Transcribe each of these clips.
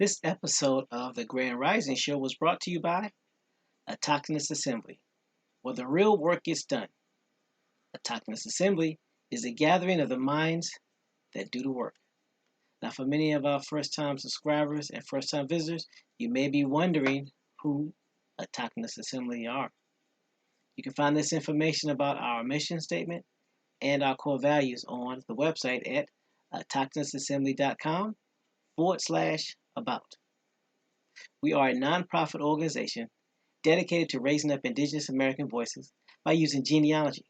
This episode of the Grand Rising Show was brought to you by Autochthonous Assembly, where the real work gets done. Autochthonous Assembly is a gathering of the minds that do the work. Now, for many of our first-time subscribers and first-time visitors, you may be wondering who Autochthonous Assembly are. You can find this information about our mission statement and our core values on the website at autochthonousassembly.com/about. We are a nonprofit organization dedicated to raising up Indigenous American voices by using genealogy,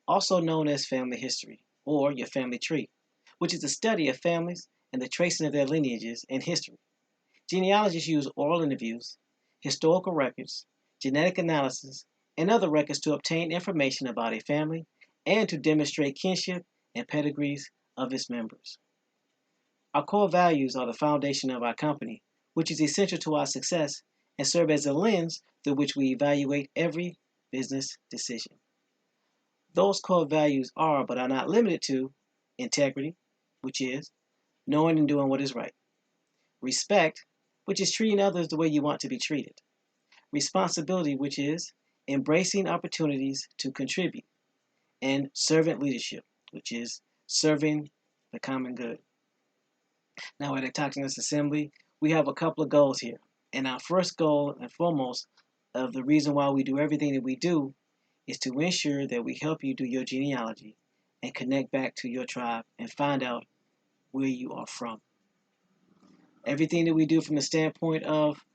also known as family history, or your family tree, which is the study of families and the tracing of their lineages and history. Genealogists use oral interviews, historical records, genetic analysis, and other records to obtain information about a family and to demonstrate kinship and pedigrees of its members. Our core values are the foundation of our company, which is essential to our success and serve as a lens through which we evaluate every business decision. Those core values are, but are not limited to, integrity, which is knowing and doing what is right; respect, which is treating others the way you want to be treated; responsibility, which is embracing opportunities to contribute; and servant leadership, which is serving the common good. Now, at Autochthonous Assembly, we have a couple of goals here. And our first goal and foremost of the reason why we do everything that we do is to ensure that we help you do your genealogy and connect back to your tribe and find out where you are from. Everything that we do from the standpoint of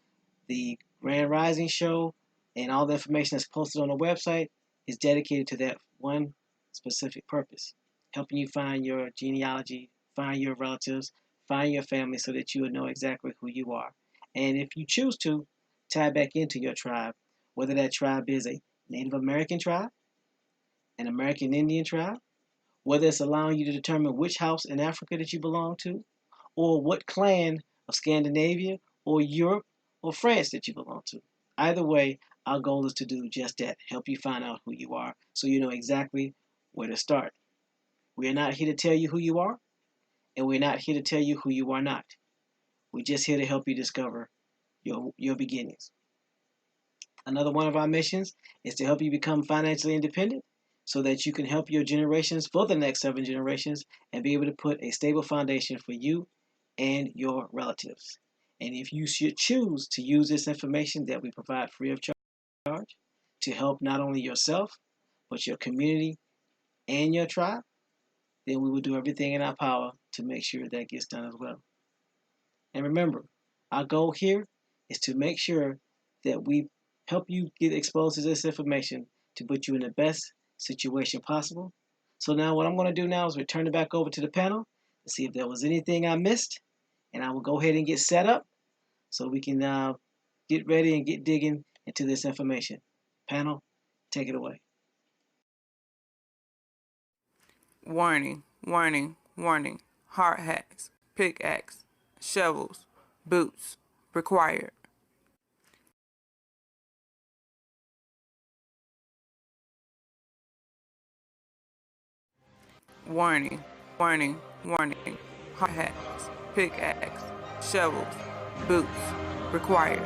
the Grand Rising Show and all the information that's posted on the website is dedicated to that one specific purpose: helping you find your genealogy, find your relatives, find your family so that you will know exactly who you are. And if you choose to, tie back into your tribe, whether that tribe is a Native American tribe, an American Indian tribe, whether it's allowing you to determine which house in Africa that you belong to, or what clan of Scandinavia or Europe or France that you belong to. Either way, our goal is to do just that: help you find out who you are so you know exactly where to start. We are not here to tell you who you are, and we're not here to tell you who you are not. We're just here to help you discover your beginnings. Another one of our missions is to help you become financially independent so that you can help your generations for the next 7 generations and be able to put a stable foundation for you and your relatives. And if you should choose to use this information that we provide free of charge to help not only yourself, but your community and your tribe, then we will do everything in our power to make sure that gets done as well. And remember, our goal here is to make sure that we help you get exposed to this information to put you in the best situation possible. So now what I'm going to do now is return it back over to the panel to see if there was anything I missed, and I will go ahead and get set up so we can get ready and get digging into this information. Panel, take it away. Warning, warning, warning. Hard hats, pickaxe, shovels, boots required. Warning, warning, warning. Hard hats, pickaxe, shovels, boots required.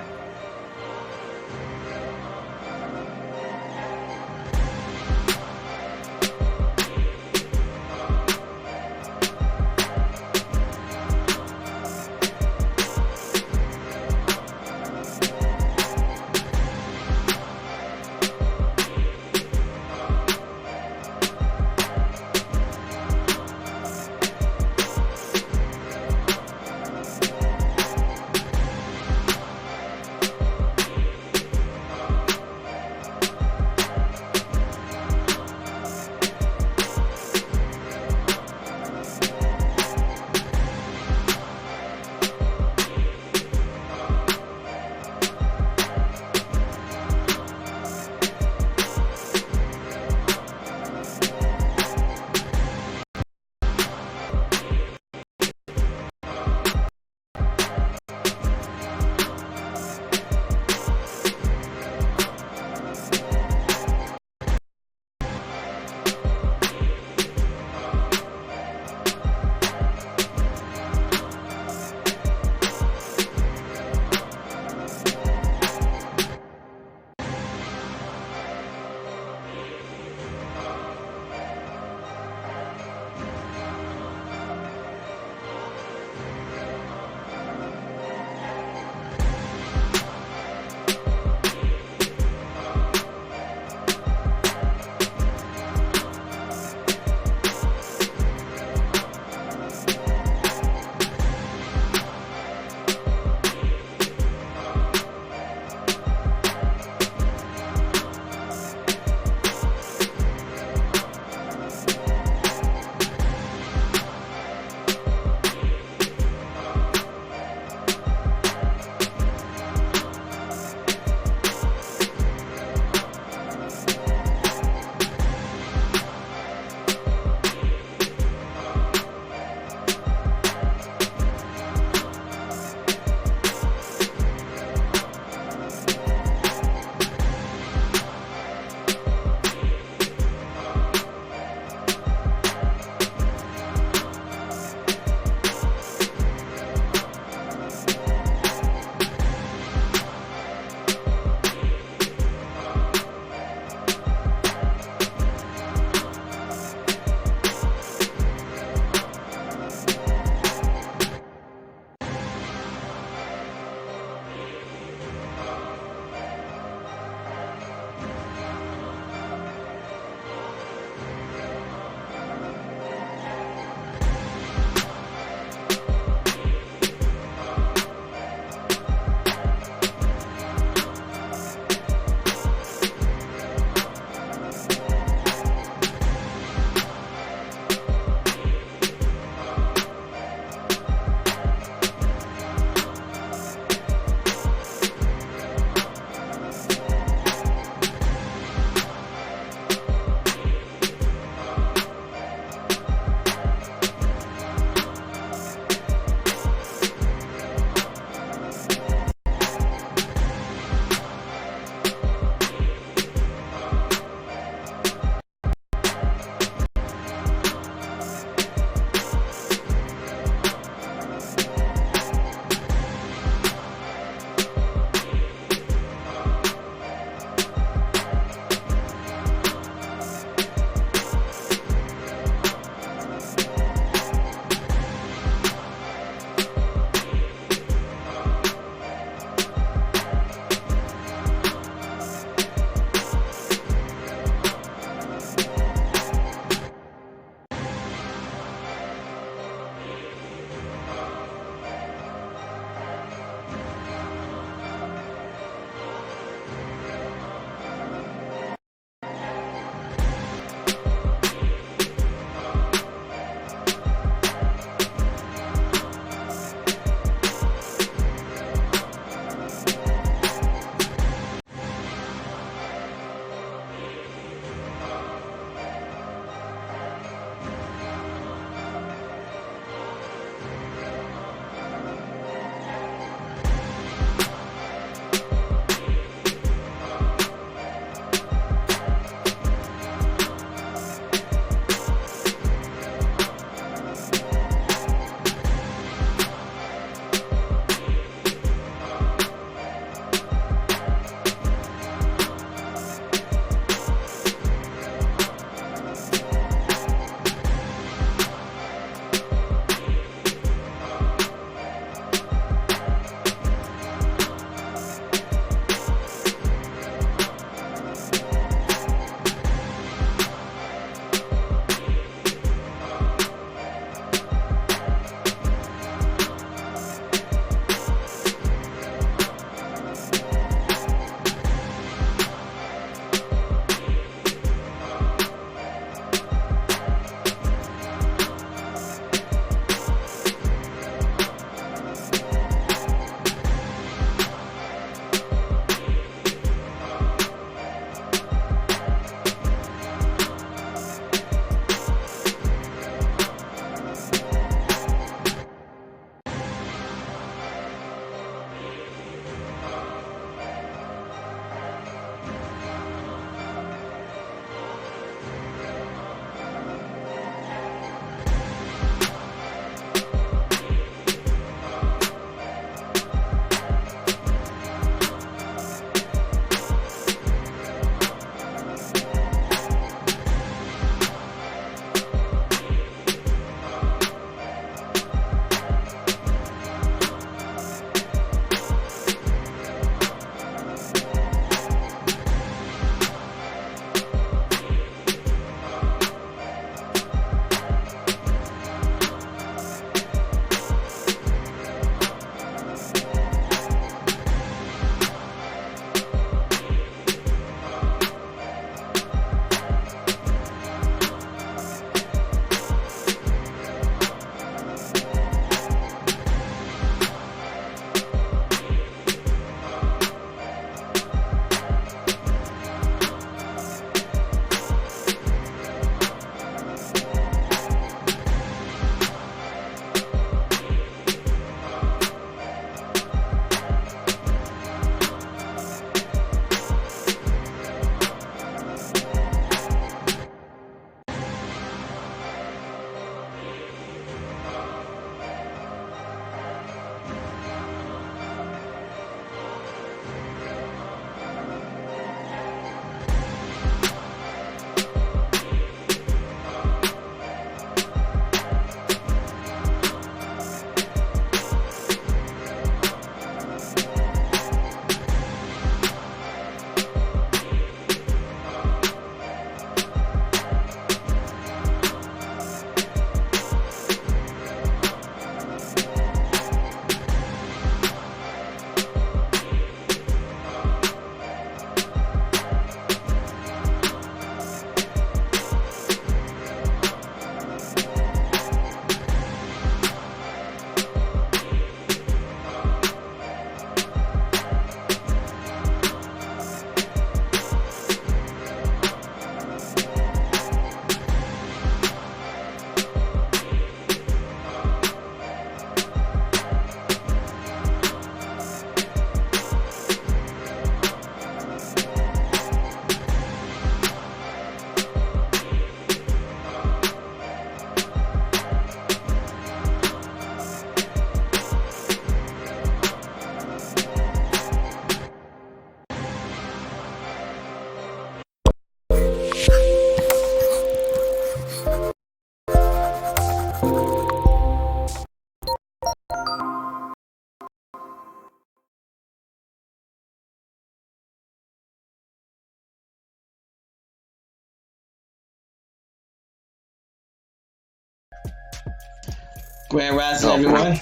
Grand Rising, everyone.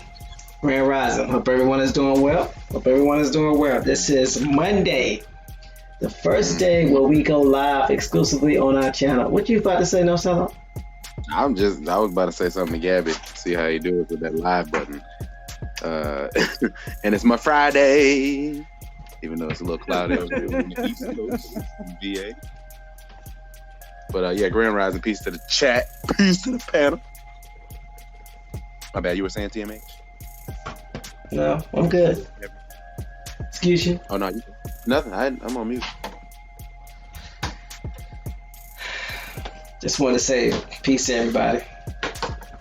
Grand Rising. Hope everyone is doing well. This is Monday, the first day where we go live exclusively on our channel. What you about to say, No Sellout? I was about to say something to Gabby. See how you do it with that live button. And it's my Friday, even though it's a little cloudy over here on the East Coast, VA. But yeah, Grand Rising, peace to the chat, peace to the panel. My bad, you were saying TMH? No, I'm good. Excuse you. Oh no, nothing. I'm on mute. Just want to say peace to everybody.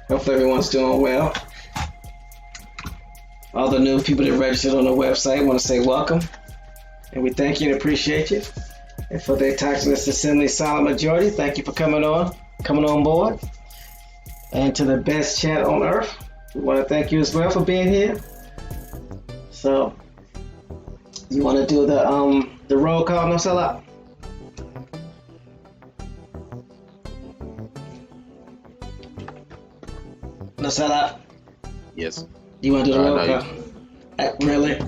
Hopefully everyone's doing well. All the new people that registered on the website, want to say welcome. And we thank you and appreciate you. And for the Autochthonous Assembly Silent Majority, thank you for coming on board. And to the best chat on earth, we want to thank you as well for being here. So, you want to do the roll call, No Sellout? No Sellout? Yes. You want to do the roll no, call? Really?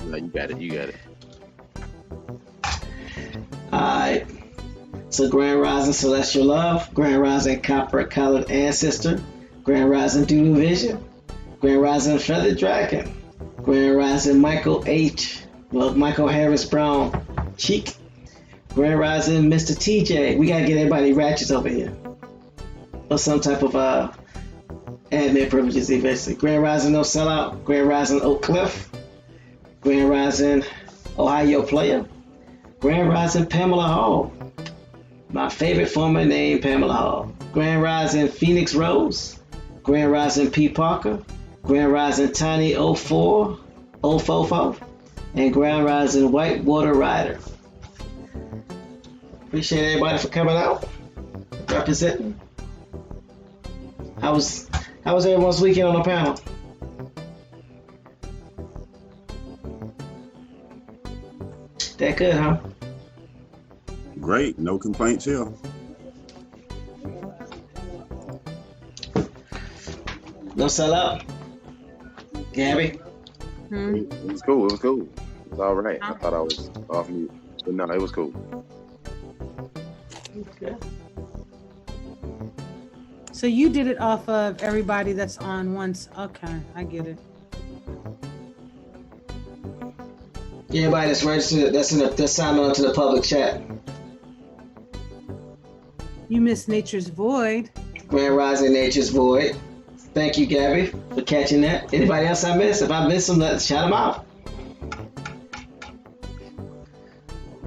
No, you got it. Alright. So Grand Rising Celestial Love, Grand Rising Copper Colored Ancestor, Grand Rising Doodoo Vision, Grand Rising Feathered Dragon, Grand Rising Michael Harris Brown Cheek, Grand Rising Mr. TJ. We gotta get everybody ratchets over here. Or some type of admin privileges eventually. Grand Rising No Sellout, Grand Rising Oak Cliff, Grand Rising Ohio Player, Grand Rising Pamela Hall. My favorite former name, Pamela Hall. Grand Rising Phoenix Rose, Grand Rising P. Parker, Grand Rising Tiny 044, and Grand Rising Whitewater Rider. Appreciate everybody for coming out, representing. How was everyone's weekend on the panel? That good, huh? Great, no complaints here. No Sellout. Gabby? It was cool. It was all right. I thought I was off mute, but no, it was cool. Okay. So you did it off of everybody that's on once. Okay, I get it. Everybody that's registered, that's signed on to the public chat. You missed Nature's Void. Grand Rising Nature's Void. Thank you, Gabby, for catching that. Anybody else I missed? If I missed them, let's shout them out.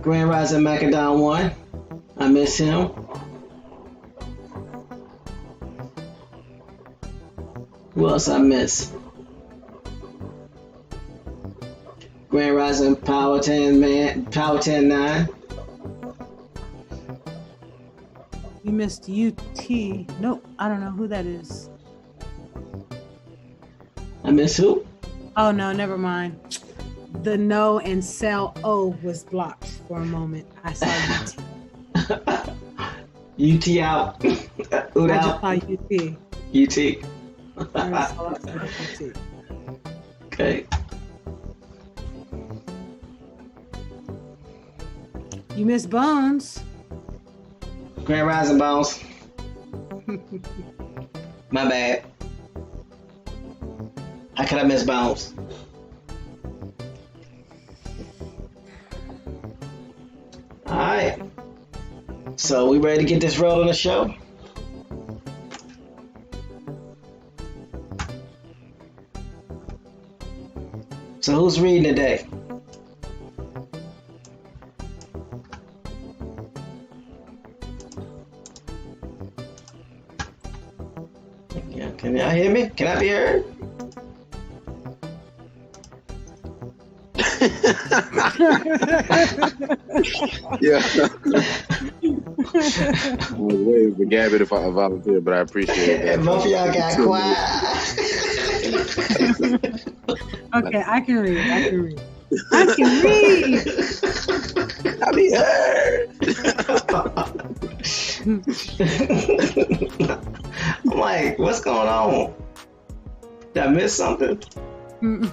Grand Rising Macadon 1. I miss him. Who else I miss? Grand Rising Power 10 9. You missed UT. Nope, I don't know who that is. I miss who? Oh no, never mind. The no and cell O was blocked for a moment. I saw UT. UT out. Oot I just out. saw UT. UT. I saw UT. Okay. You missed Bones. Grand Rising Bones. My bad. How could I miss Bones? Alright. So we ready to get this rolling the show? So who's reading today? Yeah, can y'all hear me? Can I be heard? Yeah. I was waiting for Gabby to volunteer, but I appreciate that. Both of y'all got quiet. Okay, I can read. I can read. I be heard. I'm like, what's going on? Did I miss something? And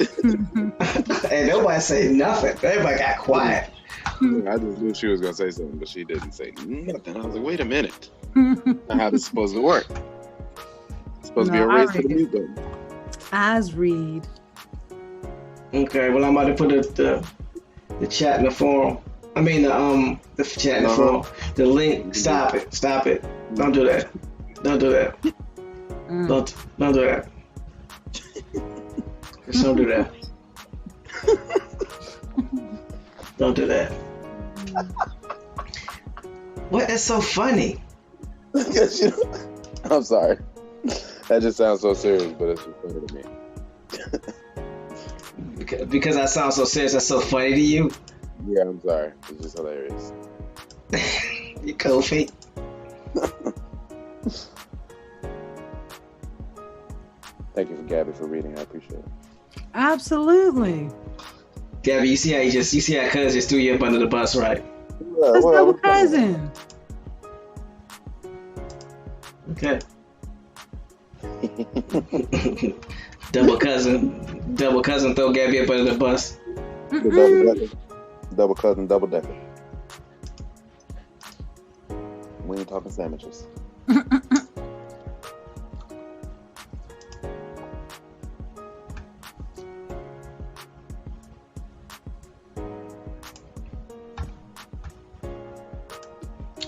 nobody said nothing. Everybody got quiet. I just knew she was gonna say something, but she didn't say nothing. I was like, wait a minute. How this is supposed to work? It's supposed to be a race to the mute button. Eyes read. Okay, well I'm about to put the chat in the forum. I mean the chat in the forum. The link. Stop it. Don't do that. Don't do that. Don't do that. Just don't do that. Don't do that. What is so funny? I'm sorry. That just sounds so serious, but it's just funny to me. Because I sound so serious, that's so funny to you? Yeah, I'm sorry. It's just hilarious. You Kofi. Thank you for Gabby for reading. I appreciate it. Absolutely. Gabby, you see how cuz just threw you up under the bus, right? That's double cousin. Okay. double cousin throw Gabby up under the bus. Double cousin, double decker. We ain't talking sandwiches.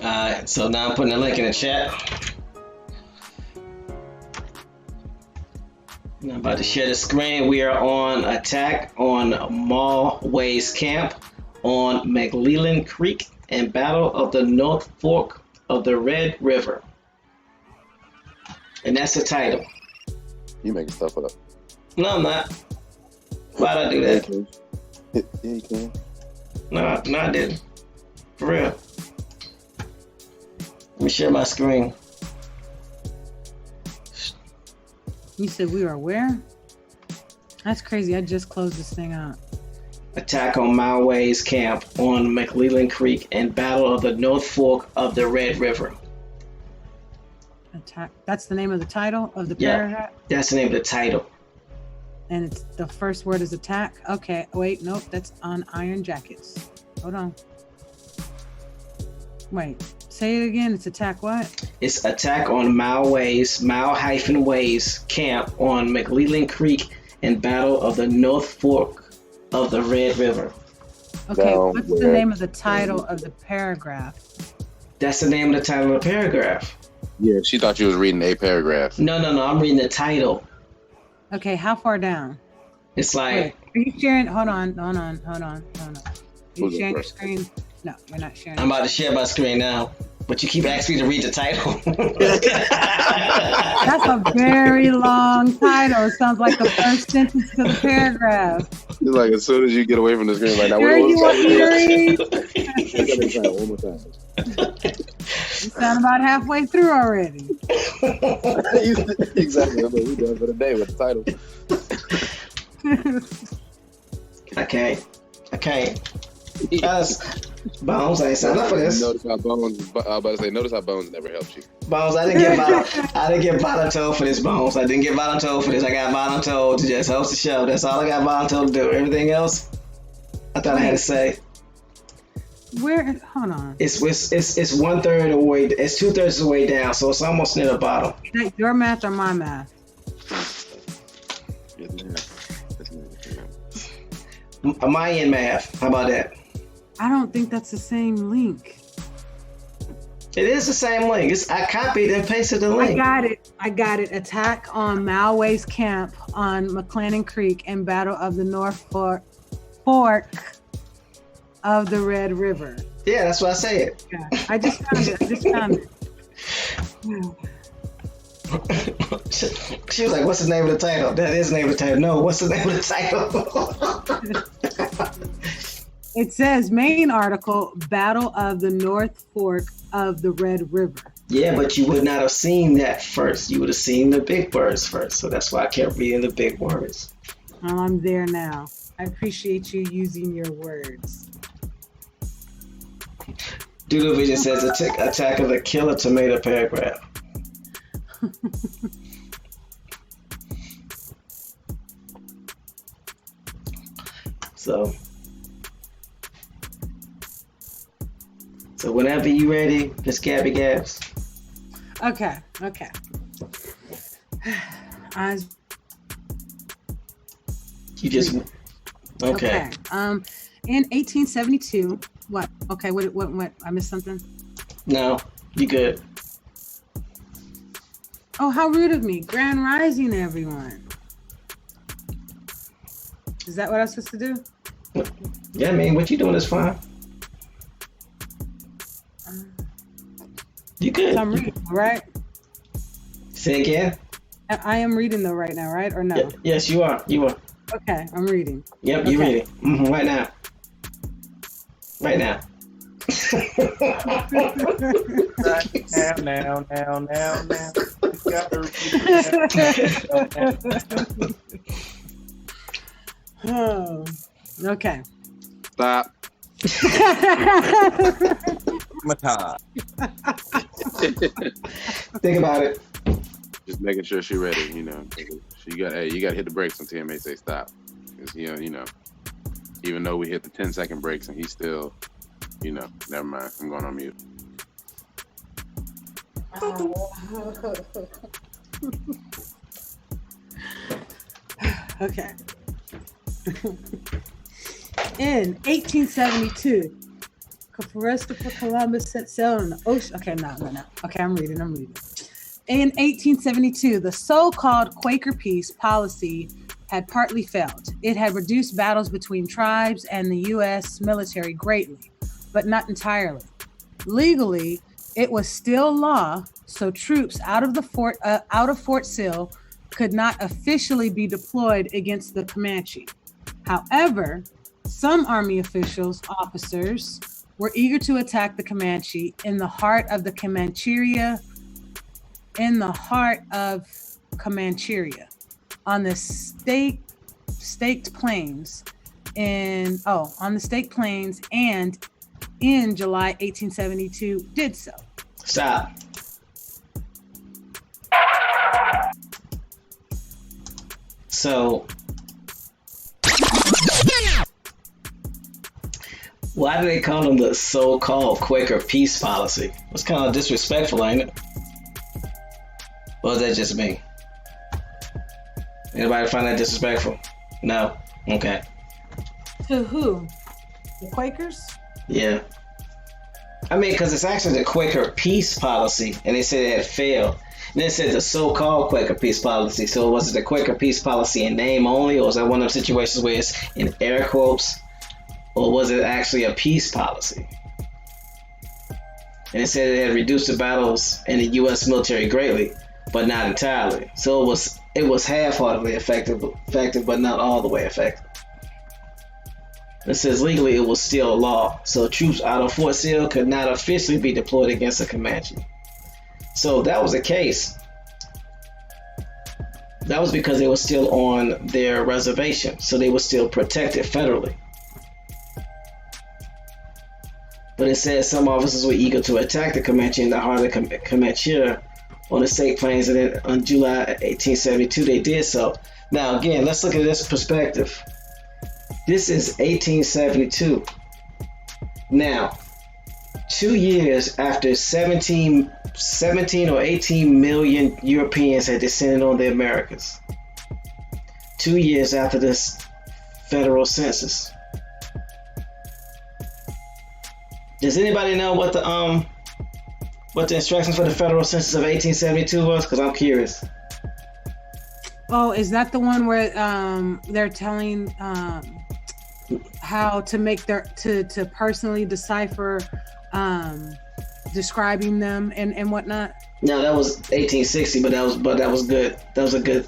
Alright, so now I'm putting a link in the chat. I'm about to share the screen. We are on attack on Mulway's Camp on McClellan Creek and Battle of the North Fork of the Red River. And that's the title. You making stuff up. No, I'm not. Why'd I do that? Yeah, you can. No, I didn't. For real. Let me share my screen. You said we are where? That's crazy. I just closed this thing out. Attack on Mulway's Camp on McClellan Creek and Battle of the North Fork of the Red River. Attack. That's the name of the title of the paragraph? That's the name of the title. And it's the first word is attack? Okay. Wait, nope. That's on Iron Jackets. Hold on. Wait. Say it again. It's attack what? It's attack on Mulway's Camp on McClellan Creek and Battle of the North Fork of the Red River. Okay, what's the name of the title of the paragraph? That's the name of the title of the paragraph. Yeah, she thought you was reading a paragraph. No, I'm reading the title. Okay, how far down? It's like... Wait, are you sharing? Hold on. Are you sharing your screen? No, you're not sharing. I'm about to share my screen now, but you keep asking me to read the title. That's a very long title. It sounds like the first sentence to the paragraph. It's like as soon as you get away from the screen, like now, Sure you want me to read? One more time. You sound about halfway through already. Exactly. I'm like, we done for the day with the title. I can't. Guys, Bones, I ain't signed up for this. Notice how Bones never helped you. Bones, I didn't get voluntold for this, Bones. I didn't get voluntold for this. I got voluntold to just host the show. That's all I got voluntold to do. Everything else, I thought I had to say. Where? Hold on. It's 1/3 of the way. It's 2/3 of the way down, so it's almost near the bottom. Is that your math or my math? Mayan math. How about that? I don't think that's the same link. It is the same link. I copied and pasted the link. I got it. Attack on Mulway's Camp on McClellan Creek and Battle of the North Fork of the Red River. Yeah, that's why I say it. Yeah, I just found it. She was like, what's the name of the title? That is the name of the title. No, what's the name of the title? It says, main article, Battle of the North Fork of the Red River. Yeah, but you would not have seen that first. You would have seen the big words first. So that's why I kept reading the big words. Well, I'm there now. I appreciate you using your words. Doodle Vision says, attack of the killer tomato paragraph. So whenever you ready, Miss Gabby Gabs. Okay. You just okay. In 1872, what? Okay, what? I missed something. No, you good. Oh, how rude of me! Grand Rising, everyone. Is that what I was supposed to do? Yeah, man, what you doing is fine. You good? So I'm reading, right? Say again. I am reading though right now, right? Or no? Yes, you are. You are. Okay, I'm reading. Yep, you reading. Mm-hmm, right now. Right now. Now. You gotta repeat it. Oh, okay. Stop. Think about it. Just making sure she's ready. You know, you got to hit the brakes when TMA say stop. Because you know, even though we hit the 10-second breaks and he's still, never mind. I'm going on mute. Okay. In 1872, Christopher Columbus set sail on the ocean. Okay, no. Okay, I'm reading. In 1872, the so-called Quaker peace policy had partly failed. It had reduced battles between tribes and the U.S. military greatly, but not entirely. Legally, it was still law, so troops out of Fort Sill could not officially be deployed against the Comanche. However, some Army officers were eager to attack the Comanche in the heart of Comancheria, on the staked plains and in July 1872 did so. Stop. So, why do they call them the so-called Quaker peace policy? It's kind of disrespectful, ain't it? Or is that just me? Anybody find that disrespectful? No? Okay. To who? The Quakers? Yeah. I mean, because it's actually the Quaker peace policy, and they said it had failed. And then it said the so-called Quaker peace policy. So was it the Quaker peace policy in name only, or was that one of the situations where it's in air quotes, or was it actually a peace policy? And it said it had reduced the battles in the U.S. military greatly, but not entirely. So it was half-heartedly effective, but not all the way effective. It says legally it was still law, so troops out of Fort Sill could not officially be deployed against the Comanche. So that was the case. That was because they were still on their reservation, so they were still protected federally. But it says some officers were eager to attack the Comanche in the heart of Comancheria on the state plains, and then on July 1872 they did so. Now again, let's look at this perspective. This is 1872. Now, 2 years after 17 or 18 million Europeans had descended on the Americas. 2 years after this federal census. Does anybody know what the instructions for the federal census of 1872 was? Because I'm curious. Oh, is that the one where they're telling how to make to personally decipher describing them and whatnot? No, that was 1860, but that was good. That was a good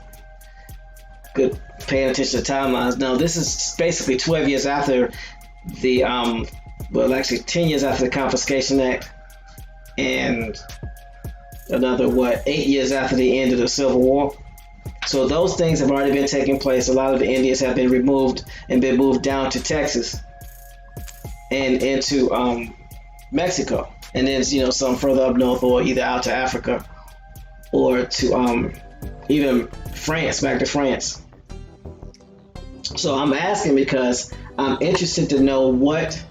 paying attention to timelines. No, this is basically 12 years after the actually 10 years after the Confiscation Act, and another 8 years after the end of the Civil War. So those things have already been taking place. A lot of the Indians have been removed and been moved down to Texas and into Mexico, and then some further up north, or either out to Africa, or to even France, back to France. So I'm asking because I'm interested to know what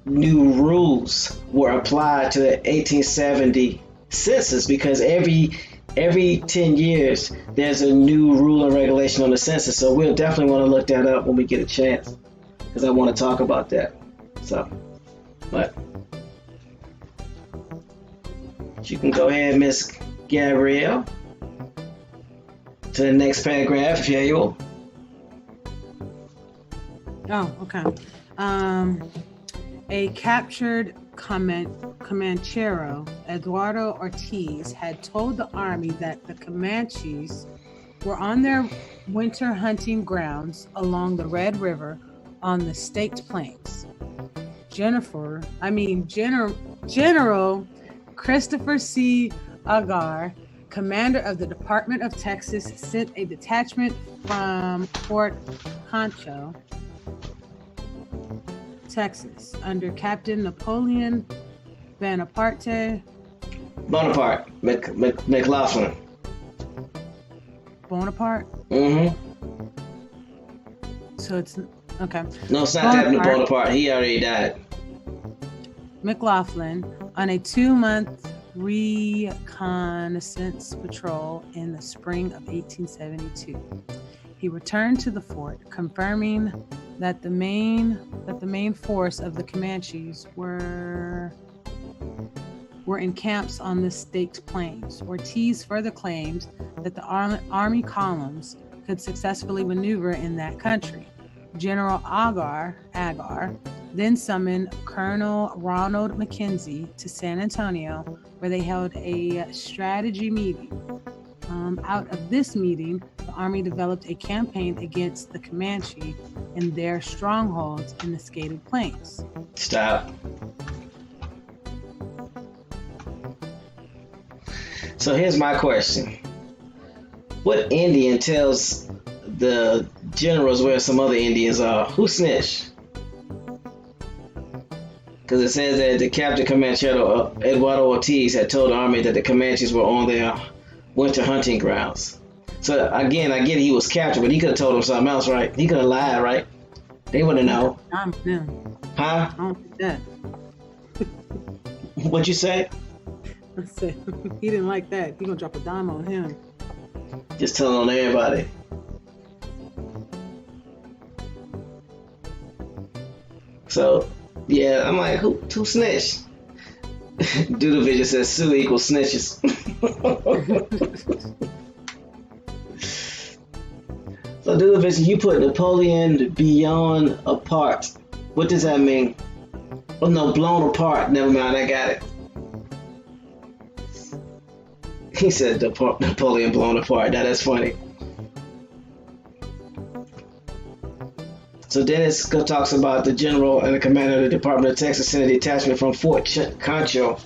new rules were applied to the 1870 census, because every 10 years there's a new rule and regulation on the census. So we'll definitely want to look that up when we get a chance, because I want to talk about that. So, but you can go ahead, Miss Gabrielle, to the next paragraph if you're able. Oh, okay. A captured Comanchero, Eduardo Ortiz, had told the army that the Comanches were on their winter hunting grounds along the Red River on the Staked Plains. General Christopher C. Agar, commander of the Department of Texas, sent a detachment from Fort Concho, Texas, under Captain Napoleon Bonaparte. McLaughlin. Bonaparte? Mm-hmm. So it's, okay. No, it's not Captain Bonaparte. He already died. McLaughlin on a 2-month reconnaissance patrol in the spring of 1872. He returned to the fort, confirming that the main force of the Comanches were in camps on the Staked Plains. Ortiz further claimed that the army columns could successfully maneuver in that country. General Agar then summoned Colonel Ronald McKenzie to San Antonio, where they held a strategy meeting. Out of this meeting, the army developed a campaign against the Comanche and their strongholds in the Skated Plains. Stop. So here's my question. What Indian tells the generals where some other Indians are? Who snitched? Because it says that the Captain Comanchero, Eduardo Ortiz, had told the army that the Comanches were on their winter hunting grounds. So again, I get he was captured, but he could have told them something else, right? He could have lied, right? They wouldn't know. No. Huh? I don't think that. What'd you say? I said, he didn't like that. He gonna drop a dime on him. Just telling on everybody. So, yeah, I'm like, who snitched? Doodle Vision says Sue equals snitches. So, Doodle Vision, you put Napoleon beyond apart. What does that mean? Oh, no, blown apart. Never mind, I got it. He said Napoleon blown apart. Now that's funny. So then it talks about the general and the commander of the Department of Texas sent a detachment from Fort Concho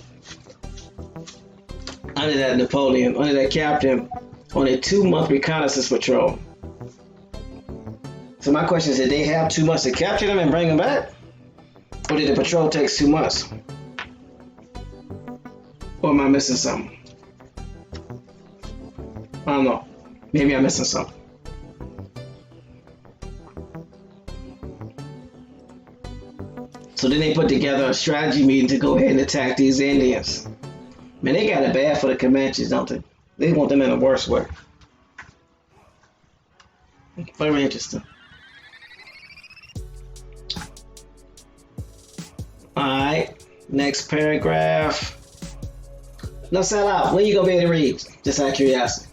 under that captain, on a 2-month reconnaissance patrol. So my question is, did they have 2 months to capture them and bring them back? Or did the patrol take 2 months? Or am I missing something? I don't know. Maybe I'm missing something. So then they put together a strategy meeting to go ahead and attack these Indians. Man, they got it bad for the Comanches, don't they? They want them in a worse way. Very interesting. Alright, next paragraph. No, sell out. When you gonna be able to read? Just out of curiosity.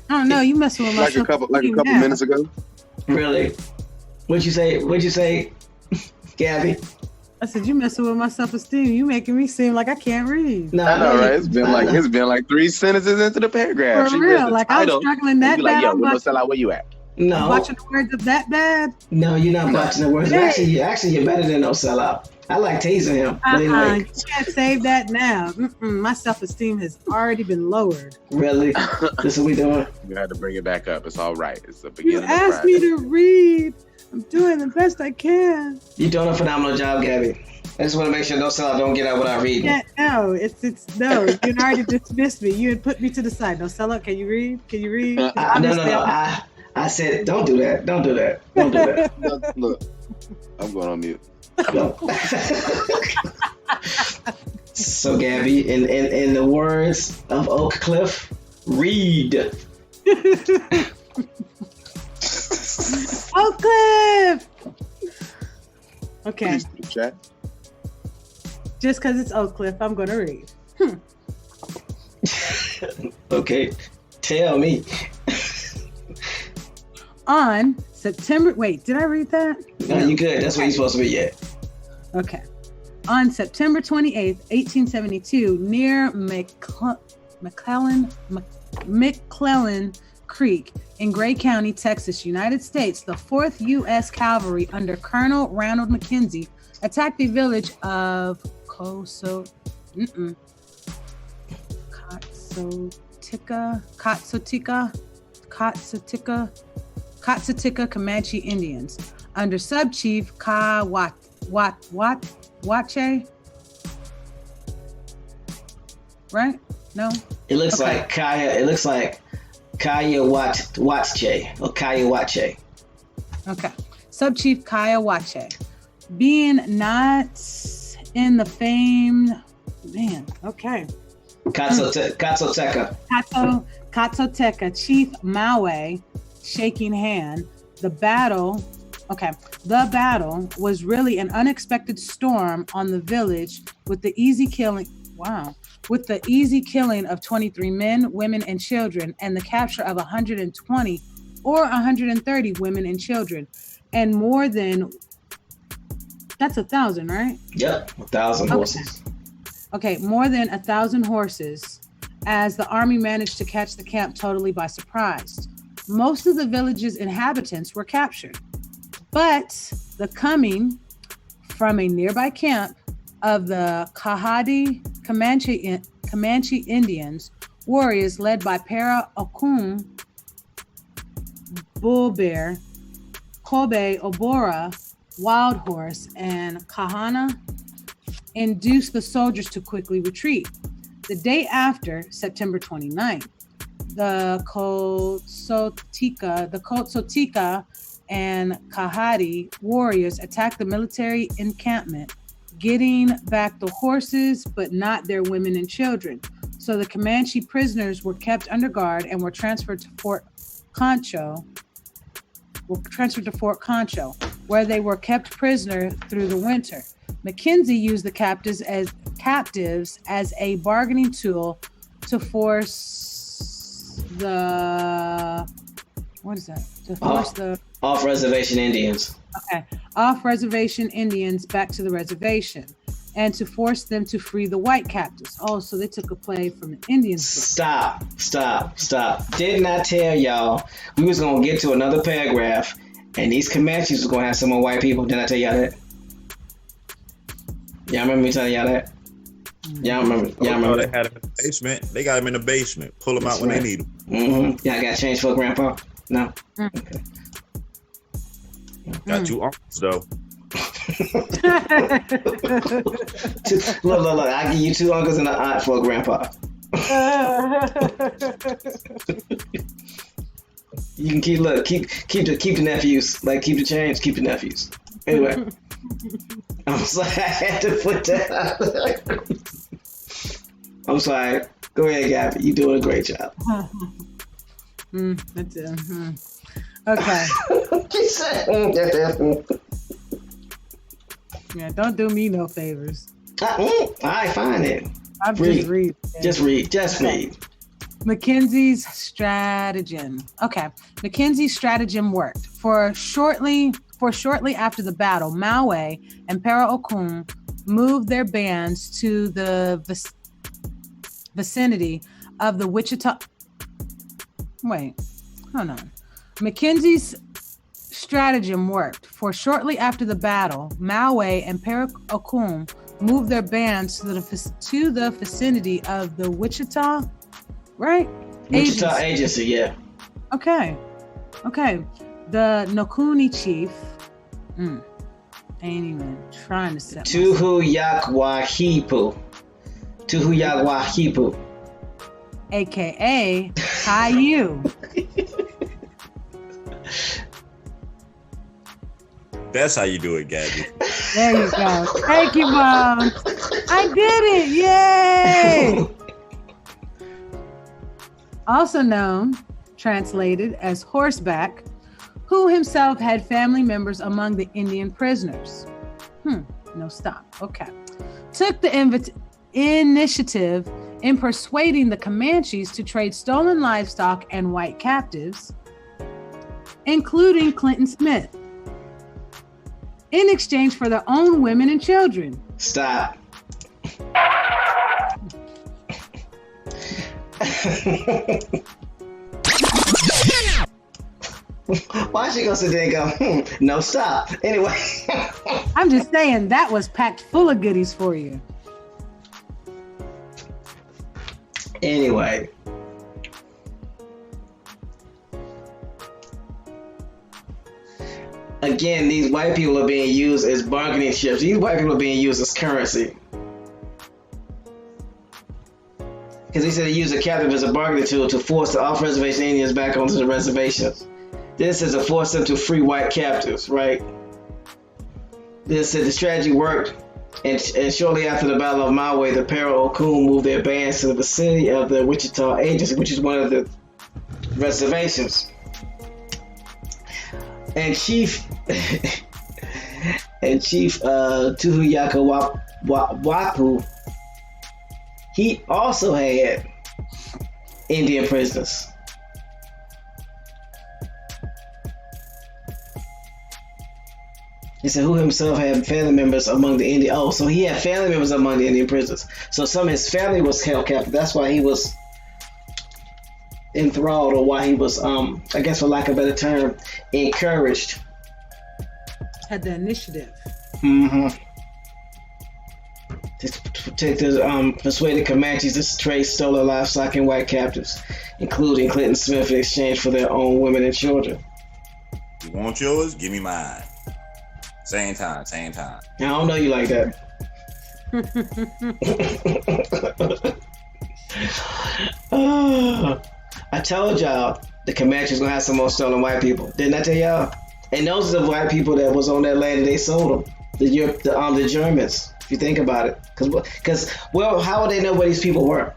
I don't know. You messing with my like a couple minutes ago. Really? What'd you say, Gabby? I said you messing with my self-esteem. You making me seem like I can't read. No, I know, right? It's been like 3 sentences into the paragraph. For real, like I'm struggling that bad. Like, yo, no, sell out. Where you at? No. I'm watching the words of that bad. No, you're not watching the words. Hey. Actually, you're better than no sellout. I like tasing him. You can't save that now. My self-esteem has already been lowered. Really? This is what we doing? You had to bring it back up. It's all right. It's the beginning. You asked me to read. I'm doing the best I can. You're doing a phenomenal job, Gabby. I just want to make sure no sellout don't get out without reading. Yeah, no, it's no. You already dismissed me. You had put me to the side. No sellout. Can you read? Can you read? No. I said, don't do that. Don't do that. Don't do that. Look, I'm going on mute. No. So, Gabby, in the words of Oak Cliff, read. Oak Cliff. Okay. Peace to the chat. Just because it's Oak Cliff, I'm going to read. Okay, tell me. On September, wait, did I read that? No, you good. That's what you're supposed to be at. Okay. On September 28th, 1872, near McClellan Creek in Gray County, Texas, United States, the 4th U.S. Cavalry under Colonel Ronald McKenzie attacked the village of Katsutika Comanche Indians under Sub-Chief Wache. Right? No? It looks like Kaya. It looks like Kaya Watche or Kaya Wache. Okay. Sub-Chief Kaya Wache. Being not in the famed okay. Katsoteka. Katsoteka Chief Maui shaking hand. The battle was really an unexpected storm on the village with the easy killing of 23 men, women, and children, and the capture of 120 or 130 women and children, and more than, that's 1,000, right? Yep, 1,000 horses. Okay, more than 1,000 horses, as the army managed to catch the camp totally by surprise. Most of the village's inhabitants were captured, but the coming from a nearby camp of the Comanche Indians, warriors led by Para Okun, Bull Bear, Kobe Obora, Wild Horse, and Kahana, induced the soldiers to quickly retreat. The day after, September 29th, the Kotsotika and Kahadi warriors attacked the military encampment, getting back the horses, but not their women and children. So the Comanche prisoners were kept under guard and were transferred to Fort Concho, where they were kept prisoner through the winter. McKenzie used the captives as a bargaining tool to force the off-reservation Indians. Okay, off-reservation Indians back to the reservation, and to force them to free the white captives. Oh, so they took a play from the Indians. Stop. Didn't I tell y'all we was gonna get to another paragraph, and these Comanches was gonna have some more white people? Didn't I tell y'all that? Y'all remember me telling y'all that? Y'all remember? They had him in the basement. They got him in the basement. Pull him out when they need him. Mm-hmm. Y'all got change for Grandpa? No. Okay. Got two uncles though. Look! I give you two uncles and an aunt for a grandpa. You can keep the nephews. Like keep the change, keep the nephews. Anyway, I'm sorry I had to put that out there. I'm sorry. Go ahead, Gabby. You're doing a great job. That's it. Okay. Yeah, don't do me no favors. I find it. I'm just read. Just read. Mackenzie's stratagem. Okay. Mackenzie's stratagem worked. For shortly after the battle, Maui and Para Okun moved their bands to the vicinity of the Wichita. Wait, hold on. Mackenzie's stratagem worked. For shortly after the battle, Maui and Para Okun moved their bands to the vicinity of the Wichita, right? Wichita Agency, yeah. Okay. The Nokuni chief ain't even trying to set Tuhuyaquahipu. Tuhuyaquahipu. AKA Caillou. That's how you do it, Gabby. There you go. Thank you, Mom. I did it. Yay! Also known, translated as horseback, who himself had family members among the Indian prisoners. No stop. Okay. Took the initiative in persuading the Comanches to trade stolen livestock and white captives, including Clinton Smith, in exchange for their own women and children. Stop. Why she gonna sit there and go, no, stop. Anyway. I'm just saying that was packed full of goodies for you. Anyway. Again, these white people are being used as bargaining chips. These white people are being used as currency. Because they said they use a captive as a bargaining tool to force the off-reservation Indians back onto the reservations. This is to force them to free white captives, right? This said the strategy worked, and shortly after the Battle of Maui, the Pero Okun moved their bands to the vicinity of the Wichita Agency, which is one of the reservations. And Chief Tuhuyaquahipu, he also had Indian prisoners. He said who himself had family members among the Indian. Oh, so he had family members among the Indian prisoners. So some of his family was held captive. That's why he was enthralled, or why he was, I guess for lack of a better term, encouraged. Had the initiative. To persuade the Comanches to trade stolen livestock and white captives, including Clinton Smith, in exchange for their own women and children. You want yours? Give me mine. Same time. I don't know you like that. I told y'all the Comanches gonna have some more stolen white people. Didn't I tell y'all? And those are the white people that was on that land and they sold them. The Germans. If you think about it, because how would they know where these people were?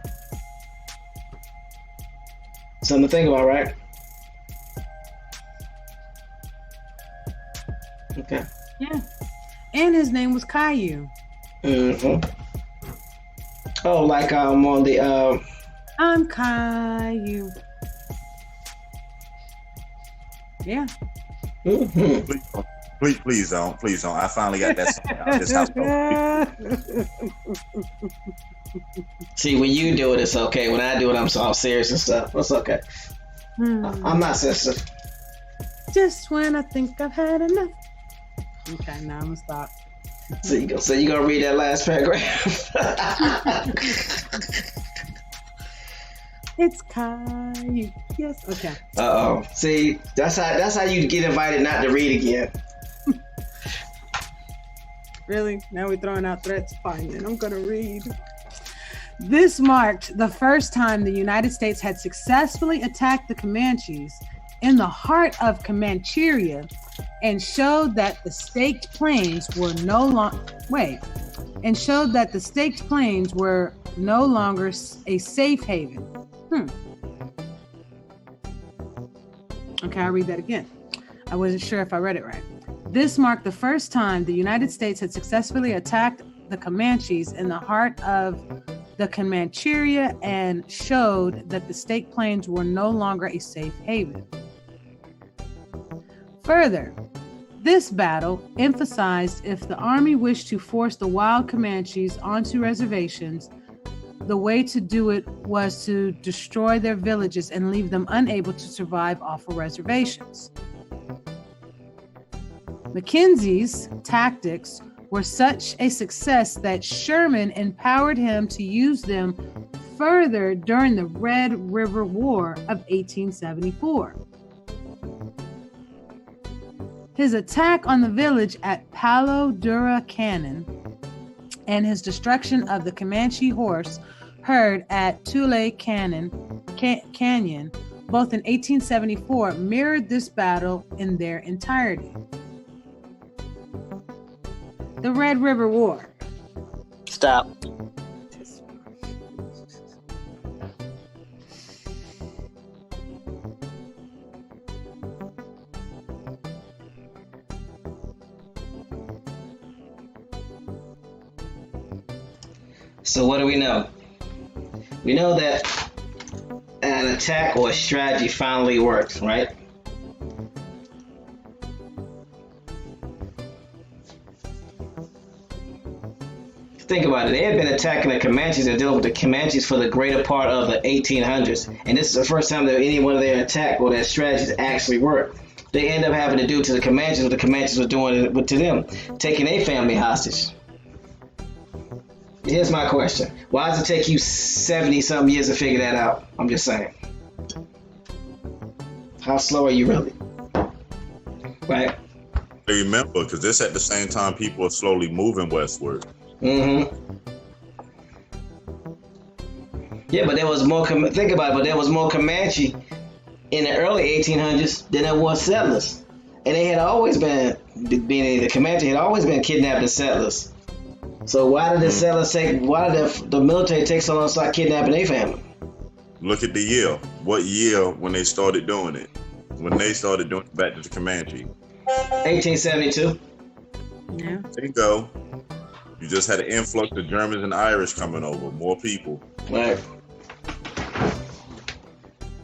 Something to think about, right? Okay. Yeah. And his name was Caillou. Oh, like on the I'm Caillou. Yeah. Please don't. I finally got that song out of this house. See, when you do it, it's okay. When I do it, I'm serious and stuff. It's okay. I'm not sensitive. Just when I think I've had enough. Okay, now I'm gonna stop. So you gonna read that last paragraph? It's Caillou. Yes. Okay. See, that's how you get invited not to read again. Really? Now we're throwing out threats? Fine, then I'm gonna read. This marked the first time the United States had successfully attacked the Comanches in the heart of Comancheria, and showed that the Staked Plains were no longer a safe haven. Okay, I'll read that again. I wasn't sure if I read it right. This marked the first time the United States had successfully attacked the Comanches in the heart of the Comancheria and showed that the Staked Plains were no longer a safe haven. Further, this battle emphasized if the army wished to force the wild Comanches onto reservations, the way to do it was to destroy their villages and leave them unable to survive off of reservations. Mackenzie's tactics were such a success that Sherman empowered him to use them further during the Red River War of 1874. His attack on the village at Palo Dura Canyon and his destruction of the Comanche horse herd at Tule Canyon, both in 1874, mirrored this battle in their entirety. The Red River War. Stop. So what do we know? We know that an attack or a strategy finally worked, right? Think about it. They had been attacking the Comanches and dealing with the Comanches for the greater part of the 1800s. And this is the first time that any one of their attack or their strategies actually worked. They end up having to do to the Comanches what the Comanches were doing to them, taking their family hostage. Here's my question. Why does it take you 70-something years to figure that out? I'm just saying. How slow are you really? Right? Remember, because this at the same time people are slowly moving westward. Mm-hmm. Yeah, but there was more, think about it, but there was more Comanche in the early 1800s than there was settlers. And they had always been, the Comanche had always been kidnapping settlers. So why did the settlers why did the military take so long to start kidnapping their family? Look at the year. What year when they started doing it? When they started doing it back to the Comanche? 1872. Yeah. There you go. You just had an influx of Germans and Irish coming over, more people. Right.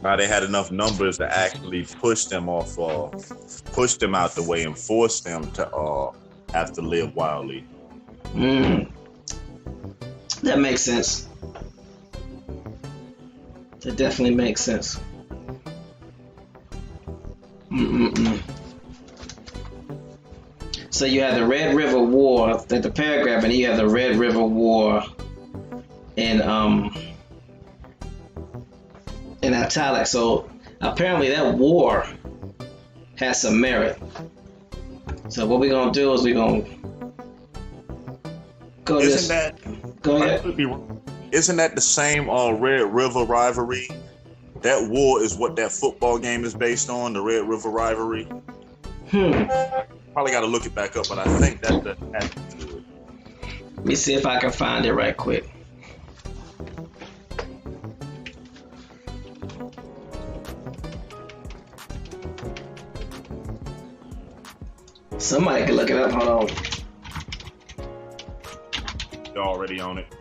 Now they had enough numbers to actually push them out the way and force them to have to live wildly. That makes sense. That definitely makes sense. So you have the Red River War, the paragraph, and you have the Red River War in italics. So apparently that war has some merit. So what we're gonna do is we're gonna go. Go ahead. Isn't that the same Red River rivalry? That war is what that football game is based on, the Red River rivalry. Probably got to look it back up, but I think that's the attitude to it. Let me see if I can find it right quick. Somebody can look it up. Hold on. You're already on it.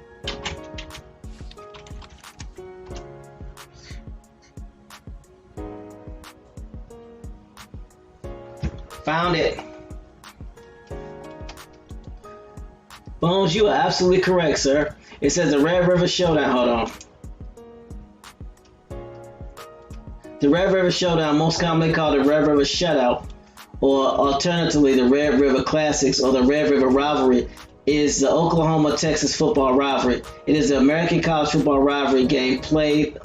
Found it. Bones, you are absolutely correct, sir. It says the Red River Showdown. Hold on. The Red River Showdown, most commonly called the Red River Shutout, or alternatively the Red River Classics or the Red River Rivalry, is the Oklahoma-Texas football rivalry. It is the American college football rivalry game played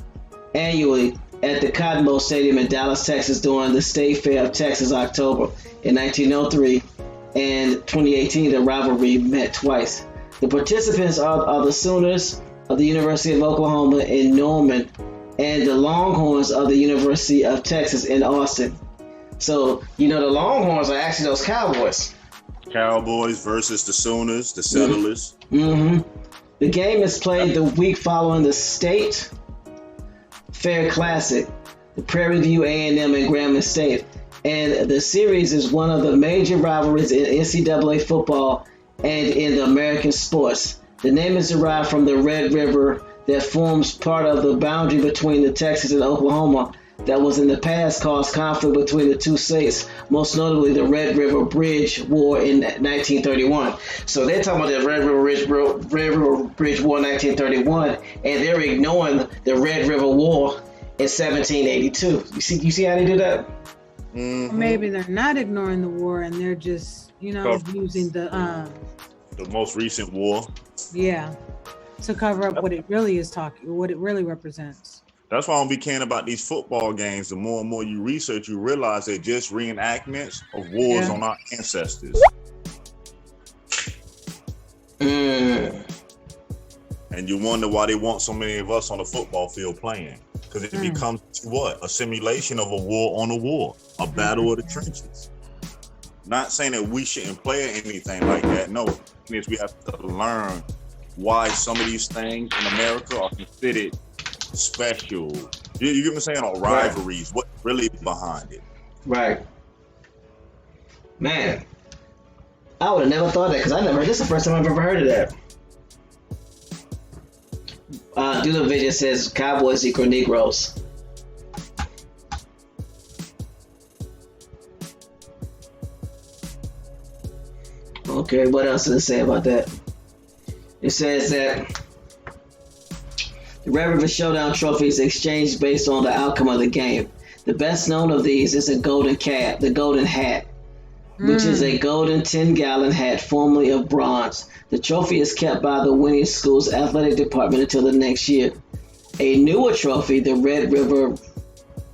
annually at the Cotton Bowl Stadium in Dallas, Texas during the State Fair of Texas, October in 1903. And 2018, the rivalry met twice. The participants are the Sooners of the University of Oklahoma in Norman and the Longhorns of the University of Texas in Austin. So, the Longhorns are actually those Cowboys. Cowboys versus the Sooners, the Settlers. The game is played the week following the State Fair Classic, the Prairie View A&M and Grambling State. And the series is one of the major rivalries in NCAA football and in the American sports. The name is derived from the Red River that forms part of the boundary between the Texas and Oklahoma that was in the past caused conflict between the two states, most notably the Red River Bridge War in 1931. So they're talking about the Red River Bridge War in 1931, and they're ignoring the Red River War in 1782. You see how they do that? Maybe they're not ignoring the war and they're just, using the most recent war. Yeah, to cover up what it really is what it really represents. That's why I don't be caring about these football games. The more and more you research, you realize they're just reenactments of wars on our ancestors. And you wonder why they want so many of us on the football field playing. Because it becomes what? A simulation of a war on a war, a battle of the trenches. Not saying that we shouldn't play anything like that. No, it means we have to learn why some of these things in America are considered special. You get what I'm saying? Or rivalries. What's really behind it? Right. Man, I would have never thought that because I never. This is the first time I've ever heard of that. Doodle Vision says Cowboys equal Negroes. Okay, what else does it say about that? It says that the Red River Showdown trophy is exchanged based on the outcome of the game. The best known of these is the Golden Hat, which is a golden 10-gallon hat formerly of bronze. The trophy is kept by the winning school's athletic department until the next year. A newer trophy, the Red River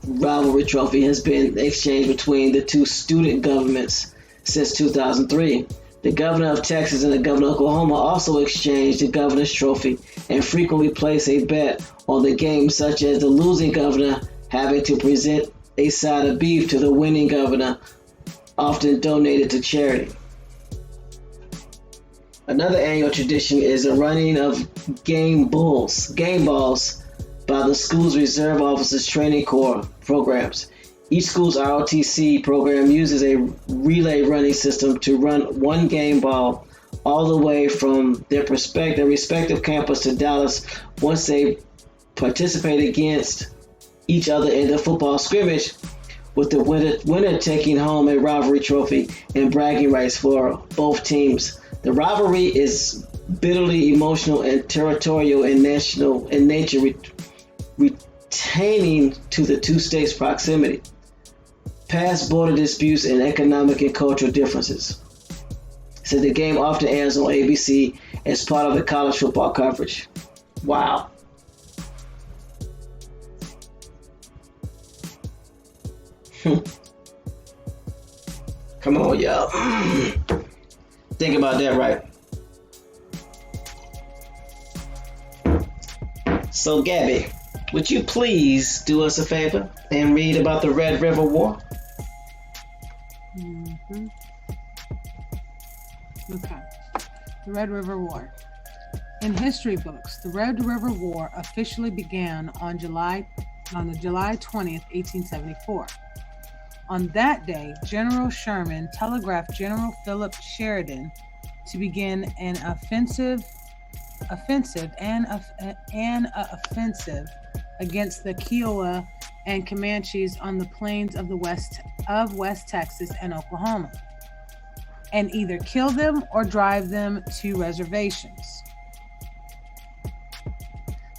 Rivalry Trophy, has been exchanged between the two student governments since 2003. The governor of Texas and the governor of Oklahoma also exchanged the governor's trophy and frequently place a bet on the game, such as the losing governor having to present a side of beef to the winning governor, often donated to charity. Another annual tradition is the running of game balls by the school's Reserve Officers Training Corps programs. Each school's ROTC program uses a relay running system to run one game ball all the way from their respective campus to Dallas once they participate against each other in the football scrimmage, with the winner taking home a rivalry trophy and bragging rights for both teams. The rivalry is bitterly emotional and territorial in nature, retaining to the two states' proximity, past border disputes, and economic and cultural differences. So the game often airs on ABC as part of the college football coverage. Wow. Come on, y'all. Think about that, right? So, Gabby, would you please do us a favor and read about the Red River War? Okay. The Red River War. In history books, the Red River War officially began on July 20th, 1874. On that day, General Sherman telegraphed General Philip Sheridan to begin an offensive against the Kiowa and Comanches on the plains of West Texas and Oklahoma, and either kill them or drive them to reservations.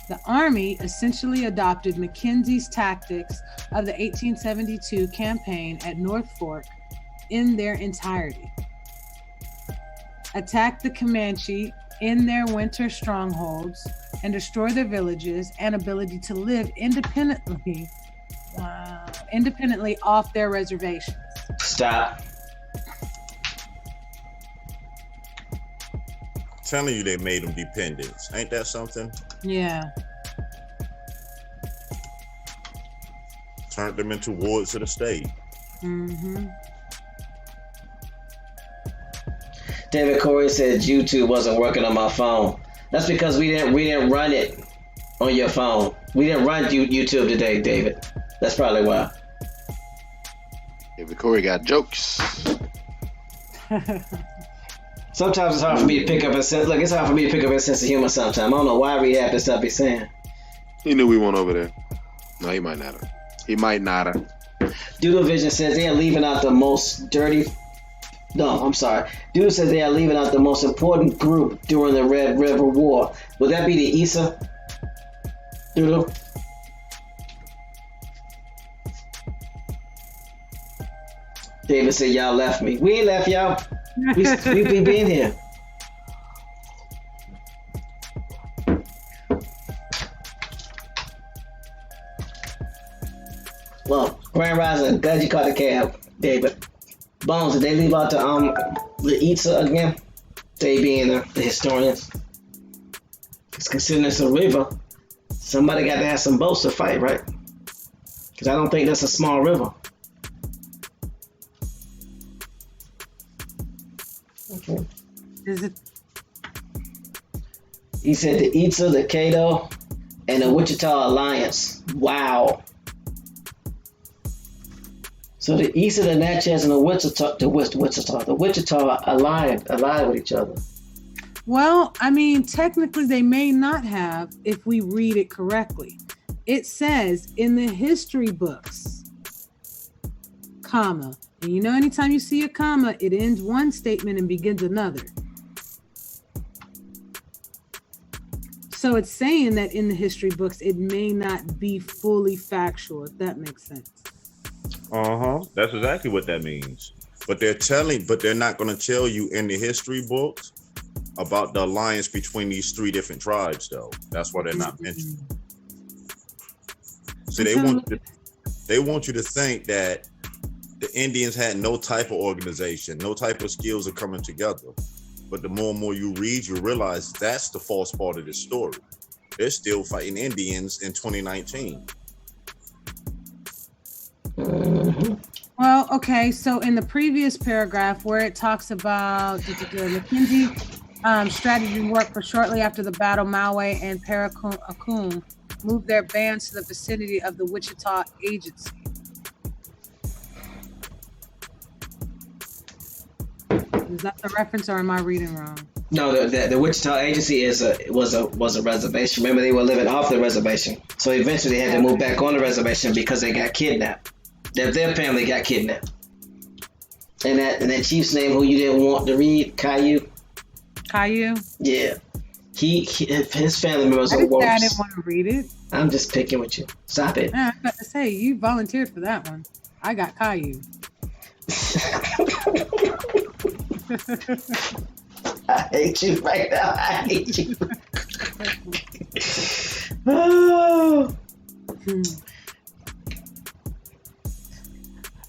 The Army essentially adopted Mackenzie's tactics of the 1872 campaign at North Fork in their entirety. Attack the Comanche in their winter strongholds and destroy their villages and ability to live independently off their reservations. Stop. Telling you they made them dependents. Ain't that something? Yeah. Turned them into wards of the state. Mm-hmm. David Corey said YouTube wasn't working on my phone. That's because we didn't run it on your phone. We didn't run YouTube today, David. That's probably why. David Corey got jokes. Sometimes it's hard for me to pick up a sense. Look, it's hard for me to pick up a sense of humor sometimes. I don't know why we have this stuff he's saying. He knew we weren't over there. No, he might not have. He might not have. Doodle Vision says they are leaving out the most dirty. No, I'm sorry. Doodle says they are leaving out the most important group during the Red River War. Would that be the Isa? Doodle? David said y'all left me. We ain't left y'all. We been here. Well, Grand Rising, glad you caught the cab, David. Bones, did they leave out the Itza again? They being the historians. Because considering it's a river, somebody got to have some boats to fight, right? Because I don't think that's a small river. Okay. Is it? He said the Itza, the Cato, and the Wichita Alliance. Wow. So the Itza, the Natchez, and the Wichita allied with each other. Well, I mean, technically they may not have if we read it correctly. It says in the history books, comma. And you know, anytime you see a comma, it ends one statement and begins another. So it's saying that in the history books, it may not be fully factual, if that makes sense. That's exactly what that means. But they're not going to tell you in the history books about the alliance between these three different tribes, though. That's why they're not mentioned. So they want you to think that the Indians had no type of organization, no type of skills of coming together. But the more and more you read, you realize that's the false part of this story. They're still fighting Indians in 2019. Well, okay, so in the previous paragraph where it talks about Mackenzie strategy work for shortly after the battle, Maui and Parakum moved their bands to the vicinity of the Wichita Agency. Is that the reference, or am I reading wrong? No, the Wichita Agency was a reservation. Remember, they were living off the reservation, so eventually they had to move back on the reservation because they got kidnapped. Their family got kidnapped. And that chief's name, who you didn't want to read, Caillou. Caillou? Yeah, his family members are worse. I didn't want to read it. I'm just picking with you. Stop it. I was about to say, you volunteered for that one. I got Caillou. I hate you right now. I hate you. Oh.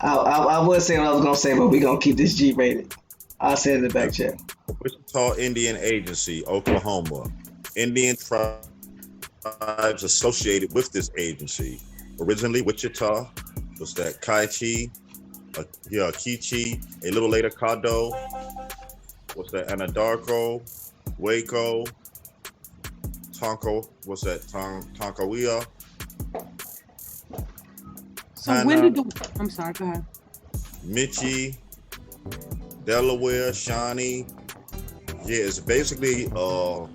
I would say what I was going to say, but we're going to keep this G rated. I'll say it in the back chat. Wichita Indian Agency, Oklahoma. Indian tribes associated with this agency. Originally Wichita, was that Kichi, a little later Caddo, what's that, Anadarko, Waco, Tonko, what's that, Tonkawea. So when did I'm sorry, go ahead. Michi, Delaware, Shawnee. Yeah, it's basically a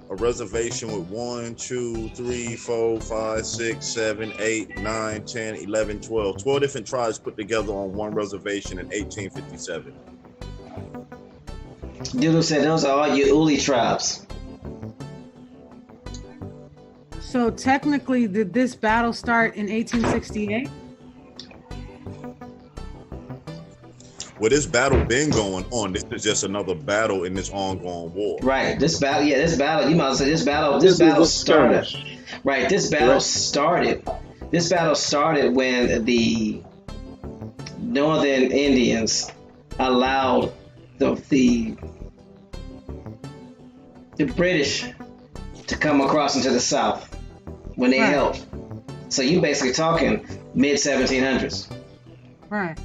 reservation with 1, 2, 3, 4, 5, 6, 7, 8, 9, 10, 11, 12. 12 different tribes put together on one reservation in 1857. Doodle said those are all your Uli tribes. So technically, did this battle start in 1868? Well, this battle been going on. This is just another battle in this ongoing war. Right. This battle. You might say this battle started. Right. This battle started when the Northern Indians allowed the British to come across into the South when they helped. So you basically talking mid 1700s. Right.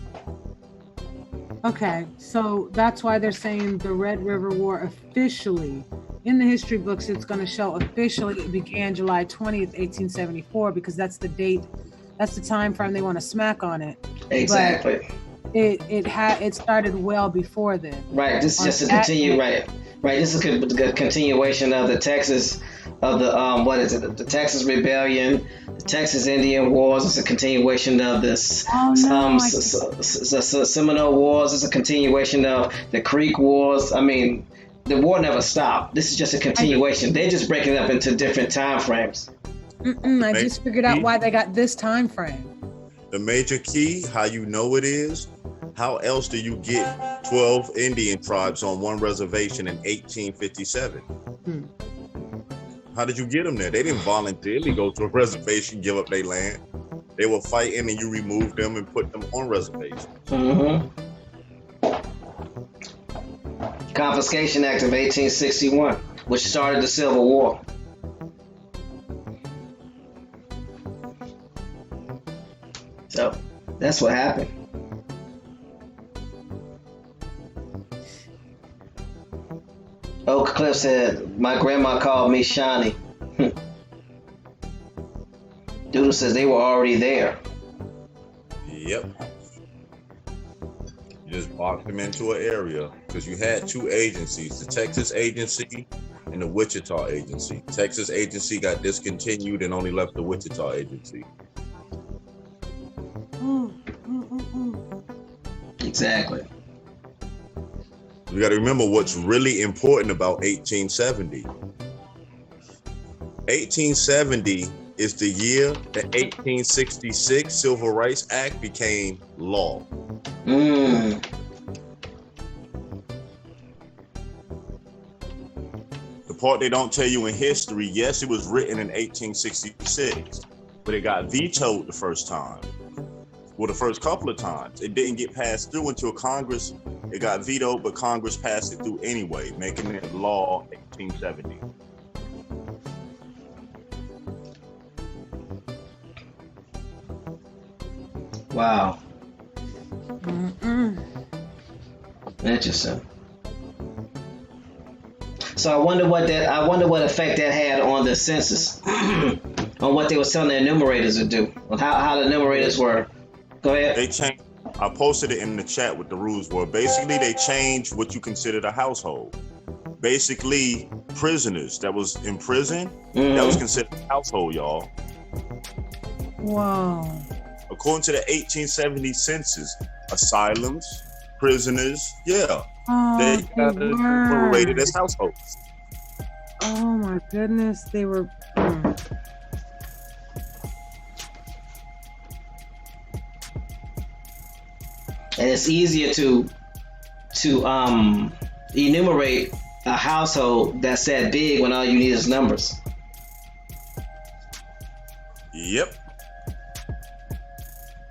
Okay, so that's why they're saying the Red River War officially, in the history books, it's going to show officially it began July 20th, 1874, because that's the date, that's the time frame they want to smack on it. Exactly. But it started well before then. Right. This is just a continue. Right. This is a continuation of the Texas, of the the Texas Rebellion, the Texas Indian Wars. It's a continuation of this Seminole Wars. It's a continuation of the Creek Wars. I mean, the war never stopped. This is just a continuation. They're just breaking it up into different time frames. I just figured out why they got this time frame. The major key, how you know it is, how else do you get 12 Indian tribes on one reservation in 1857? How did you get them there? They didn't voluntarily go to a reservation, give up their land. They were fighting, and you removed them and put them on reservations. Mm-hmm. Confiscation Act of 1861, which started the Civil War. So that's what happened. Oak Cliff said, my grandma called me Shawnee. Doodle says they were already there. Yep. You just boxed them into an area because you had two agencies, the Texas agency and the Wichita agency. Texas agency got discontinued and only left the Wichita agency. Exactly. You got to remember what's really important about 1870. 1870 is the year the 1866 Civil Rights Act became law. Mm. The part they don't tell you in history, yes, it was written in 1866, but it got vetoed the first time. Well, the first couple of times. It didn't get passed through until Congress, it got vetoed, but Congress passed it through anyway, making it law 1870. Wow. Interesting. So I wonder what effect that had on the census, on what they were telling the enumerators to do, on how the enumerators were. Go ahead. They changed. I posted it in the chat what the rules were. Basically, they changed what you considered a household. Basically, prisoners that was in prison, that was considered a household, y'all. Wow. According to the 1870 census, asylums, prisoners, they got rated as households. Oh my goodness, they were. And it's easier to enumerate a household that's that big when all you need is numbers. Yep.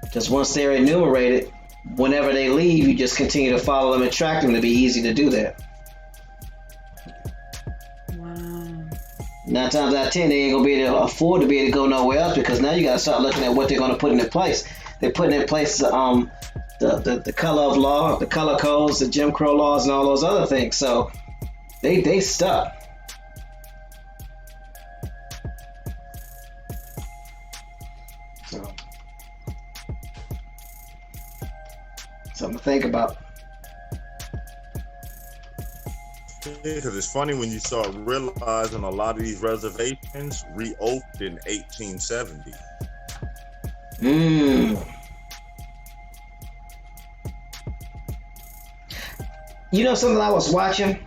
Because once they're enumerated, whenever they leave, you just continue to follow them and track them to be easy to do that. Wow. 9 times out of 10, they ain't gonna be able to afford to be able to go nowhere else, because now you gotta start looking at what they're gonna put into place. They're putting in place the color of law, the color codes, the Jim Crow laws, and all those other things. So they stuck. So something to think about. Because it's funny when you start realizing a lot of these reservations reopened in 1870. You know something I was watching?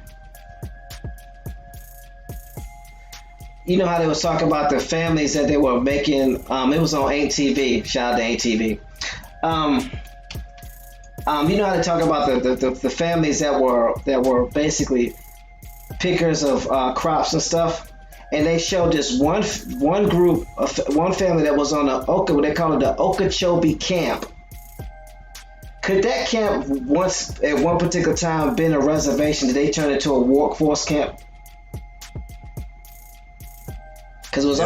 You know how they was talking about the families that they were making, it was on ATV, shout out to ATV. You know how they talk about the families that were basically pickers of crops and stuff, and they showed this one group of one family that was on the they call it the Okeechobee camp. Could that camp once at one particular time been a reservation? Did they turn it into a workforce camp? Because it was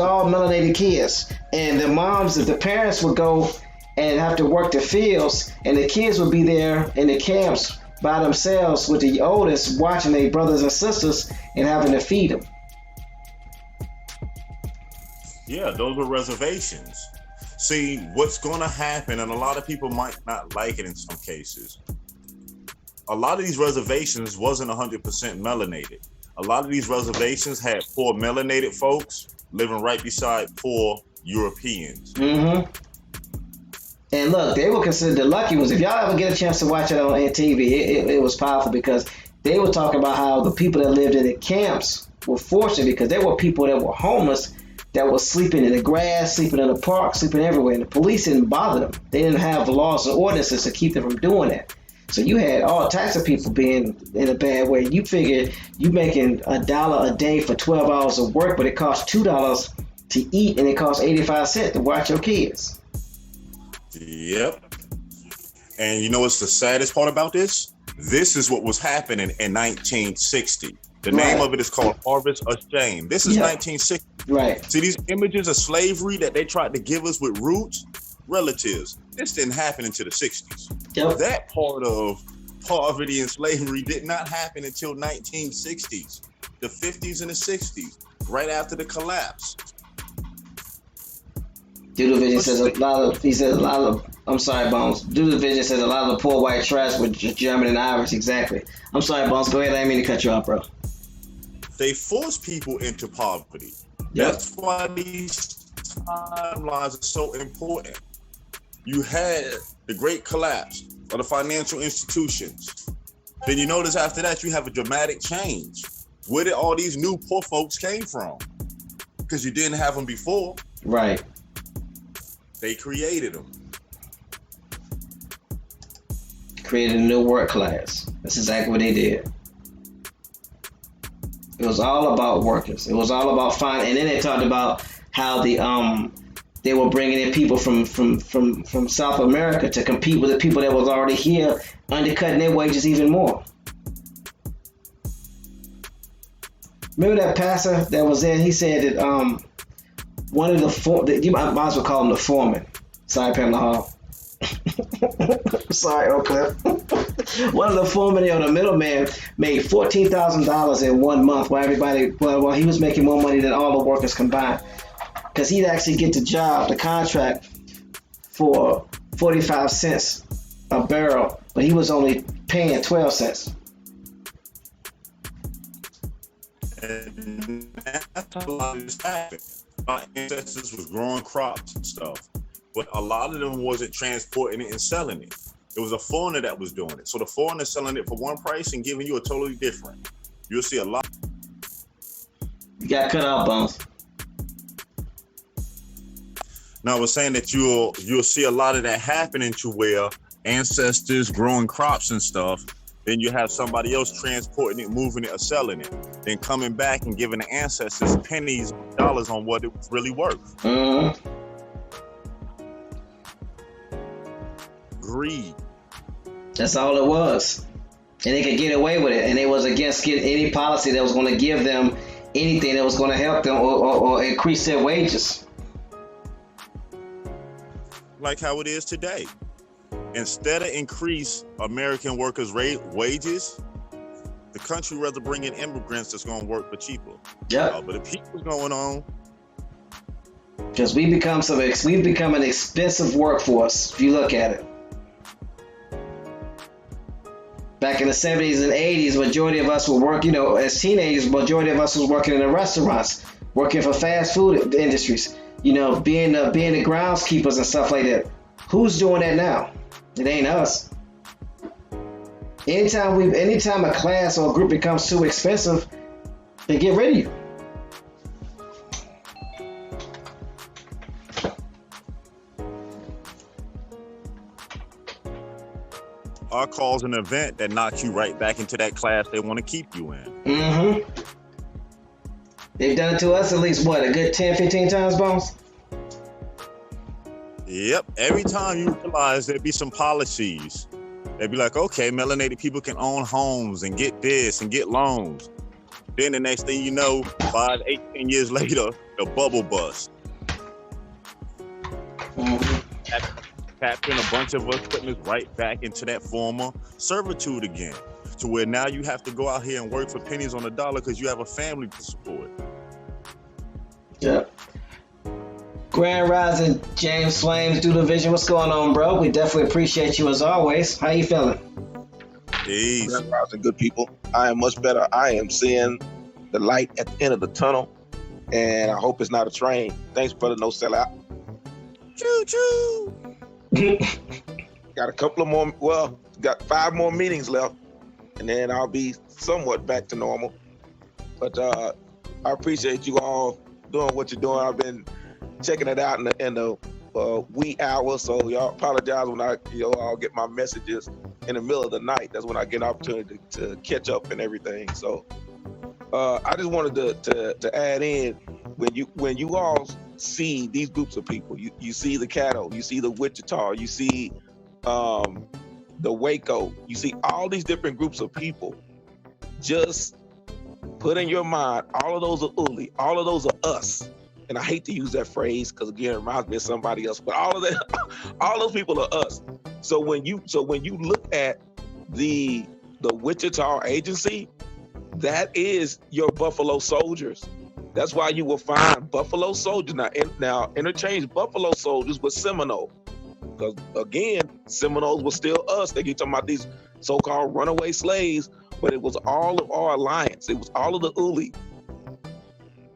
all melanated kids, and the moms, the parents would go and have to work the fields, and the kids would be there in the camps by themselves with the oldest watching their brothers and sisters and having to feed them. Yeah, those were reservations. See, what's going to happen, and a lot of people might not like it in some cases, a lot of these reservations wasn't 100% melanated. A lot of these reservations had poor melanated folks living right beside poor Europeans. Mm-hmm. And look, they were considered the lucky ones. If y'all ever get a chance to watch it on TV, it was powerful, because they were talking about how the people that lived in the camps were fortunate, because there were people that were homeless that were sleeping in the grass, sleeping in the park, sleeping everywhere, and the police didn't bother them. They didn't have laws and ordinances to keep them from doing that. So you had all types of people being in a bad way. You figured you making $1 a day for 12 hours of work, but it costs $2 to eat, and it costs 85 cents to watch your kids. Yep. And you know what's the saddest part about this? This is what was happening in 1960. The name of it is called Harvest of Shame. This is 1960. Right. See, these images of slavery that they tried to give us with roots, relatives, this didn't happen until the 60s. Yep. That part of poverty and slavery did not happen until 1960s, the 50s and the 60s, right after the collapse. Doodle Vision says a lot of, I'm sorry, Bones. Doodle Vision says a lot of the poor white trash were German and Irish, exactly. I'm sorry, Bones, go ahead, I didn't mean to cut you off, bro. They force people into poverty. Yep. That's why these timelines are so important. You had the great collapse of the financial institutions. Then you notice after that, you have a dramatic change. Where did all these new poor folks came from? Because you didn't have them before. Right. They created them. Created a new work class. That's exactly what they did. It was all about workers. It was all about finding, and then they talked about how they were bringing in people from South America to compete with the people that was already here, undercutting their wages even more. Remember that pastor that was there? He said that one of the you might as well call him the foreman. Sorry, Pamela Hall. Sorry, Oak Cliff. One of the foremen or the middleman made $14,000 in 1 month, while he was making more money than all the workers combined, because he'd actually get the contract for 45 cents a barrel, but he was only paying 12 cents. And that's a lot of this happened. My ancestors was growing crops and stuff, but a lot of them wasn't transporting it and selling it. It was a foreigner that was doing it. So the foreigner selling it for one price and giving you a totally different. You'll see a lot. You got cut out, Bones. Now I was saying that you'll see a lot of that happening to where ancestors growing crops and stuff, then you have somebody else transporting it, moving it, or selling it, then coming back and giving the ancestors pennies, dollars on what it was really worth. Mm-hmm. Greed. That's all it was. And they could get away with it. And they was against getting any policy that was going to give them anything that was going to help them or increase their wages. Like how it is today. Instead of increase American workers' wages, the country rather bring in immigrants that's going to work for cheaper. Yeah. But the people's going on. Because we've become an expensive workforce, if you look at it. Back in the 70s and 80s, majority of us were working, as teenagers, majority of us was working in the restaurants, working for fast food industries, being the groundskeepers and stuff like that. Who's doing that now? It ain't us. Anytime a class or a group becomes too expensive, they get rid of you. Or cause an event that knocks you right back into that class they want to keep you in. Mm-hmm. They've done it to us at least, a good 10, 15 times, Bones? Yep. Every time you realize there'd be some policies, they'd be like, okay, melanated people can own homes and get this and get loans. Then the next thing you know, 5, 18 years later, the bubble bust. Mm-hmm. Capturing a bunch of us, putting us right back into that former servitude again, to where now you have to go out here and work for pennies on the dollar because you have a family to support. Yeah. Grand Rising, James Flames, Doodle Vision, what's going on, bro? We definitely appreciate you as always. How you feeling? Peace. Grand Rising, good people. I am much better. I am seeing the light at the end of the tunnel, and I hope it's not a train. Thanks, brother. No sellout. Choo choo. Got a couple of more, got 5 more meetings left, and then I'll be somewhat back to normal. But I appreciate you all doing what you're doing. I've been checking it out in the wee hours, so y'all apologize when y'all get my messages in the middle of the night. That's when I get an opportunity to catch up and everything. So I just wanted to add in, when you all see these groups of people, you see the Caddo, you see the Wichita, you see the Waco, you see all these different groups of people. Just put in your mind, all of those are Uli, all of those are us. And I hate to use that phrase because again, it reminds me of somebody else, but all of that, all those people are us. So when you look at the Wichita Agency, that is your Buffalo Soldiers. That's why you will find Buffalo Soldiers. Now interchange Buffalo Soldiers with Seminole. Because again, Seminoles were still us. They keep talking about these so-called runaway slaves, but it was all of our alliance. It was all of the Uli.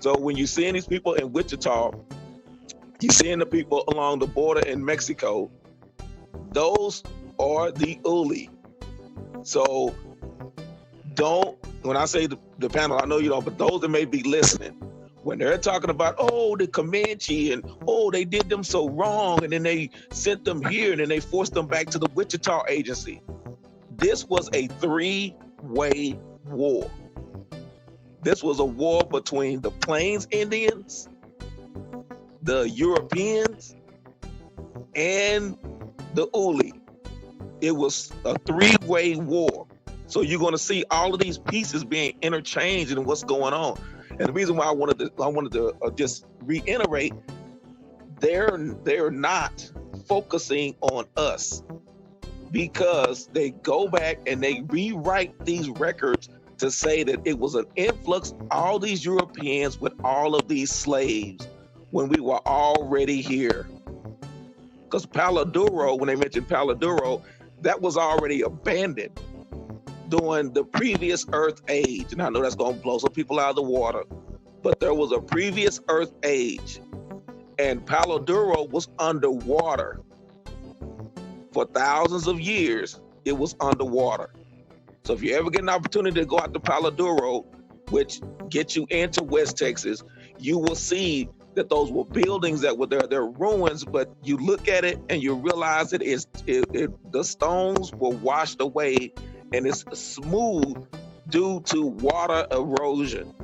So when you're seeing these people in Wichita, you're seeing the people along the border in Mexico, those are the Uli. So when I say the panel, I know you don't, but those that may be listening, when they're talking about, oh, the Comanche and, oh, they did them so wrong and then they sent them here and then they forced them back to the Wichita Agency. This was a three-way war. This was a war between the Plains Indians, the Europeans, and the Uli. It was a three-way war. So you're going to see all of these pieces being interchanged and what's going on. And the reason why I wanted to just reiterate, they're not focusing on us because they go back and they rewrite these records to say that it was an influx of all these Europeans with all of these slaves when we were already here. Because Palo Duro, when they mentioned Palo Duro, that was already abandoned during the previous Earth Age. And I know that's going to blow some people out of the water, but there was a previous Earth Age, and Palo Duro was underwater. For thousands of years, it was underwater. So if you ever get an opportunity to go out to Palo Duro, which gets you into West Texas, you will see that those were buildings that were there. They're ruins, but you look at it and you realize that the stones were washed away and it's smooth due to water erosion.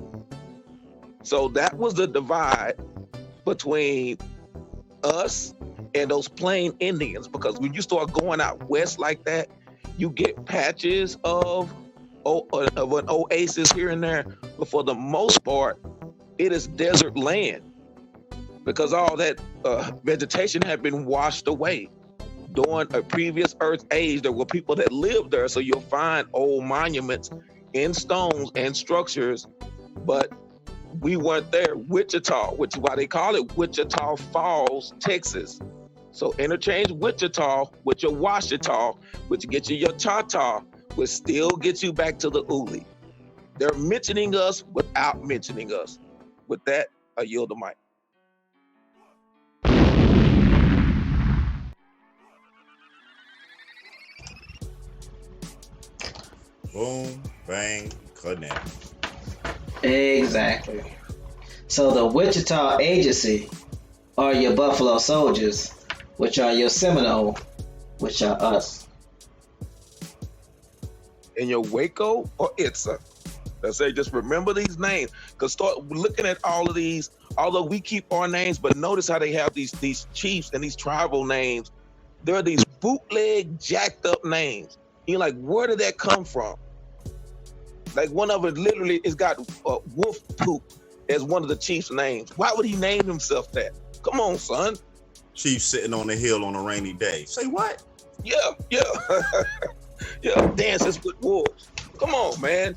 So that was the divide between us and those Plain Indians, because when you start going out west like that, you get patches of an oasis here and there, but for the most part, it is desert land because all that vegetation had been washed away. During a previous Earth Age, there were people that lived there, so you'll find old monuments in stones and structures, but we weren't there. Wichita, which is why they call it Wichita Falls, Texas. So interchange Wichita with your Washita, which gets you your Choctaw, which still gets you back to the Uli. They're mentioning us without mentioning us. With that, I yield the mic. Boom, bang, connect. Exactly. So the Wichita Agency are your Buffalo Soldiers, which are your Seminole, which are us. In your Waco or Itza. Let's say just remember these names, because start looking at all of these, although we keep our names, but notice how they have these chiefs and these tribal names. There are these bootleg, jacked up names. You're like, where did that come from? Like one of it literally has got Wolf Poop as one of the chief's names. Why would he name himself that? Come on, son. Chief sitting on the hill on a rainy day. Say what? Yeah. Yeah, dances with wolves. Come on, man.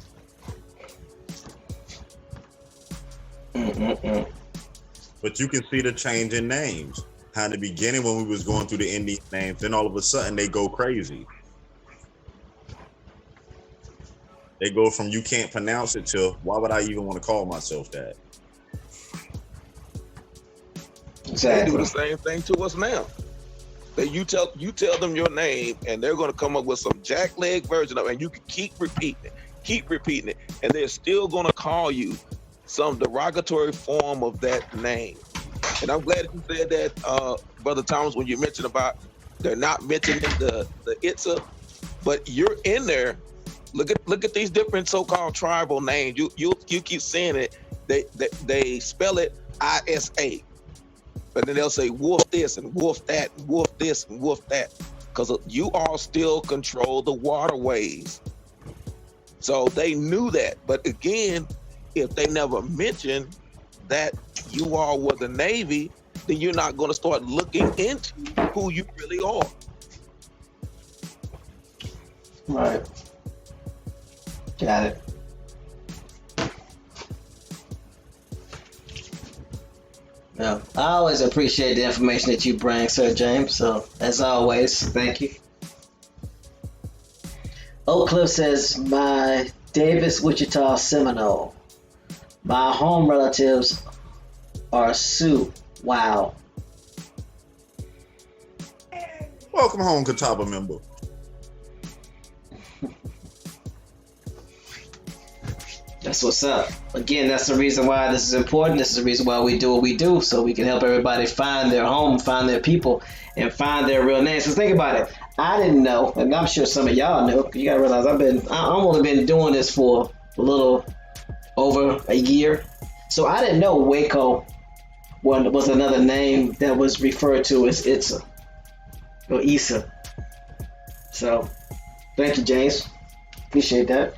But you can see the change in names. How in the beginning when we was going through the Indian names, then all of a sudden they go crazy. They go from you can't pronounce it to why would I even want to call myself that? Exactly. They do the same thing to us now. You tell them your name and they're going to come up with some jackleg version of it, and you can keep repeating it, and they're still going to call you some derogatory form of that name. And I'm glad you said that, Brother Thomas, when you mentioned about they're not mentioning the Itza, but you're in there. Look at these different so-called tribal names. You keep saying it. they spell it ISA, but then they'll say wolf this and wolf that, and wolf this and wolf that, because you all still control the waterways. So they knew that. But again, if they never mentioned that you all were the Navy, then you're not going to start looking into who you really are. Right. Got it. Yeah, I always appreciate the information that you bring, Sir James. So, as always, thank you. Oak Cliff says, my Davis, Wichita, Seminole. My home relatives are Sioux. Wow. Welcome home, Catawba member. That's what's up. Again, that's the reason why this is important. This is the reason why we do what we do, so we can help everybody find their home, find their people, and find their real names. So think about it. I didn't know, and I'm sure some of y'all know. You gotta realize I've only been doing this for a little over a year, so I didn't know Waco was another name that was referred to as Itza or Issa. So, thank you, James. Appreciate that.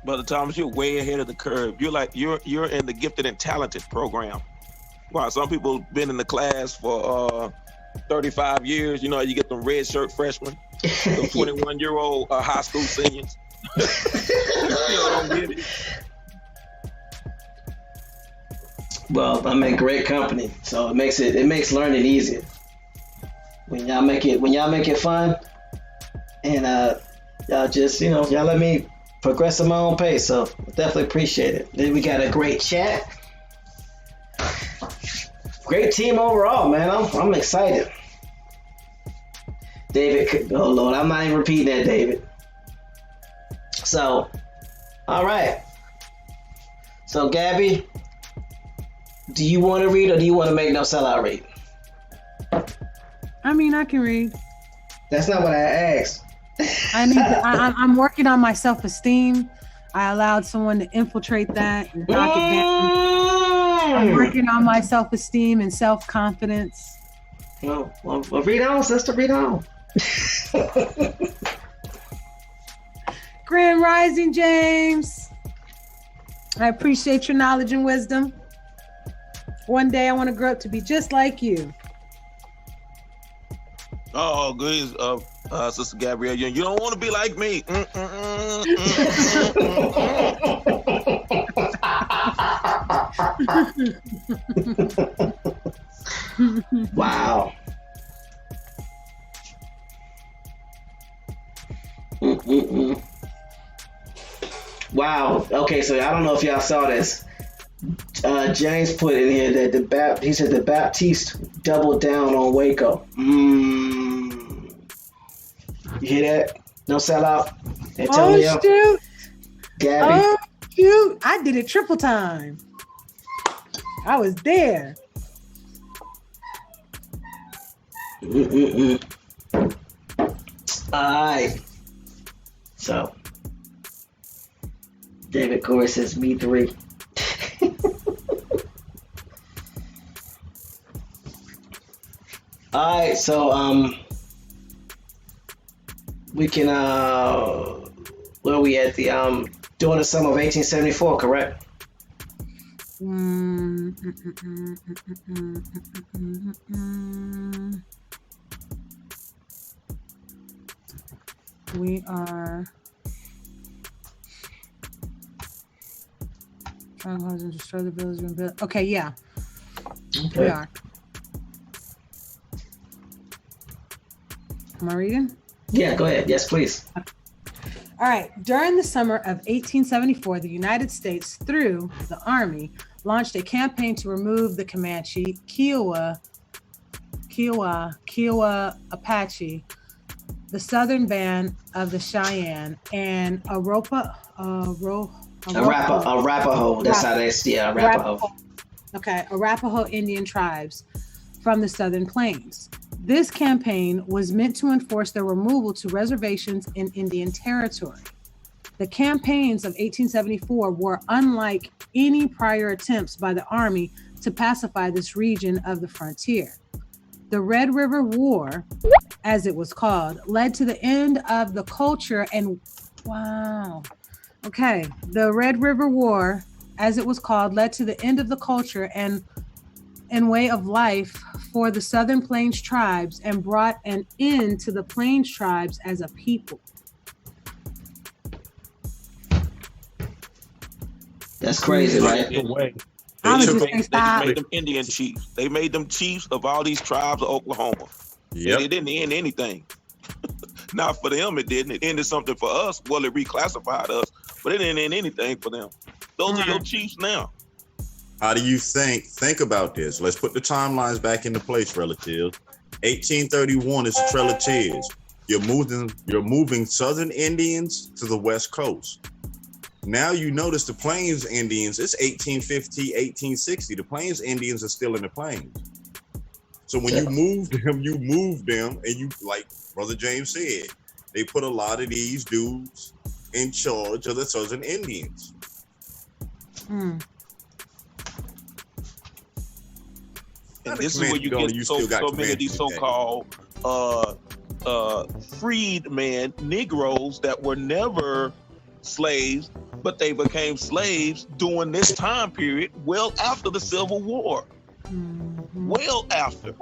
Brother Thomas, you're way ahead of the curve. You're in the gifted and talented program. Wow, some people been in the class for 35 years. You know, you get them red shirt freshmen, the 21-year-old high school seniors. You don't get it. Well, I'm in great company, so it makes learning easier. When y'all make it fun, and y'all just y'all let me progress at my own pace. So definitely appreciate it. Then we got a great chat. Great team overall, man. I'm excited. David, oh Lord, I'm not even repeating that, David. So, all right. So, Gabby, do you want to read or do you want to make no sellout read? I mean, I can read. That's not what I asked. I'm working on my self-esteem. I allowed someone to infiltrate that and knock it down. I'm working on my self-esteem and self-confidence. Well, read on, sister. Read on. Grand Rising, James. I appreciate your knowledge and wisdom. One day I want to grow up to be just like you. Oh, good, Sister Gabrielle. You don't want to be like me. Wow. Wow. Okay, so I don't know if y'all saw this. James put in here that he said the Baptiste doubled down on Waco. You hear that? No sellout. Antonio. Oh shoot! Gabby. Oh shoot! I did it triple time. I was there. Alright. So David Corey says me 3. Alright, so we can where are we at? The during the summer of 1874, correct? We are trying to cause and destroy the buildings. Okay, yeah. Okay. We are. Am I reading? Yeah, go ahead. Yes, please. All right. During the summer of 1874, the United States, through the Army, launched a campaign to remove the Comanche, Kiowa, Apache, the Southern Band of the Cheyenne, and Arapaho. That's how they see Arapaho. Okay, Arapaho Indian tribes from the Southern Plains. This campaign was meant to enforce their removal to reservations in Indian territory. The campaigns of 1874 were unlike any prior attempts by the Army to pacify this region of the frontier. The Red River War, as it was called, led to the end of the culture and the Red River War, as it was called, led to the end of the culture and way of life for the Southern Plains tribes and brought an end to the Plains tribes as a people. That's crazy, right? They made them Indian chiefs. They made them chiefs of all these tribes of Oklahoma. Yep. And it didn't end anything. Not for them, it didn't. It ended something for us. Well, it reclassified us, but it didn't end anything for them. Those are your chiefs now. How do you think about this? Let's put the timelines back into place, relatives. 1831 is the Trail of Tears. You're moving Southern Indians to the West Coast. Now you notice the Plains Indians, it's 1850, 1860. The Plains Indians are still in the Plains. So when you move them, and you, like Brother James said, they put a lot of these dudes in charge of the Southern Indians. And this is where you get so many of these so-called freedmen, Negroes that were never slaves, but they became slaves during this time period, well after the Civil War. Well after.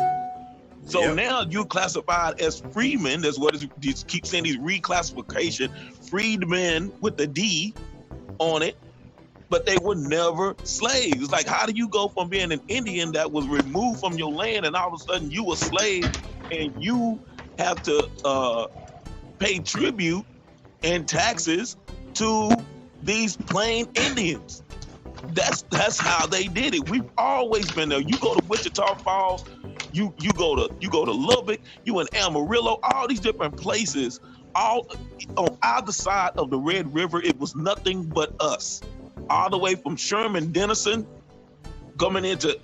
So now you classified as freemen. That's what it keep saying, these reclassification, freedmen with the D on it, but they were never slaves. It's like, how do you go from being an Indian that was removed from your land and all of a sudden you a slave and you have to pay tribute and taxes to these plain Indians? That's how they did it. We've always been there. You go to Wichita Falls, you go to Lubbock, you in Amarillo, all these different places, all on either side of the Red River. It was nothing but us. All the way from Sherman, Denison, going into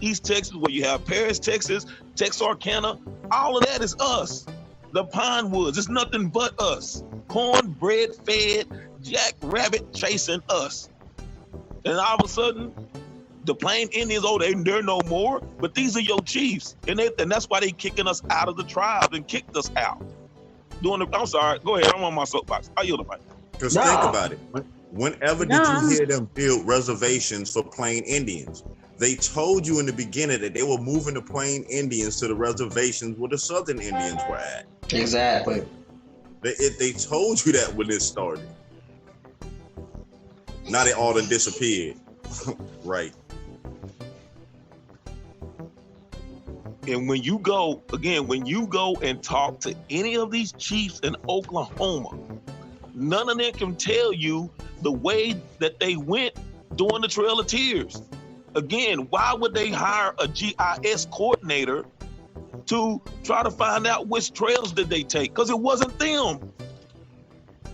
East Texas, where you have Paris, Texas, Texarkana, all of that is us. The Pine Woods, it's nothing but us. Cornbread fed, jackrabbit chasing us. And all of a sudden, the Plain Indians, they're no more, but these are your chiefs. And that's why they kicking us out of the tribe and kicked us out. I'm sorry, go ahead, I'm on my soapbox. I yield the mic. Because think about it. Whenever did you hear them build reservations for Plain Indians? They told you in the beginning that they were moving the Plain Indians to the reservations where the Southern Indians were at. Exactly. They told you that when it started. Now they all done disappeared. Right. And when you go and talk to any of these chiefs in Oklahoma, none of them can tell you the way that they went during the Trail of Tears. Again, why would they hire a GIS coordinator to try to find out which trails did they take? Because it wasn't them.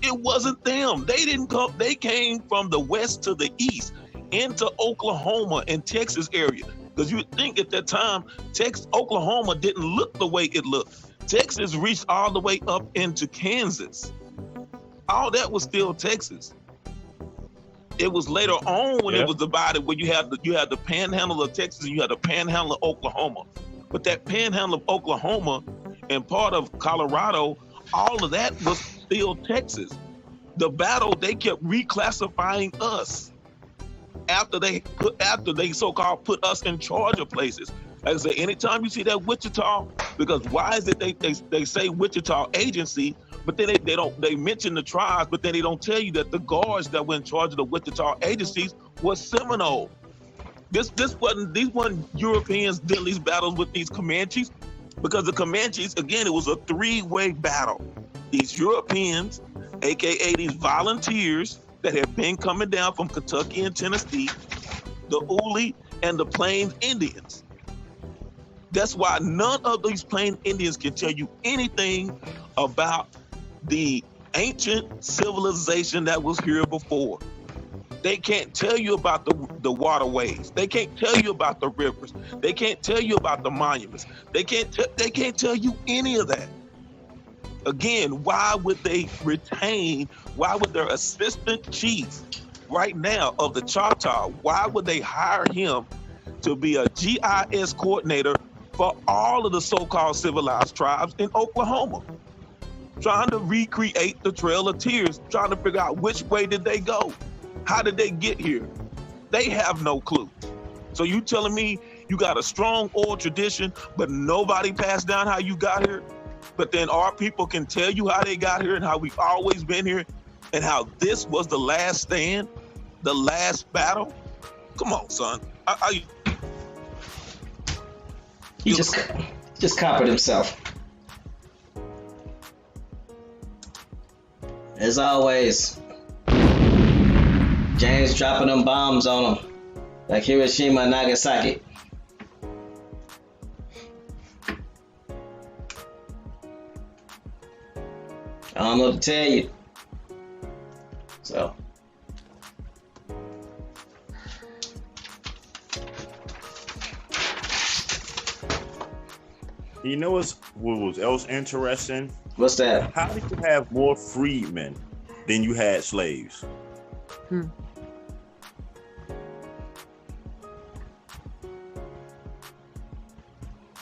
It wasn't them. They didn't come. They came from the west to the east into Oklahoma and Texas area. Because you would think at that time, Oklahoma didn't look the way it looked. Texas reached all the way up into Kansas. All that was still Texas. It was later on when it was divided, where you had the panhandle of Texas and you had the panhandle of Oklahoma. But that panhandle of Oklahoma and part of Colorado, all of that was still Texas. The battle, they kept reclassifying us after they so-called put us in charge of places. Like I say, anytime you see that Wichita, because why is it they say Wichita agency, but then they mention the tribes, but then they don't tell you that the guards that were in charge of the Wichita agencies was Seminole. These weren't Europeans doing these battles with these Comanches, because the Comanches, again, it was a three-way battle. These Europeans, aka these volunteers that have been coming down from Kentucky and Tennessee, the Uli and the Plains Indians. That's why none of these Plains Indians can tell you anything about the ancient civilization that was here before. They can't tell you about the waterways. They can't tell you about the rivers. They can't tell you about the monuments. They can't tell you any of that. Again, why would they retain, why would their assistant chief right now of the Choctaw, why would they hire him to be a GIS coordinator for all of the so-called civilized tribes in Oklahoma? Trying to recreate the Trail of Tears, trying to figure out which way did they go? How did they get here? They have no clue. So you telling me you got a strong oral tradition, but nobody passed down how you got here? But then our people can tell you how they got here and how we've always been here and how this was the last stand, the last battle? Come on, son. He just copied himself. As always, James dropping them bombs on them, like Hiroshima and Nagasaki. I don't know what to tell you. So. You know what was else interesting? What's that? How did you have more freedmen than you had slaves?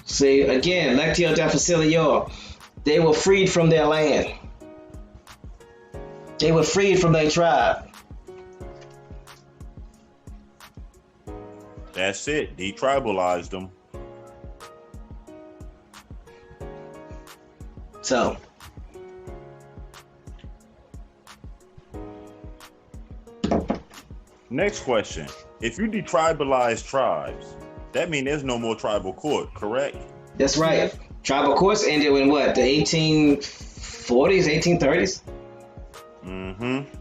See, again, Lectio da Facilio, they were freed from their land. They were freed from their tribe. That's it. Detribalized them. So, next question. If you detribalize tribes, that means there's no more tribal court, correct? that's right. Tribal courts ended in what, the 1840s, 1830s? Mm-hmm.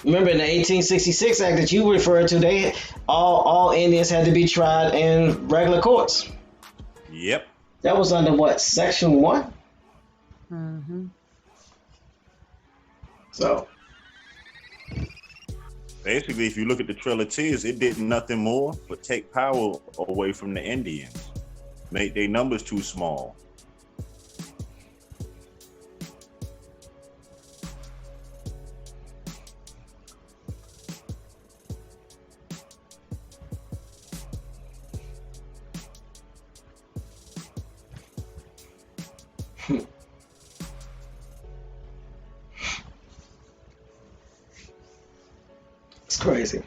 Remember in the 1866 Act that you referred to, they all Indians had to be tried in regular courts. Yep. That was under what, Section 1? Mm-hmm. So, basically, if you look at the Trail of Tears, it did nothing more but take power away from the Indians, make their numbers too small. it's crazy.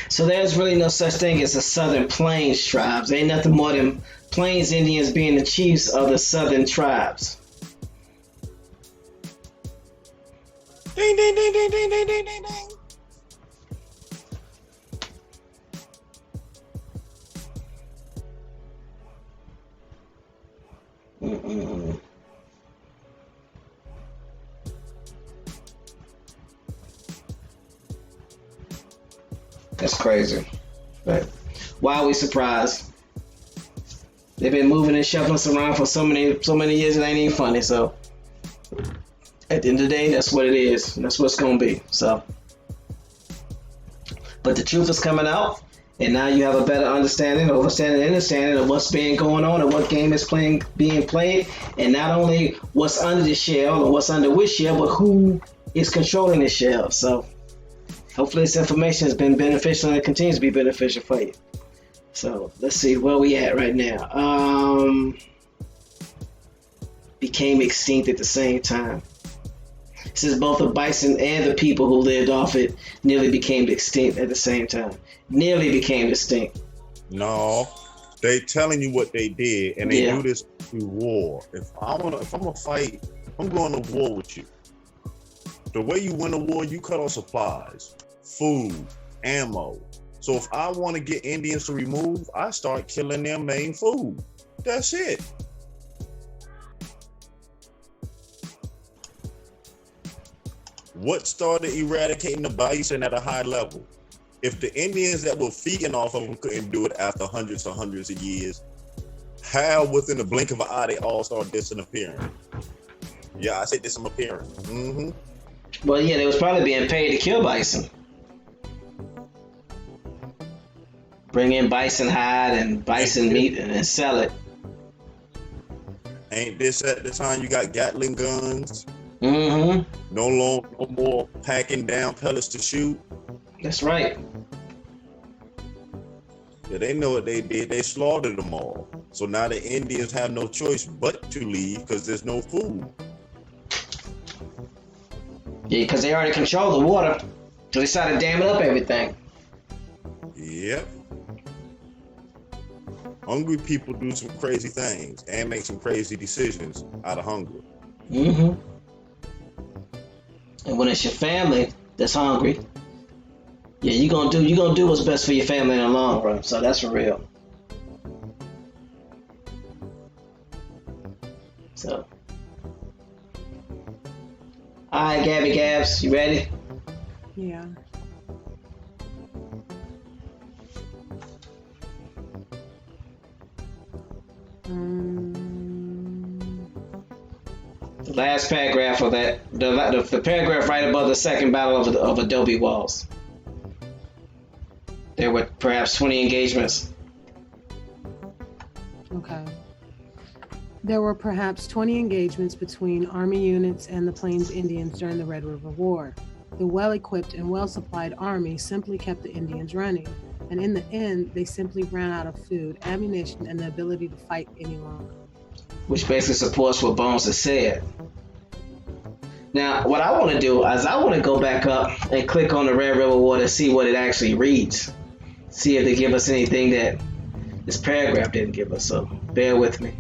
So there's really no such thing as the Southern Plains tribes. Ain't nothing more than Plains Indians being the chiefs of the Southern tribes. Ding, ding, ding, ding, ding, ding, ding, ding, ding. Mm-mm. That's crazy. But why are we surprised? They've been moving and shuffling us around for so many years, it ain't even funny. So at the end of the day, that's what it is. And that's what it's gonna be. So, but the truth is coming out, and now you have a better understanding of what's being going on and what game is being played, and not only what's under the shell or what's under which shell, but who is controlling the shell. So hopefully this information has been beneficial and it continues to be beneficial for you. So let's see where we at right now. Became extinct at the same time. Since both the bison and the people who lived off it nearly became extinct at the same time. Nearly became extinct. No, they telling you what they did, and they do this through war. If I'm gonna fight, I'm going to war with you. The way you win a war, you cut off supplies, food, ammo. So if I want to get Indians to remove, I start killing their main food. That's it. What started eradicating the bison at a high level? If the Indians that were feeding off of them couldn't do it after hundreds and hundreds of years, how within the blink of an eye they all start disappearing? Yeah, I said disappearing. Mm-hmm. Well, yeah, they was probably being paid to kill bison. Bring in bison hide and bison meat and sell it. Ain't this at the time you got Gatling guns? Mm-hmm. No more packing down pellets to shoot. That's right. Yeah, they know what they did. They slaughtered them all. So now the Indians have no choice but to leave because there's no food. Yeah, because they already control the water. So they started damming up everything. Yep. Hungry people do some crazy things and make some crazy decisions out of hunger. Mm-hmm. And when it's your family that's hungry, yeah, you're gonna do what's best for your family in the long run. So that's for real. So, all right, Gabby Gabs, you ready? Yeah. The last paragraph of that, the paragraph right above the second battle of Adobe Walls. There were perhaps 20 engagements. Okay. There were perhaps 20 engagements between Army units and the Plains Indians during the Red River War. The well-equipped and well-supplied Army simply kept the Indians running, and in the end, they simply ran out of food, ammunition, and the ability to fight any longer. Which basically supports what Bones has said. Now, what I want to do is I want to go back up and click on the Red River War to see what it actually reads. See if they give us anything that this paragraph didn't give us, so bear with me.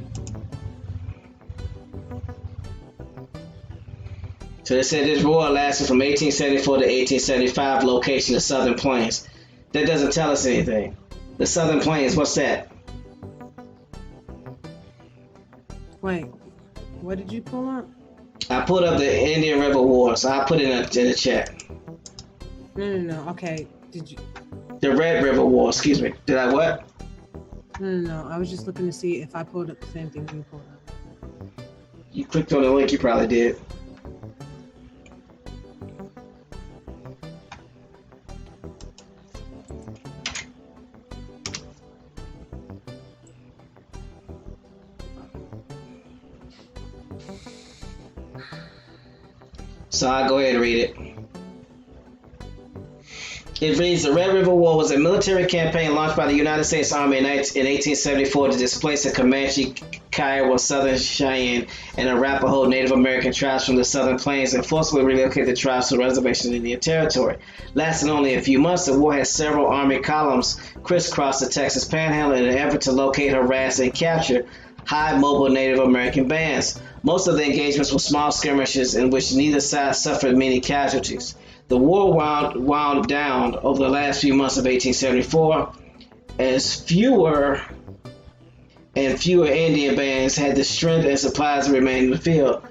So they said this war lasted from 1874 to 1875, location the Southern Plains. That doesn't tell us anything. The Southern Plains, what's that? Wait, what did you pull up? I put up the Indian River War, so I put it in the chat. No. Okay, did you? The Red River War, excuse me. Did I what? No. I was just looking to see if I pulled up the same thing you pulled up. You clicked on the link, you probably did. So I'll go ahead and read it. It reads, the Red River War was a military campaign launched by the United States Army in 1874 to displace the Comanche, Kiowa, Southern Cheyenne, and Arapaho Native American tribes from the Southern Plains and forcibly relocate the tribes to reservations in Indian Territory. Lasting only a few months, the war had several Army columns crisscross the Texas Panhandle in an effort to locate, harass, and capture high mobile Native American bands. Most of the engagements were small skirmishes in which neither side suffered many casualties. The war wound down over the last few months of 1874 as fewer and fewer Indian bands had the strength and supplies to remain in the field.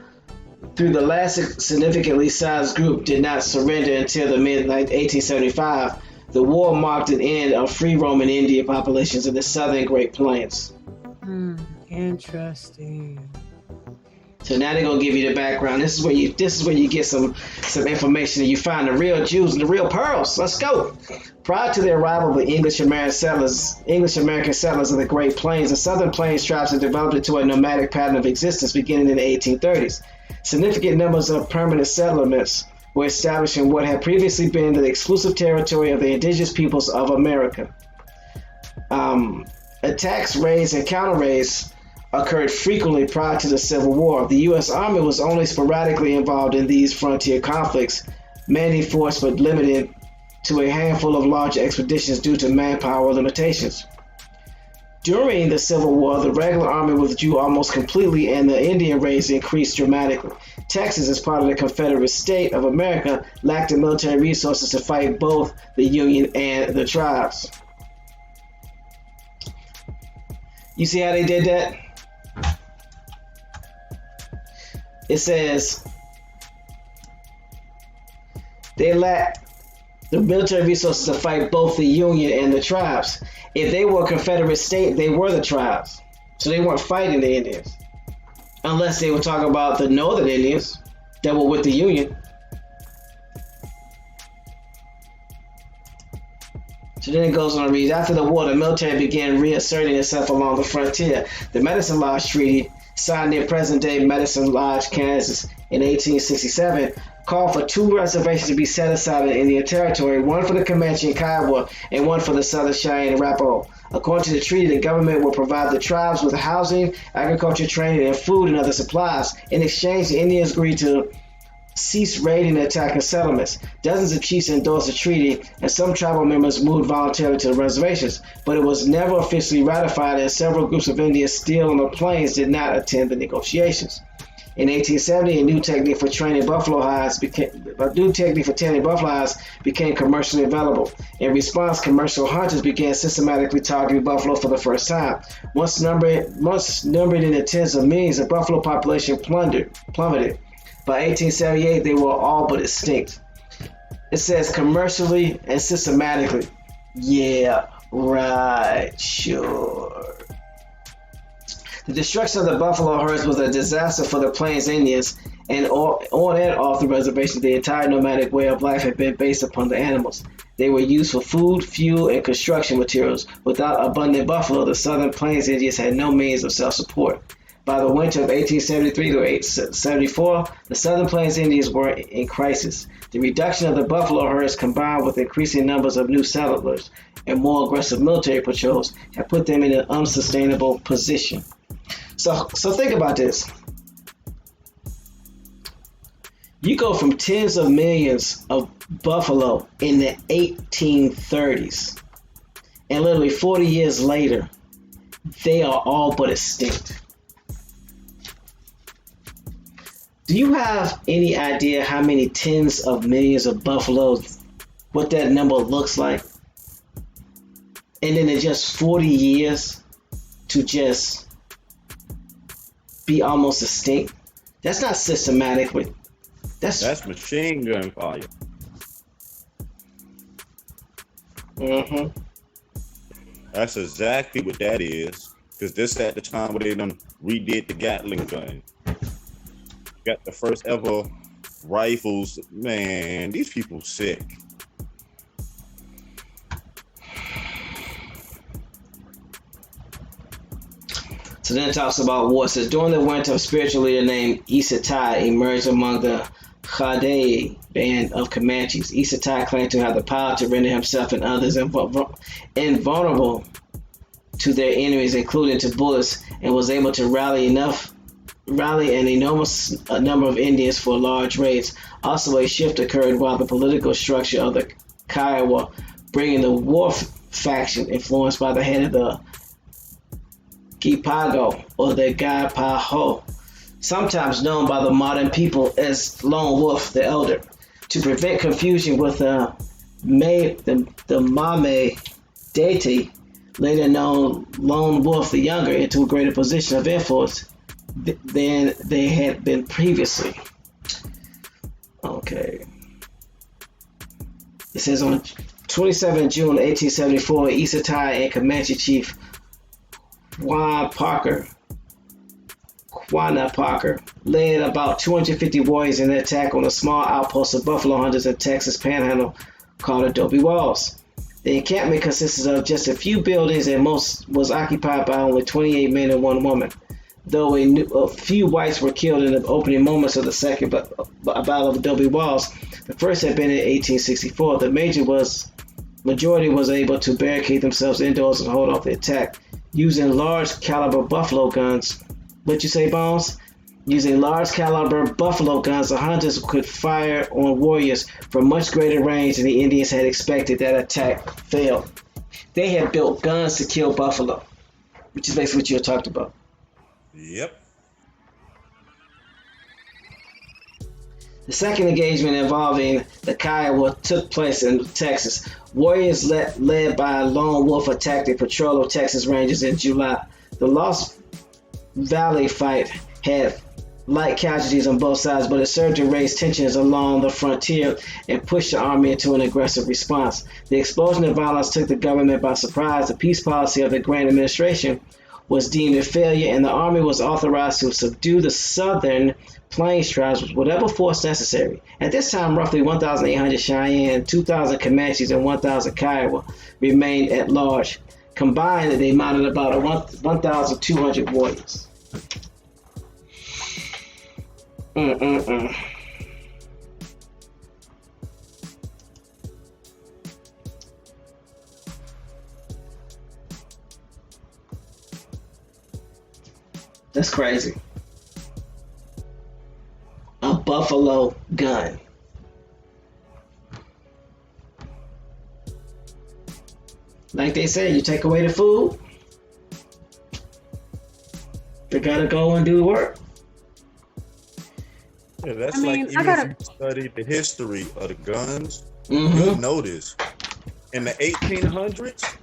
Through the last significantly sized group did not surrender until the mid-1875, the war marked an end of free roaming Indian populations in the southern Great Plains. Interesting. So now they're gonna give you the background. This is where you get some information and you find the real Jews and the real pearls. Let's go. Prior to the arrival of the English American settlers of the Great Plains, the Southern Plains tribes had developed into a nomadic pattern of existence beginning in the 1830s. Significant numbers of permanent settlements were established in what had previously been the exclusive territory of the indigenous peoples of America. Attacks, raids, and counter-raids occurred frequently prior to the Civil War. The U.S. Army was only sporadically involved in these frontier conflicts, manning force but limited to a handful of large expeditions due to manpower limitations. During the Civil War, the regular army withdrew almost completely and the Indian raids increased dramatically. Texas, as part of the Confederate State of America, lacked the military resources to fight both the Union and the tribes. You see how they did that? It says they lacked the military resources to fight both the Union and the tribes. If they were a Confederate state, they were the tribes. So they weren't fighting the Indians. Unless they were talking about the Northern Indians that were with the Union. So then it goes on to read, after the war, the military began reasserting itself along the frontier. The Medicine Lodge Treaty, signed near present-day Medicine Lodge, Kansas, in 1867, called for 2 reservations to be set aside in Indian Territory, one for the Comanche and Kiowa, and one for the Southern Cheyenne and Arapaho. According to the treaty, the government will provide the tribes with housing, agriculture training, and food and other supplies. In exchange, the Indians agreed to cease raiding and attacking settlements. Dozens of chiefs endorsed the treaty, and some tribal members moved voluntarily to the reservations, but it was never officially ratified, and several groups of Indians still on the plains did not attend the negotiations. In 1870, a new technique for training buffalo hides became commercially available. In response, commercial hunters began systematically targeting buffalo for the first time. Once numbered in the tens of millions, the buffalo population plummeted. By 1878, they were all but extinct. It says commercially and systematically. Yeah, right, sure. The destruction of the buffalo herds was a disaster for the Plains Indians, and on and off the reservation, the entire nomadic way of life had been based upon the animals. They were used for food, fuel, and construction materials. Without abundant buffalo, the Southern Plains Indians had no means of self-support. By the winter of 1873 to 1874, the Southern Plains Indians were in crisis. The reduction of the buffalo herds, combined with increasing numbers of new settlers and more aggressive military patrols, had put them in an unsustainable position. So think about this. You go from tens of millions of buffalo in the 1830s, and literally 40 years later, they are all but extinct. Do you have any idea how many tens of millions of buffaloes, what that number looks like? And then in just 40 years to just be almost extinct? That's not systematically. That's machine gun fire. Mm-hmm. That's exactly what that is. Because this at the time where they done redid the Gatling gun. Got the first ever rifles. Man, these people sick. So then it talks about war. It says, during the winter, a spiritual leader named Isatai emerged among the Khadei band of Comanches. Isatai claimed to have the power to render himself and others invulnerable to their enemies, including to bullets, and was able to rally an enormous number of Indians for large raids. Also, a shift occurred while the political structure of the Kiowa, bringing the war faction influenced by the head of the Gipago or the Gaipaho, sometimes known by the modern people as Lone Wolf the Elder, to prevent confusion with the Mame deity, later known Lone Wolf the Younger, into a greater position of influence than they had been previously. Okay. It says on 27 June 1874, Isatai and Comanche chief Quanah Parker led about 250 warriors in an attack on a small outpost of buffalo hunters in Texas Panhandle called Adobe Walls. The encampment consisted of just a few buildings, and most was occupied by only 28 men and 1 woman. Though a few whites were killed in the opening moments of the second battle of Adobe Walls, the first had been in 1864. The majority was able to barricade themselves indoors and hold off the attack using large caliber buffalo guns. What you say, Bones? Using large caliber buffalo guns, the hunters could fire on warriors from much greater range than the Indians had expected. That attack failed. They had built guns to kill buffalo, which is basically what you talked about. Yep. The second engagement involving the Kiowa took place in Texas. Warriors led by a Lone Wolf attacked a patrol of Texas Rangers in July. The Lost Valley fight had light casualties on both sides, but it served to raise tensions along the frontier and push the army into an aggressive response. The explosion of violence took the government by surprise. The peace policy of the Grant administration was deemed a failure, and the army was authorized to subdue the southern Plains tribes with whatever force necessary. At this time, roughly 1,800 Cheyenne, 2,000 Comanches, and 1,000 Kiowa remained at large. Combined, they mounted about 1,200 warriors. That's crazy. A buffalo gun. Like they say, you take away the food, they gotta go and do the work. Yeah, that's I mean, like even if you study the history of the guns, you'll notice in the 1800s,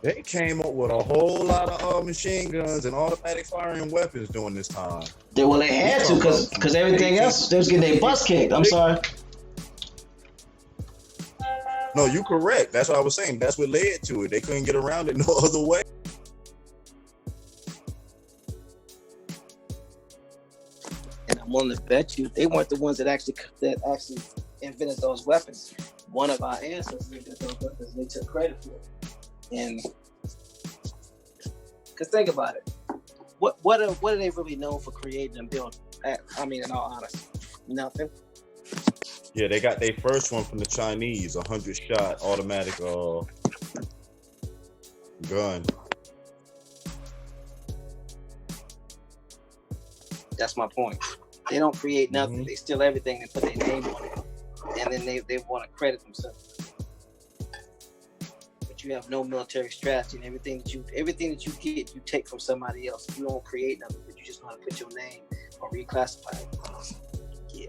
they came up with a whole lot of machine guns and automatic firing weapons during this time. Well, they had to, because everything else, they was getting their butts kicked. I'm sorry. No, you correct. That's what I was saying. That's what led to it. They couldn't get around it no other way. And I'm willing to bet you they weren't the ones that actually invented those weapons. One of our ancestors invented those weapons. They took credit for it. And because think about it, what are they really known for creating and building? I mean, in all honesty, nothing. Yeah, they got their first one from the Chinese, 100-shot automatic gun. That's my point. They don't create nothing. They steal everything and put their name on it, and then they want to credit themselves. But you have no military strategy, and everything that you get, you take from somebody else. You don't create nothing, but you just know how to put your name or reclassify it. Yeah.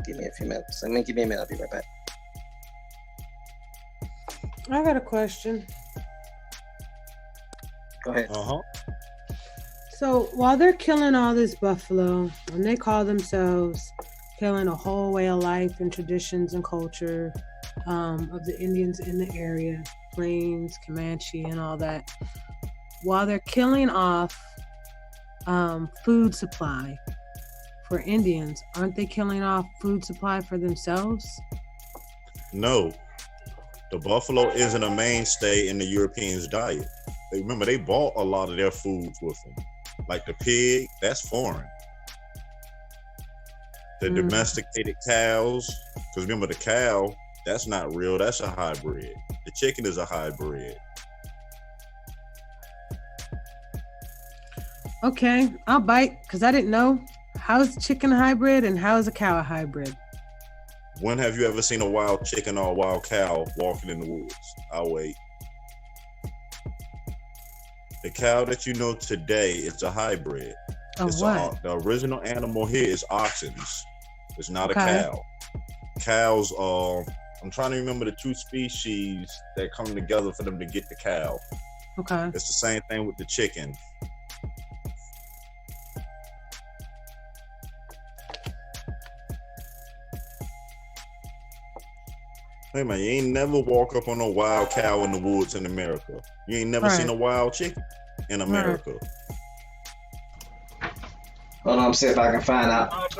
Give me a few minutes. Give me a minute. I'll be right back. I got a question. Go ahead. So while they're killing all this buffalo, and they call themselves killing a whole way of life and traditions and culture of the Indians in the area, Plains, Comanche, and all that, while they're killing off food supply for Indians, aren't they killing off food supply for themselves? No, the buffalo isn't a mainstay in the Europeans' diet. Remember, they bought a lot of their foods with them. Like the pig, that's foreign. The domesticated cows, because remember the cow, that's not real, that's a hybrid. The chicken is a hybrid. Okay, I'll bite, because I didn't know. How is a chicken a hybrid and how is a cow a hybrid? When have you ever seen a wild chicken or a wild cow walking in the woods? I'll wait. The cow that you know today is a hybrid. Of what? The original animal here is oxens. It's not a cow. Cows are, I'm trying to remember the two species that come together for them to get the cow. Okay. It's the same thing with the chicken. Hey man, you ain't never walk up on a wild cow in the woods in America. You ain't never seen a wild chicken in America. Hold on, see if I can find out.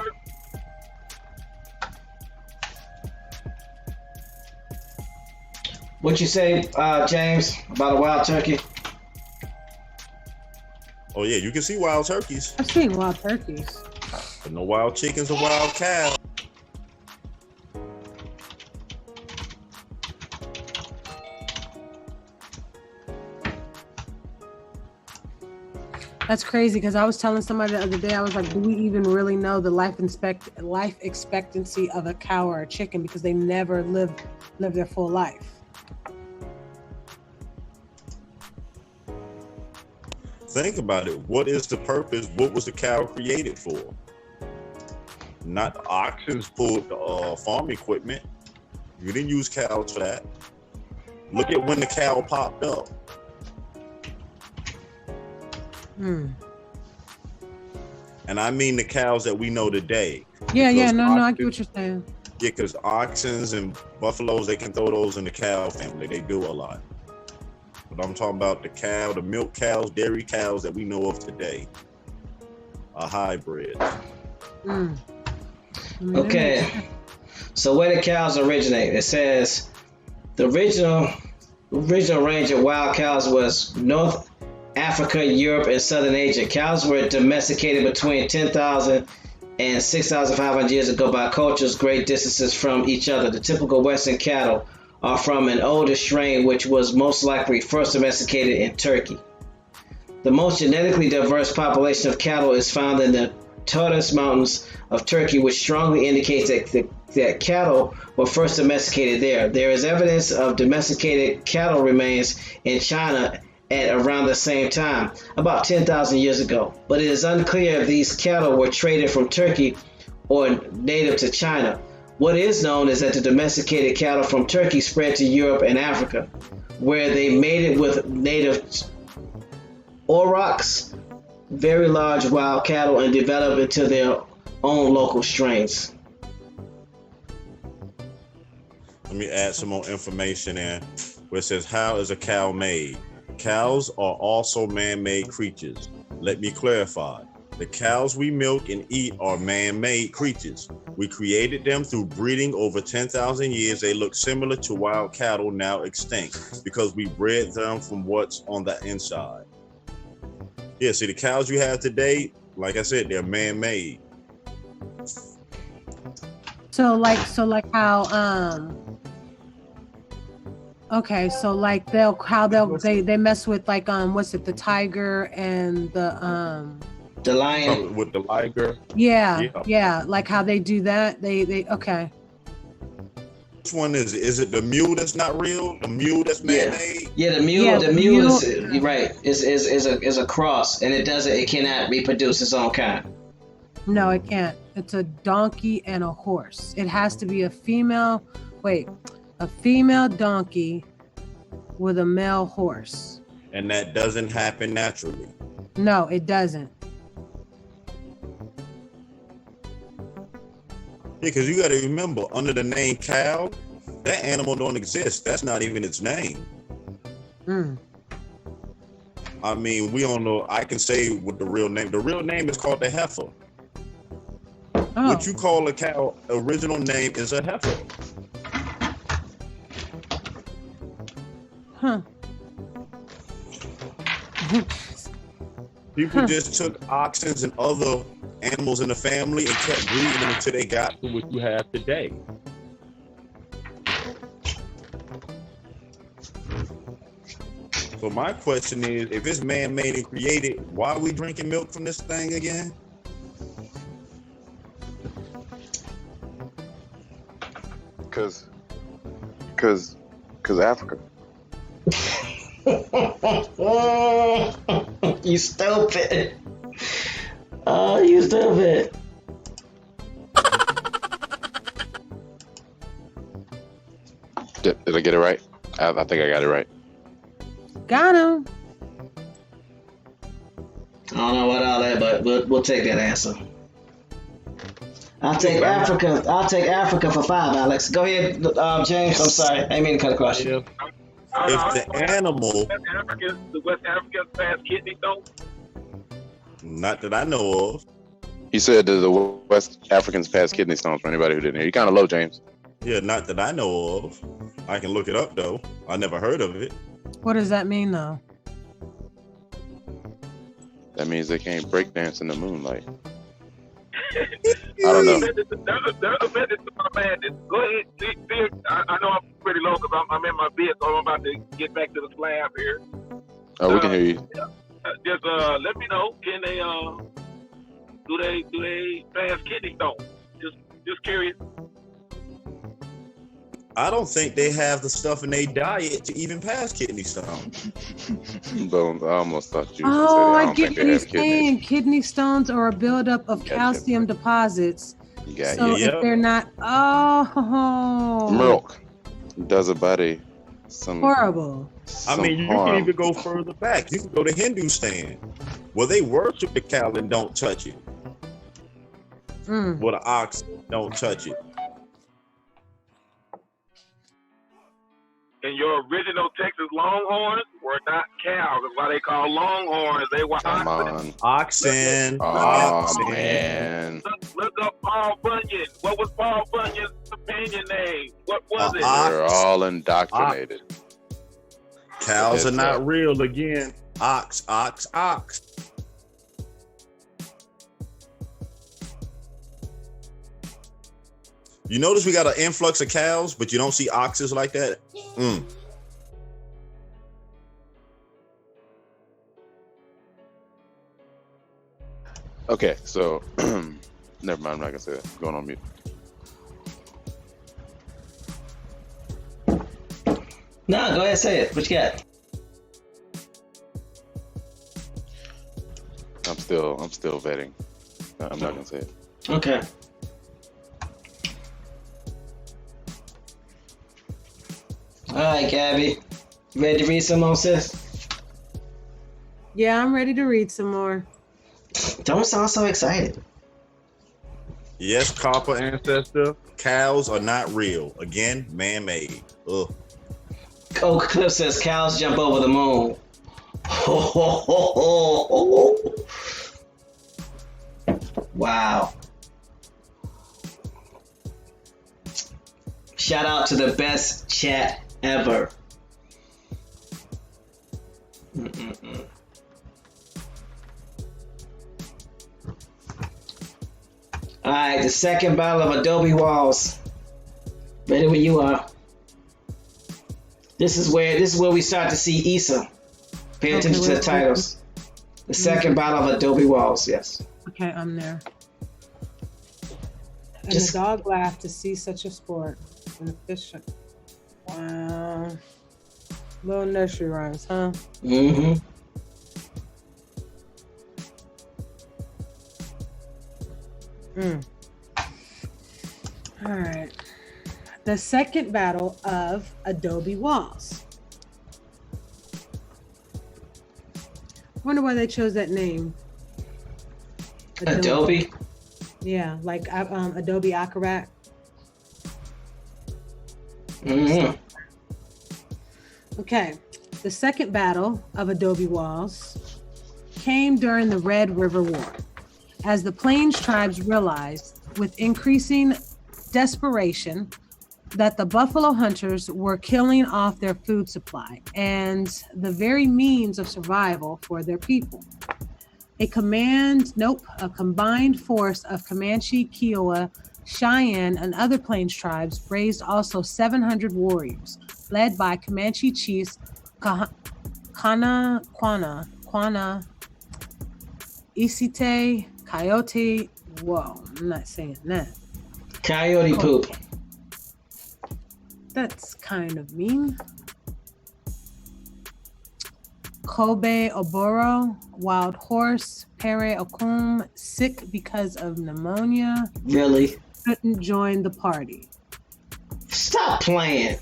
What you say, James, about a wild turkey? Oh yeah, you can see wild turkeys. I've seen wild turkeys. But no wild chickens or wild cows. That's crazy because I was telling somebody the other day, I was like, do we even really know the life expectancy of a cow or a chicken because they never live their full life? think about it. What is the purpose? What was the cow created for? Not the oxen pulled the farm equipment. You didn't use cows for that. Look at when the cow popped up. And I mean the cows that we know today. Yeah, Because no, I oxen- get what you're saying. Yeah, because oxens and buffaloes, they can throw those in the cow family. They do a lot. But I'm talking about the cow, the milk cows, dairy cows that we know of today are hybrids. Okay. So where the cows originate? It says the original range of wild cows was North Africa, Europe, and Southern Asia. Cows were domesticated between 10,000 and 6,500 years ago by cultures great distances from each other. The typical Western cattle are from an older strain which was most likely first domesticated in Turkey. The most genetically diverse population of cattle is found in the Taurus Mountains of Turkey, which strongly indicates that cattle were first domesticated there. There is evidence of domesticated cattle remains in China at around the same time, about 10,000 years ago. But it is unclear if these cattle were traded from Turkey or native to China. What is known is that the domesticated cattle from Turkey spread to Europe and Africa, where they mated with native aurochs, very large wild cattle, and developed into their own local strains. Let me add some more information in where it says, how is a cow made? Cows are also man-made creatures. Let me clarify. The cows we milk and eat are man-made creatures. We created them through breeding over 10,000 years. They look similar to wild cattle now extinct because we bred them from what's on the inside. Yeah, see the cows you have today, like I said, they're man-made. So like how okay, so like they mess with like what's it, the tiger and the lion with the liger. Yeah, like how they do that. They okay. Which one is it? Is it the mule that's not real? The mule that's man-made? Yeah, the mule is right. Is a cross, and it cannot reproduce its own kind. No, it can't. It's a donkey and a horse. It has to be a female donkey with a male horse. And that doesn't happen naturally. No, it doesn't. Yeah, because you got to remember, under the name cow, that animal don't exist. That's not even its name. I mean, we don't know. I can say what the real name. The real name is called the heifer. What you call a cow, original name is a heifer. People just took oxen and other animals in the family and kept breeding them until they got to what you have today. So my question is, if it's man-made and created, why are we drinking milk from this thing again? Cause Africa. You stupid. Oh, you stupid. Did I get it right? I think I got it right. Got him. I don't know what all that, but we'll take that answer. I'll take Africa for 5, Alex. Go ahead, James. I'm sorry. I didn't mean to cut across you. If the animal... The West Africans pass kidney stones? Not that I know of. He said that the West Africans pass kidney stones for anybody who didn't hear. You kind of low, James. Yeah, not that I know of. I can look it up, though. I never heard of it. What does that mean, though? That means they can't break dance in the moonlight. I don't know. There's a method to my madness. Go ahead. See, I know I'm pretty low because I'm in my bed, so I'm about to get back to the slab here. Oh, we can hear you. Just let me know. Can they do they pass kidney stones? Just curious. I don't think they have the stuff in their diet to even pass kidney stones. Bones. I almost thought you. Oh, said, I don't get think what they he's have kidneys. saying. Kidney stones are a buildup of Gotcha. calcium deposits. You got So Yeah. if they're not, milk does a body some. horrible. I mean, you harm. can even go further back. You can go to Hindustan, where they worship the cow and don't touch it. Mm. Where the ox don't touch it. And your original Texas Longhorns were not cows. That's why they call Longhorns. They were Come oxen. on. Oxen. Oh Oxen. man. Look up Paul Bunyan. What was Paul Bunyan's companion name? What was it? Ox. We're all indoctrinated. Cows are Yes, not sir. real again. Ox, ox, ox. You notice we got an influx of cows, but you don't see oxes like that? Mm. Okay, so never mind. I'm not gonna say that. Going on mute. No, go ahead, say it. What you got? I'm still vetting. I'm not gonna say it. Okay. All right, Gabby. You ready to read some more, sis? Yeah, I'm ready to read some more. Don't sound so excited. Yes, copper ancestor. Cows are not real. Again, man-made. Ugh. Oh, Cliff says cows jump over the moon. Ho, ho, ho, ho, ho. Wow. Shout out to the best chat ever. Mm-mm-mm. All right, the second battle of Adobe Walls. Ready when you are. This is where we start to see Issa. Pay attention to the titles. The second battle of Adobe Walls. Yes. Okay, I'm there. And Just- the dog laughed to see such a sport. And the fish. Wow. Little nursery rhymes, huh? Mm-hmm. All right. The second battle of Adobe Walls. Wonder why they chose that name. Adobe. Yeah, like Adobe Acrobat. Mm-hmm. Okay. The second battle of Adobe Walls came during the Red River War, as the Plains tribes realized with increasing desperation that the buffalo hunters were killing off their food supply and the very means of survival for their people. A combined force of Comanche, Kiowa, Cheyenne, and other Plains tribes raised also 700 warriors, led by Comanche chiefs Karankawan, Isite, Coyote. Whoa, I'm not saying that. Coyote poop. That's kind of mean. Kobe Oboro, Wild Horse, Pere Okum, sick because of pneumonia, Really? couldn't join the party. Stop playing.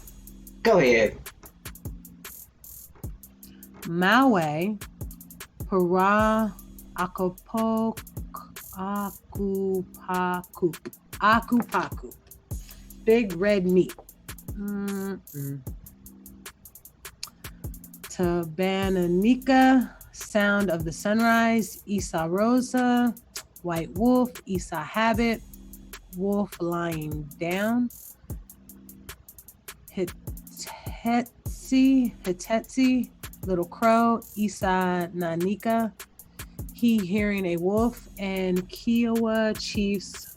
Go ahead. Maui, Para, Akupaku, big red meat. Tabananika, sound of the sunrise, Isa Rosa, white wolf, Isa habit, wolf lying down, Hitetsi, little crow, Isa Nanika, he hearing a wolf, and Kiowa chiefs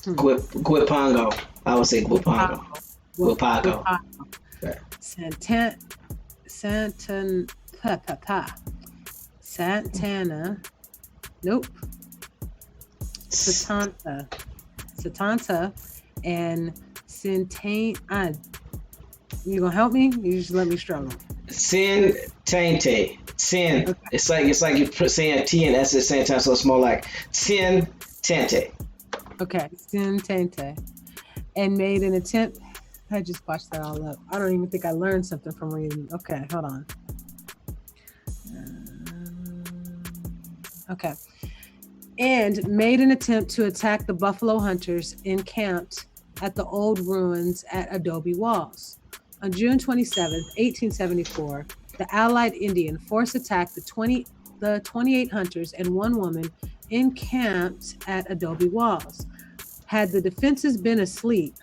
Guipango. I would say Guipango. Guipago. Santana. Nope. Satanta and Sintane. You gonna help me? You just let me struggle. Sin Tainte. Sin. Okay. It's like you put saying T and S at the same time, so it's more like Sin Tante. Okay, Sintante, and made an attempt. I just watched that all up. I don't even think I learned something from reading. Okay, hold on. Okay. And made an attempt to attack the buffalo hunters encamped at the old ruins at Adobe Walls. On June 27, 1874, the Allied Indian force attacked the 28 hunters and one woman encamped at Adobe Walls. Had the defenders been asleep,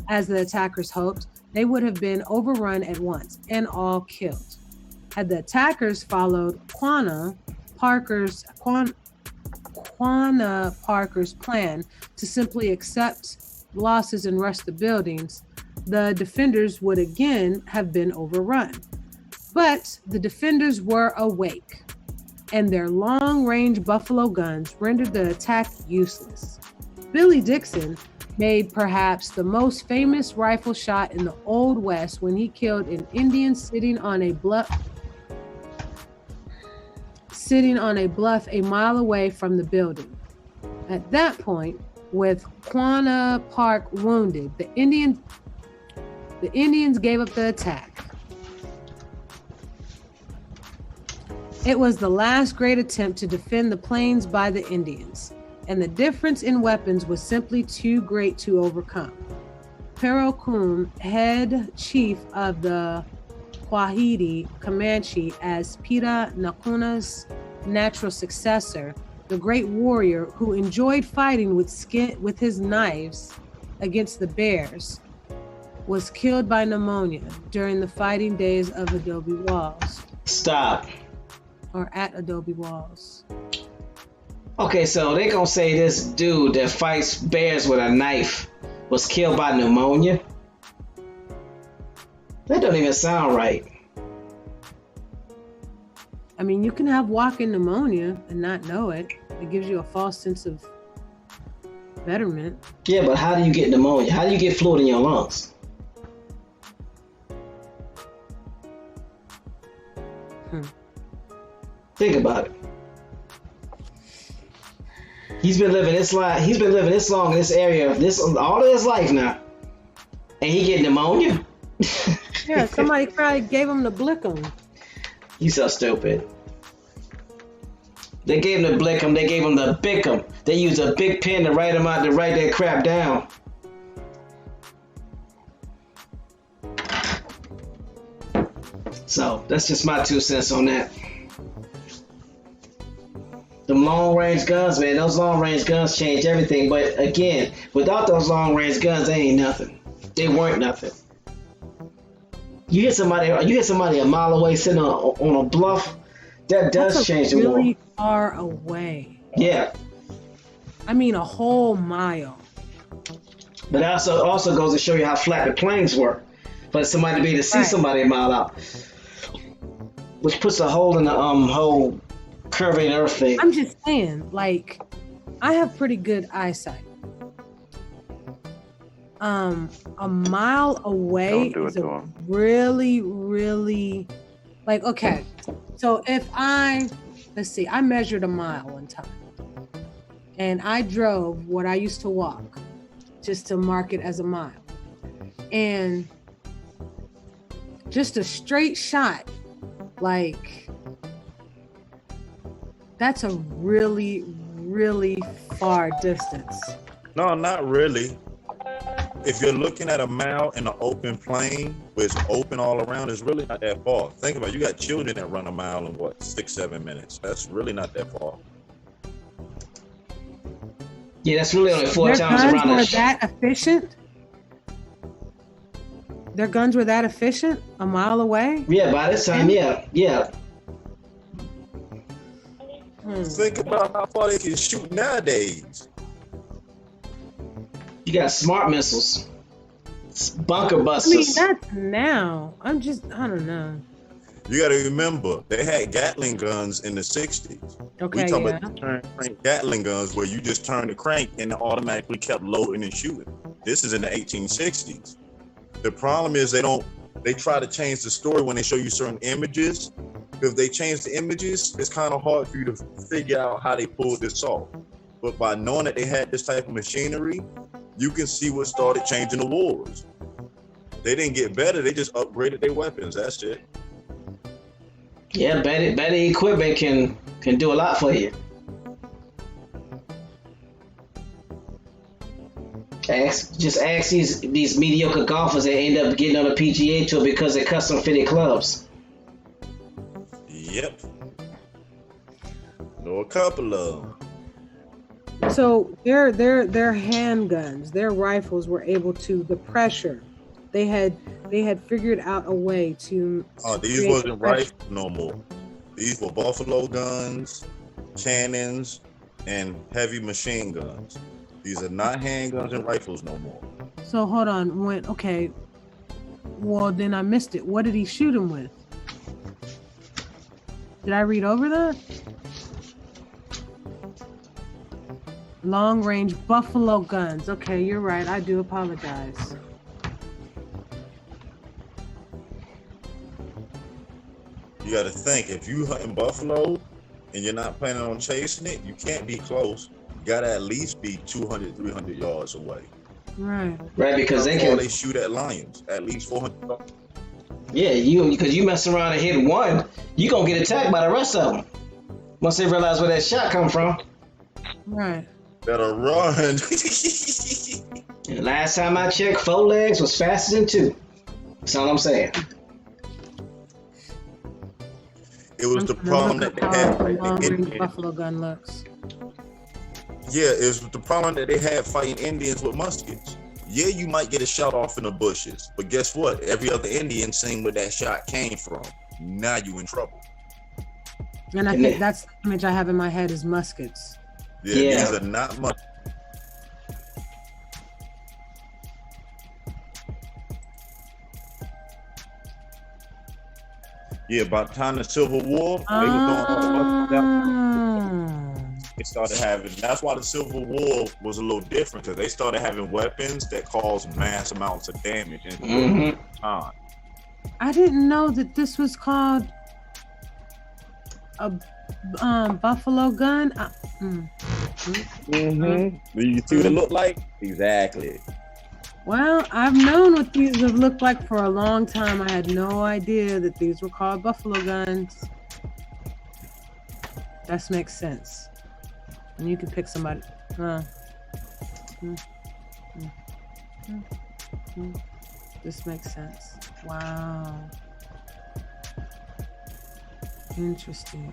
as the attackers hoped, they would have been overrun at once and all killed. Had the attackers followed Quanah Parker's plan to simply accept losses and rush the buildings, the defenders would again have been overrun. But the defenders were awake, and their long-range buffalo guns rendered the attack useless. Billy Dixon made perhaps the most famous rifle shot in the Old West when he killed an Indian sitting on a bluff a mile away from the building. At that point, with Quanah Park wounded, the Indians gave up the attack. It was the last great attempt to defend the plains by the Indians, and the difference in weapons was simply too great to overcome. Pero Coon, head chief of the Kwahidi Comanche, as Pita Nakuna's natural successor, the great warrior who enjoyed fighting with his knives against the bears, was killed by pneumonia during the fighting days of Adobe Walls. Stop. Or at Adobe Walls. Okay, so they gonna say this dude that fights bears with a knife was killed by pneumonia? That don't even sound right. I mean, you can have walking pneumonia and not know it. It gives you a false sense of betterment. Yeah, but how do you get pneumonia? How do you get fluid in your lungs? Think about it. He's been living this life. He's been living this long in this area, all of his life now, and he get pneumonia. Yeah, somebody probably gave him the blickum. You so stupid. They gave him the blickum. They gave him the bickum. They used a big pen to write that crap down. So that's just my 2 cents on that. Them long-range guns, man, those long-range guns change everything. But again, without those long-range guns, they ain't nothing. They weren't nothing. You hit somebody a mile away sitting on a bluff, that does change the war. Really far away. Yeah. I mean, a whole mile. But that also goes to show you how flat the plains were. For somebody to be able to see somebody a mile out, which puts a hole in the whole curving earth thing. I'm just saying, like, I have pretty good eyesight. A mile away is really, really, like, okay. So if let's see, I measured a mile one time, and I drove what I used to walk just to mark it as a mile, and just a straight shot, like, that's a really, really far distance. No, not really. If you're looking at a mile in an open plain where it's open all around, it's really not that far. Think about it. You got children that run a mile in 6-7 minutes. That's really not that far. Yeah, that's really only 4 times Their around. guns were that efficient? Their guns were that efficient? A mile away? Yeah, by this time, yeah. Think about how far they can shoot nowadays. You got smart missiles, bunker I mean, busters. that's now. I don't know. You got to remember, they had Gatling guns in the 60s. Okay, We talking yeah. about the turn crank Gatling guns where you just turn the crank and it automatically kept loading and shooting. This is in the 1860s. The problem is they try to change the story when they show you certain images. If they change the images, it's kind of hard for you to figure out how they pulled this off. But by knowing that they had this type of machinery, you can see what started changing the wars. They didn't get better, they just upgraded their weapons. That's it. Yeah, better equipment can do a lot for you. Just ask these mediocre golfers that end up getting on a PGA tour because they're custom fitted clubs. Yep. Know a couple of them. So their handguns, their rifles were able to the pressure. They had figured out a way to. Oh, these wasn't rifles no more. These were buffalo guns, cannons, and heavy machine guns. These are not handguns and rifles no more. So hold on. Well, then I missed it. What did he shoot him with? Did I read over that? Long range buffalo guns. Okay, you're right. I do apologize. You got to think, if you hunting buffalo and you're not planning on chasing it, you can't be close. You got to at least be 200, 300 yards away. Right. Right, because they shoot at lions, at least 400 yards. Yeah, because you mess around and hit one, you gonna get attacked by the rest of them. Once they realize where that shot come from. Right. Better run. And last time I checked, 4 legs was faster than 2. That's all I'm saying. It was the problem that they had. Long-range buffalo gun looks. Yeah, it was the problem that they had fighting Indians with muskets. Yeah, you might get a shot off in the bushes, but guess what? Every other Indian seen where that shot came from. Now you in trouble. And I think that's the image I have in my head is muskets. Yeah. These are not muskets. Yeah, about the time the Civil War, they started having. That's why the Civil War was a little different, because they started having weapons that caused mass amounts of damage in time. I didn't know that this was called a buffalo gun. Do you see what it look like? Exactly. Well, I've known what these have looked like for a long time. I had no idea that these were called buffalo guns. That makes sense. And you can pick somebody. This makes sense. Wow. Interesting.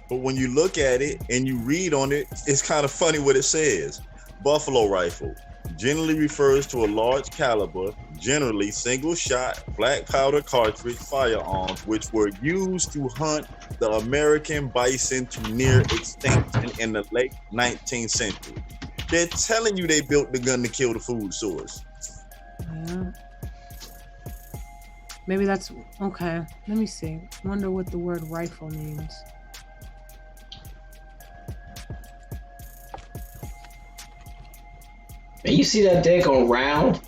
But when you look at it and you read on it, it's kind of funny what it says. Buffalo rifle generally refers to a large caliber, generally single shot, black powder cartridge firearms, which were used to hunt the American bison to near extinction in the late 19th century. They're telling you they built the gun to kill the food source. Yeah. Maybe that's okay. Let me see. Wonder what the word rifle means. And you see that daggone round?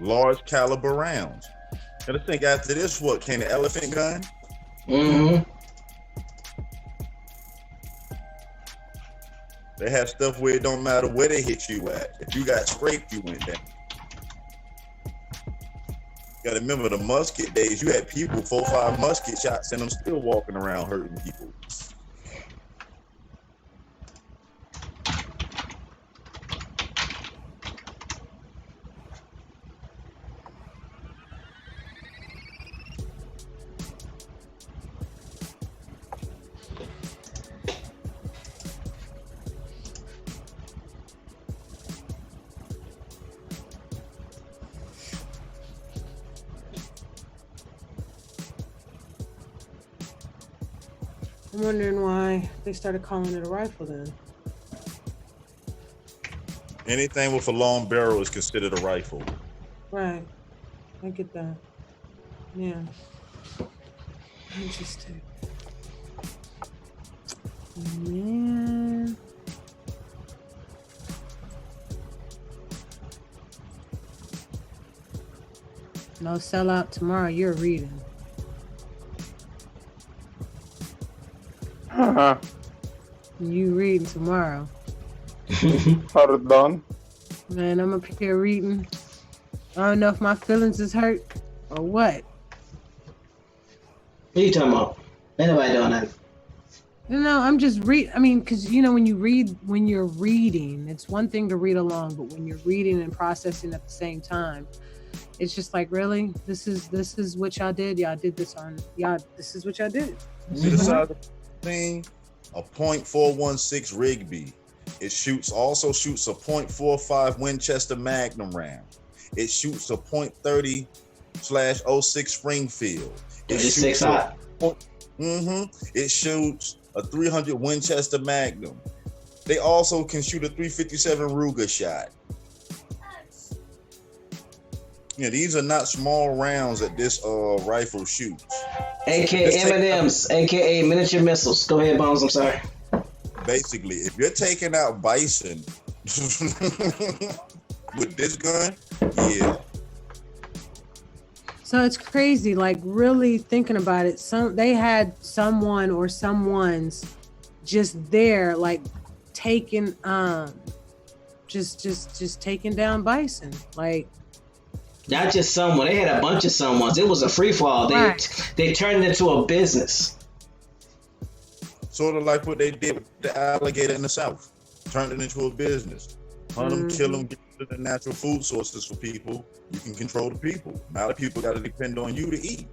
Large caliber rounds. And I think after this, what came the elephant gun? They have stuff where it don't matter where they hit you at. If you got scraped, you went down. You gotta remember the musket days, you had people 4 or 5 musket shots and them still walking around hurting people. I'm wondering why they started calling it a rifle then. Anything with a long barrel is considered a rifle. Right. I get that. Yeah. Interesting. Man. No sellout tomorrow. You're reading. You reading tomorrow. Hard done. Man, I'm up here reading. I don't know if my feelings is hurt or what. What are you talking about? Ain't nobody doing that. No, I'm just I mean, because you know, when you're reading, it's one thing to read along, but when you're reading and processing at the same time, it's just like, really, this is what y'all did. Y'all did this on y'all. This is what y'all did. See the size of the thing? A .416 Rigby. It also shoots a .45 Winchester Magnum round. It shoots a .30/06 Springfield. It shoots hot. It shoots a 300 Winchester Magnum. They also can shoot a 357 Ruger shot. Yeah, these are not small rounds that this rifle shoots. AKA M&Ms, AKA miniature missiles. Go ahead, Bones. I'm sorry. Basically, if you're taking out bison with this gun, yeah. So it's crazy, like really thinking about it. They had someone or someone's just there, like taking just taking down bison, like. Not just someone. They had a bunch of someones. It was a free fall. They turned it into a business. Sort of like what they did with the alligator in the South. Turned it into a business. Hunt them, kill them, get rid of the natural food sources for people. You can control the people. Now the people got to depend on you to eat.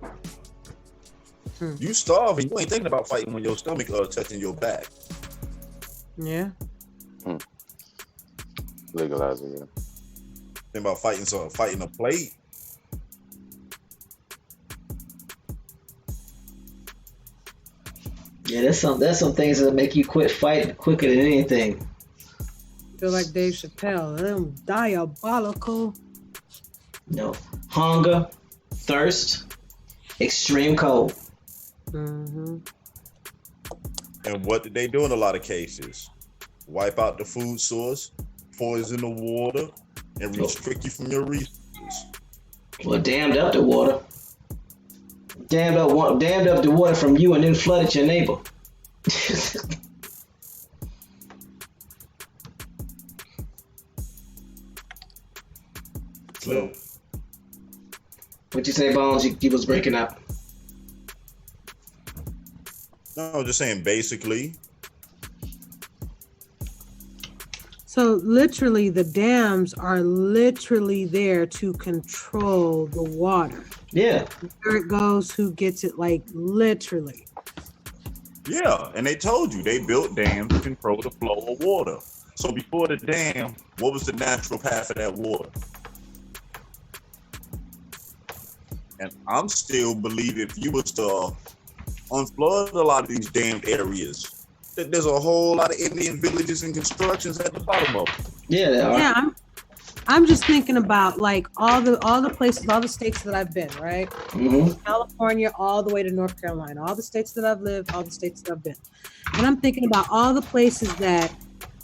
You starving. You ain't thinking about fighting when your stomach touching your back. Yeah. Legalizing it. Think about fighting a plate. Yeah, there's some things that make you quit fighting quicker than anything. Feel like Dave Chappelle. Them diabolical. No, hunger, thirst, extreme cold. Mm-hmm. And what did they do in a lot of cases? Wipe out the food source, poison the water, and restrict you from your resources. Well, dammed up the water. Dammed up the water from you and then flooded your neighbor. So, what'd you say, Bones? You was breaking up. No, just saying basically. So literally the dams are literally there to control the water. Yeah. Where it goes, who gets it, like literally. Yeah, and they told you they built dams to control the flow of water. So before the dam, what was the natural path of that water? And I'm still believing if you was to unflood a lot of these damned areas, that there's a whole lot of Indian villages and constructions at the bottom of them. Yeah, they are. Yeah, I'm just thinking about like all the places, all the states that I've been, right? Mm-hmm. California all the way to North Carolina, all the states that I've lived, all the states that I've been. And I'm thinking about all the places that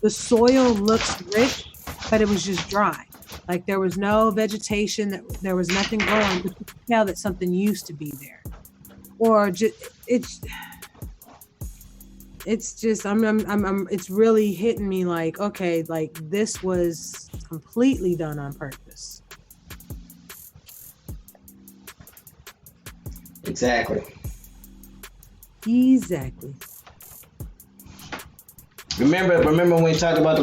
the soil looks rich, but it was just dry. Like there was no vegetation, there was nothing growing, but you could tell that something used to be there. Or just it's really hitting me like, okay, like this was completely done on purpose. Exactly. Remember when we talked about the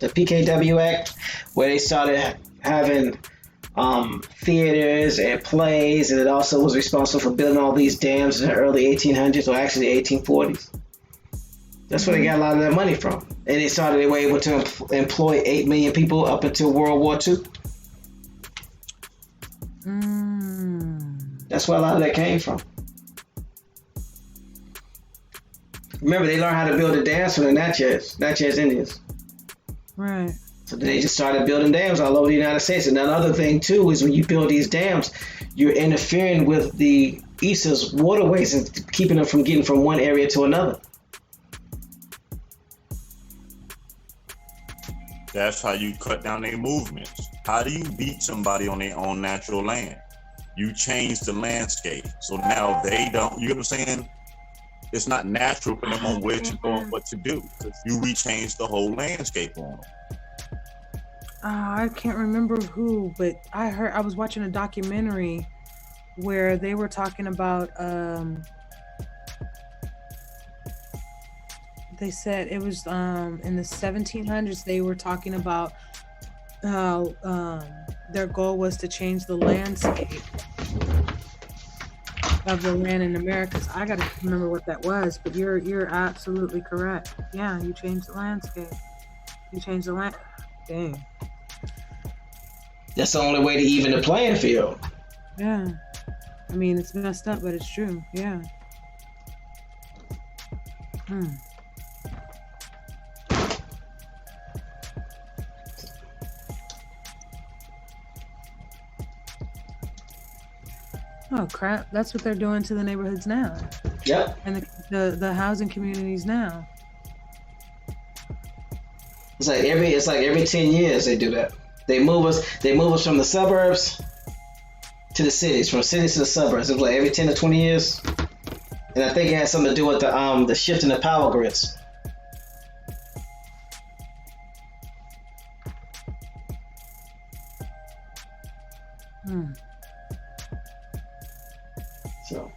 PKW Act, where they started having theaters and plays, and it also was responsible for building all these dams in the early 1800s, or actually 1840s. That's where they got a lot of that money from. And they were able to employ 8 million people up until World War II. That's where a lot of that came from. Remember, they learned how to build the dams from the Natchez Indians. Right. So they just started building dams all over the United States. And another thing too is when you build these dams, you're interfering with the Eastern's waterways and keeping them from getting from one area to another. That's how you cut down their movements. How do you beat somebody on their own natural land? You change the landscape. So now they don't, you know what I'm saying? It's not natural for them on where to go and what to do. Because you rechange the whole landscape on them. I can't remember who, but I was watching a documentary where they were talking about, they said it was in the 1700s, they were talking about how their goal was to change the landscape of the land in America. I got to remember what that was, but you're absolutely correct. Yeah, you change the landscape. You change the land. Dang. That's the only way to even the playing field. Yeah. I mean, it's messed up, but it's true. Yeah. Oh crap! That's what they're doing to the neighborhoods now. Yep. And the housing communities now. It's like every 10 years they do that. They move us from the suburbs to the cities, from cities to the suburbs. It was like every 10 to 20 years. And I think it has something to do with the shift in the power grids. So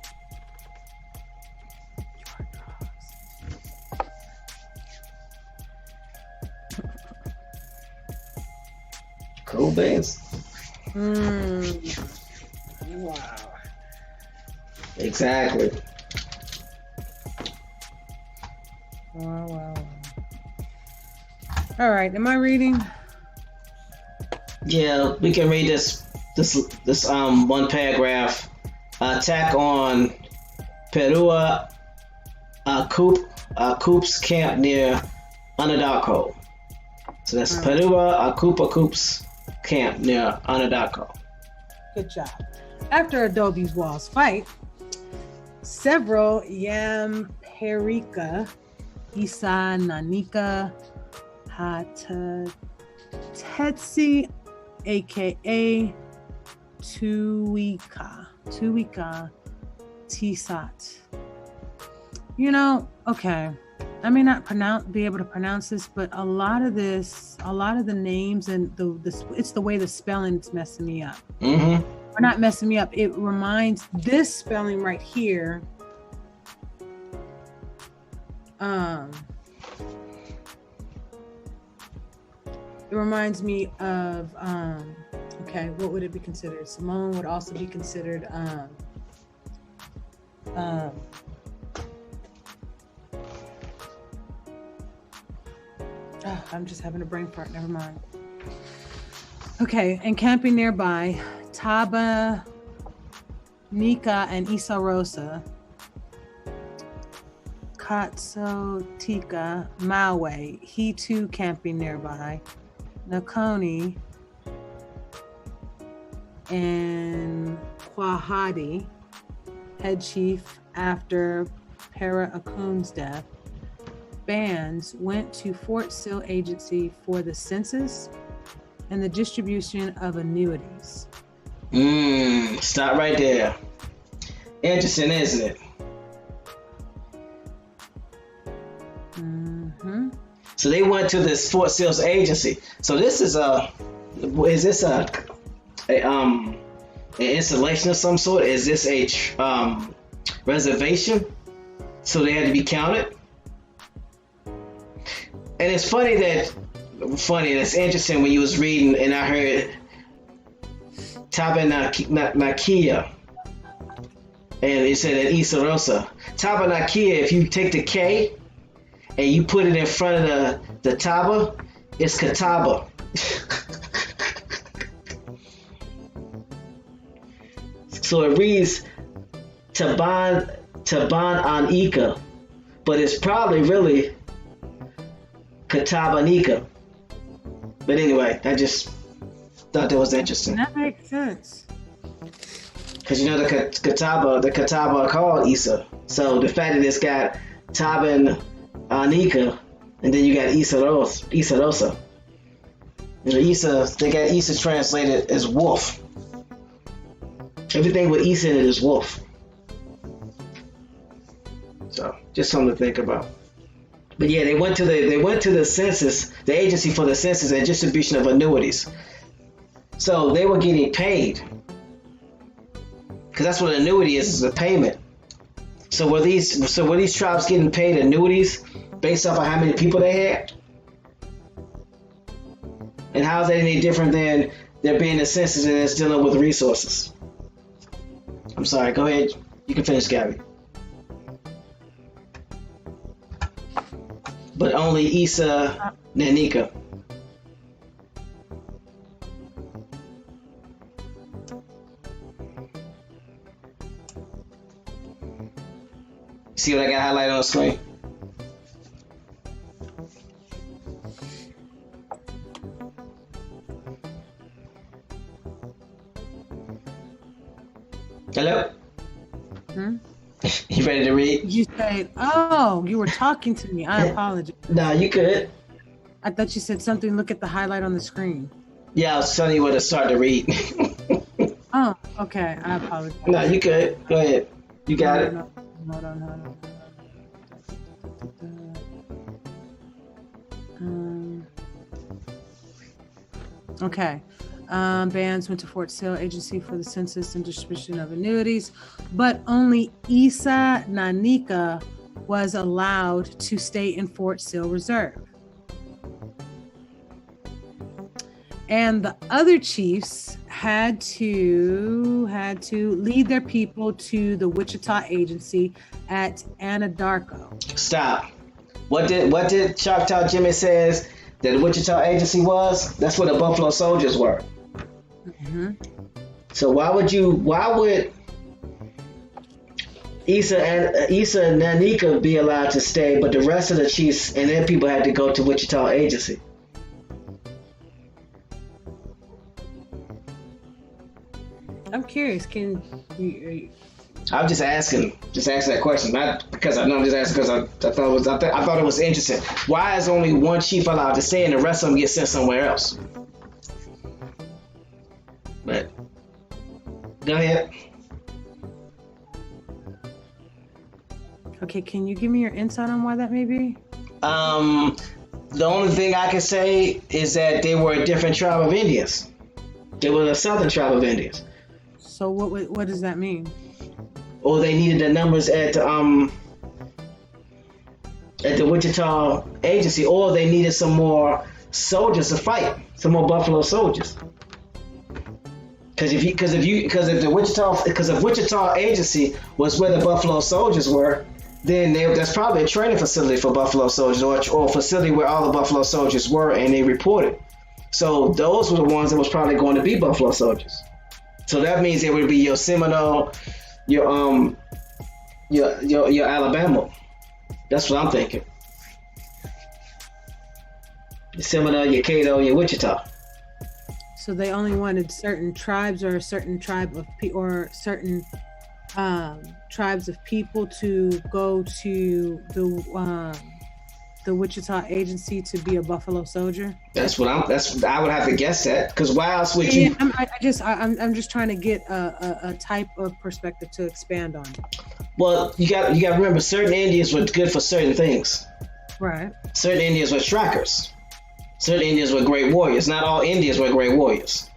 cool beans. Wow. Exactly. Wow. All right, am I reading? Yeah, we can read this one paragraph. Attack on Perua Coop's camp near Onondaga. So that's Perua Coop's camp near Onondaga. Good job. After Adobe's walls fight, several Yamperika, Isa Nanika, Hatetsi, aka Tuika Tisat. You know, okay, I may not be able to pronounce this, but a lot of the names and it's the way the spelling's messing me up. Mm-hmm. Or not messing me up. It reminds this spelling right here. It reminds me of okay, what would it be considered? Simone would also be considered I'm just having a brain fart, never mind. Okay, and camping nearby, Taba, Nika, and Isarosa, Katsotika, Maui, he too camping nearby, Nakoni, and Kwahadi, head chief after Para Akum's death, bands went to Fort Sill Agency for the census and the distribution of annuities. Stop right there. Interesting, isn't it? Mm-hmm. So they went to this Fort Sill Agency. So this is an installation of some sort? Is this a reservation? So they had to be counted? And it's funny, it's interesting when you was reading and I heard Tabanakia and it said at Isarosa. Tabanakia, if you take the K and you put it in front of the Taba, it's Catawba. So it reads Taban Anika, but it's probably really Katabanika. But anyway, I just thought that was interesting. That makes sense. Because you know the Catawba are called Isa. So the fact that it's got Taban Anika, and then you got Isa Rosa. You know, Isa, they got Isa translated as wolf. Everything with Isa in it is wolf. So just something to think about. But yeah, they went to the census, the agency for the census and distribution of annuities. So they were getting paid. Because that's what an annuity is a payment. So were these tribes getting paid annuities based off of how many people they had? And how is that any different than there being a census and it's dealing with resources? I'm sorry, go ahead. You can finish, Gabby. But only Isa Nanika. See what I got highlighted on the screen? Hello? You ready to read? You said, oh, you were talking to me. I apologize. No, you could. I thought you said something, look at the highlight on the screen. Yeah, I was telling you where to start to read. Oh, okay. I apologize. No, you could. Go ahead. You got it. Hold on. Okay. Bands went to Fort Sill Agency for the Census and Distribution of Annuities, but only Isa Nanika was allowed to stay in Fort Sill Reserve. And the other chiefs had to lead their people to the Wichita Agency at Anadarko. Stop. What did Choctaw Jimmy says that the Wichita Agency was? That's where the Buffalo Soldiers were. Mm-hmm. So why would Isa and Nanika be allowed to stay, but the rest of the chiefs and their people had to go to Wichita Agency? I'm curious. I'm just asking that question, not because I know. I'm just asking because I thought it was interesting. Why is only one chief allowed to stay and the rest of them get sent somewhere else? But go ahead. Okay, can you give me your insight on why that may be? The only thing I can say is that they were a different tribe of Indians. They were a southern tribe of Indians. So what does that mean? Or they needed the numbers at the Wichita Agency, or they needed some more soldiers to fight, some more Buffalo soldiers. Because if Wichita Agency was where the Buffalo soldiers were, then that's probably a training facility for Buffalo soldiers, or a facility where all the Buffalo soldiers were, and they reported. So those were the ones that was probably going to be Buffalo soldiers. So that means it would be your Seminole, your Alabama. That's what I'm thinking. Your Seminole, your Cato, your Wichita. So they only wanted certain tribes or a certain tribe of or certain tribes of people to go to the Wichita Agency to be a Buffalo soldier. I would have to guess that, because why else would you? I'm just trying to get a type of perspective to expand on. Well, you got to remember, certain Indians were good for certain things. Right. Certain Indians were trackers. Certain Indians were great warriors. Not all Indians were great warriors.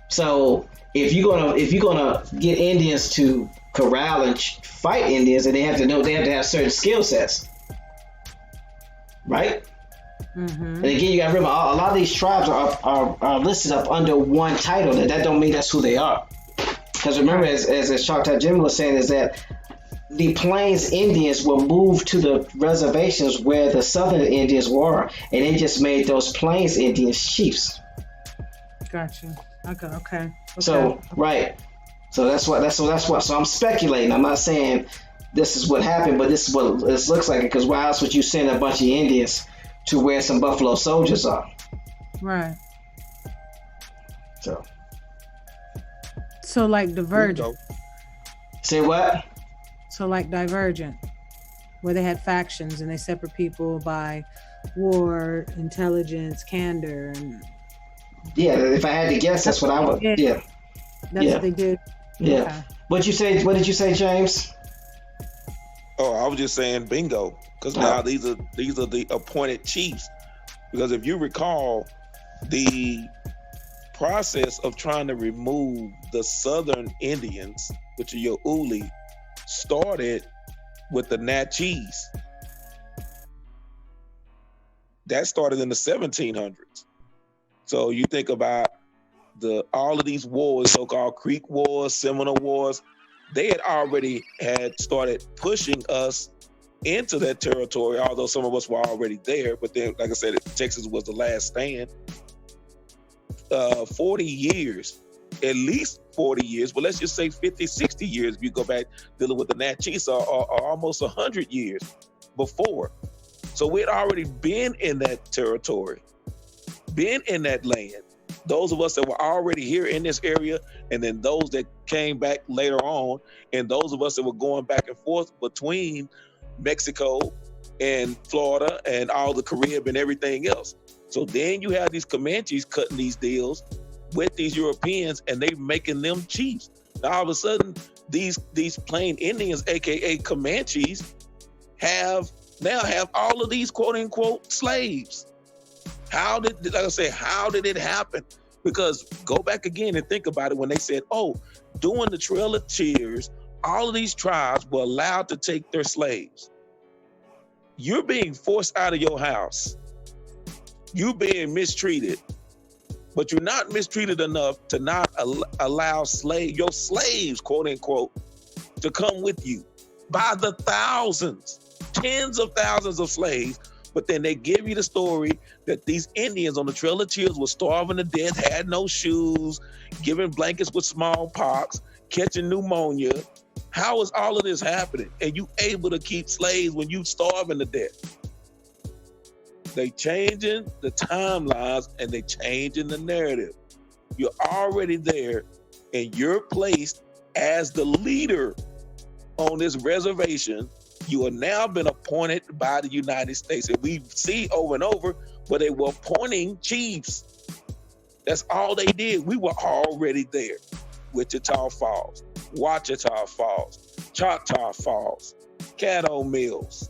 So if you're gonna get Indians to corral and fight Indians, and they have to have certain skill sets, right? Mm-hmm. And again, you gotta remember, a lot of these tribes are listed up under one title. That don't mean that's who they are. Because remember, as Choctaw Jimmy was saying, is that the Plains Indians were moved to the reservations where the Southern Indians were, and they just made those Plains Indians chiefs. Gotcha. Okay. So right. So that's what. So I'm speculating. I'm not saying this is what happened, but this is what this looks like. Because why else would you send a bunch of Indians to where some Buffalo Soldiers are? Right. So like Divergent. Say what? So like Divergent, where they had factions and they separate people by war, intelligence, candor, and yeah. If I had to guess, that's what I would. Yeah. That's what they did. Yeah. Okay. What did you say, James? Oh, I was just saying bingo, because now these are the appointed chiefs. Because if you recall, the process of trying to remove the southern Indians, which are your Uli, started with the Natchez. That started in the 1700s. So you think about all of these wars, so-called Creek Wars, Seminole Wars, they had started pushing us into that territory, although some of us were already there. But then, like I said, Texas was the last stand. 40 years, at least 40 years, but let's just say 50, 60 years if you go back dealing with the Natchez, are almost 100 years before. So we'd already been in that territory, been in that land. Those of us that were already here in this area, and then those that came back later on, and those of us that were going back and forth between Mexico and Florida and all the Caribbean and everything else. So then you have these Comanches cutting these deals with these Europeans, and they making them chiefs. Now all of a sudden, these plain Indians, aka Comanches, now have all of these quote unquote slaves. How did it happen? Because go back again and think about it when they said, during the Trail of Tears, all of these tribes were allowed to take their slaves. You're being forced out of your house. You're being mistreated, but you're not mistreated enough to not allow your slaves, quote unquote, to come with you by the thousands, tens of thousands of slaves. But then they give you the story that these Indians on the Trail of Tears were starving to death, had no shoes, given blankets with smallpox, catching pneumonia. How is all of this happening? And you able to keep slaves when you starving to death? They changing the timelines and they changing the narrative. You're already there, and you're placed as the leader on this reservation. You have now been appointed by the United States. And we see over and over where they were appointing chiefs. That's all they did. We were already there. Wichita Falls, Ouachita Falls, Choctaw Falls, Caddo Mills.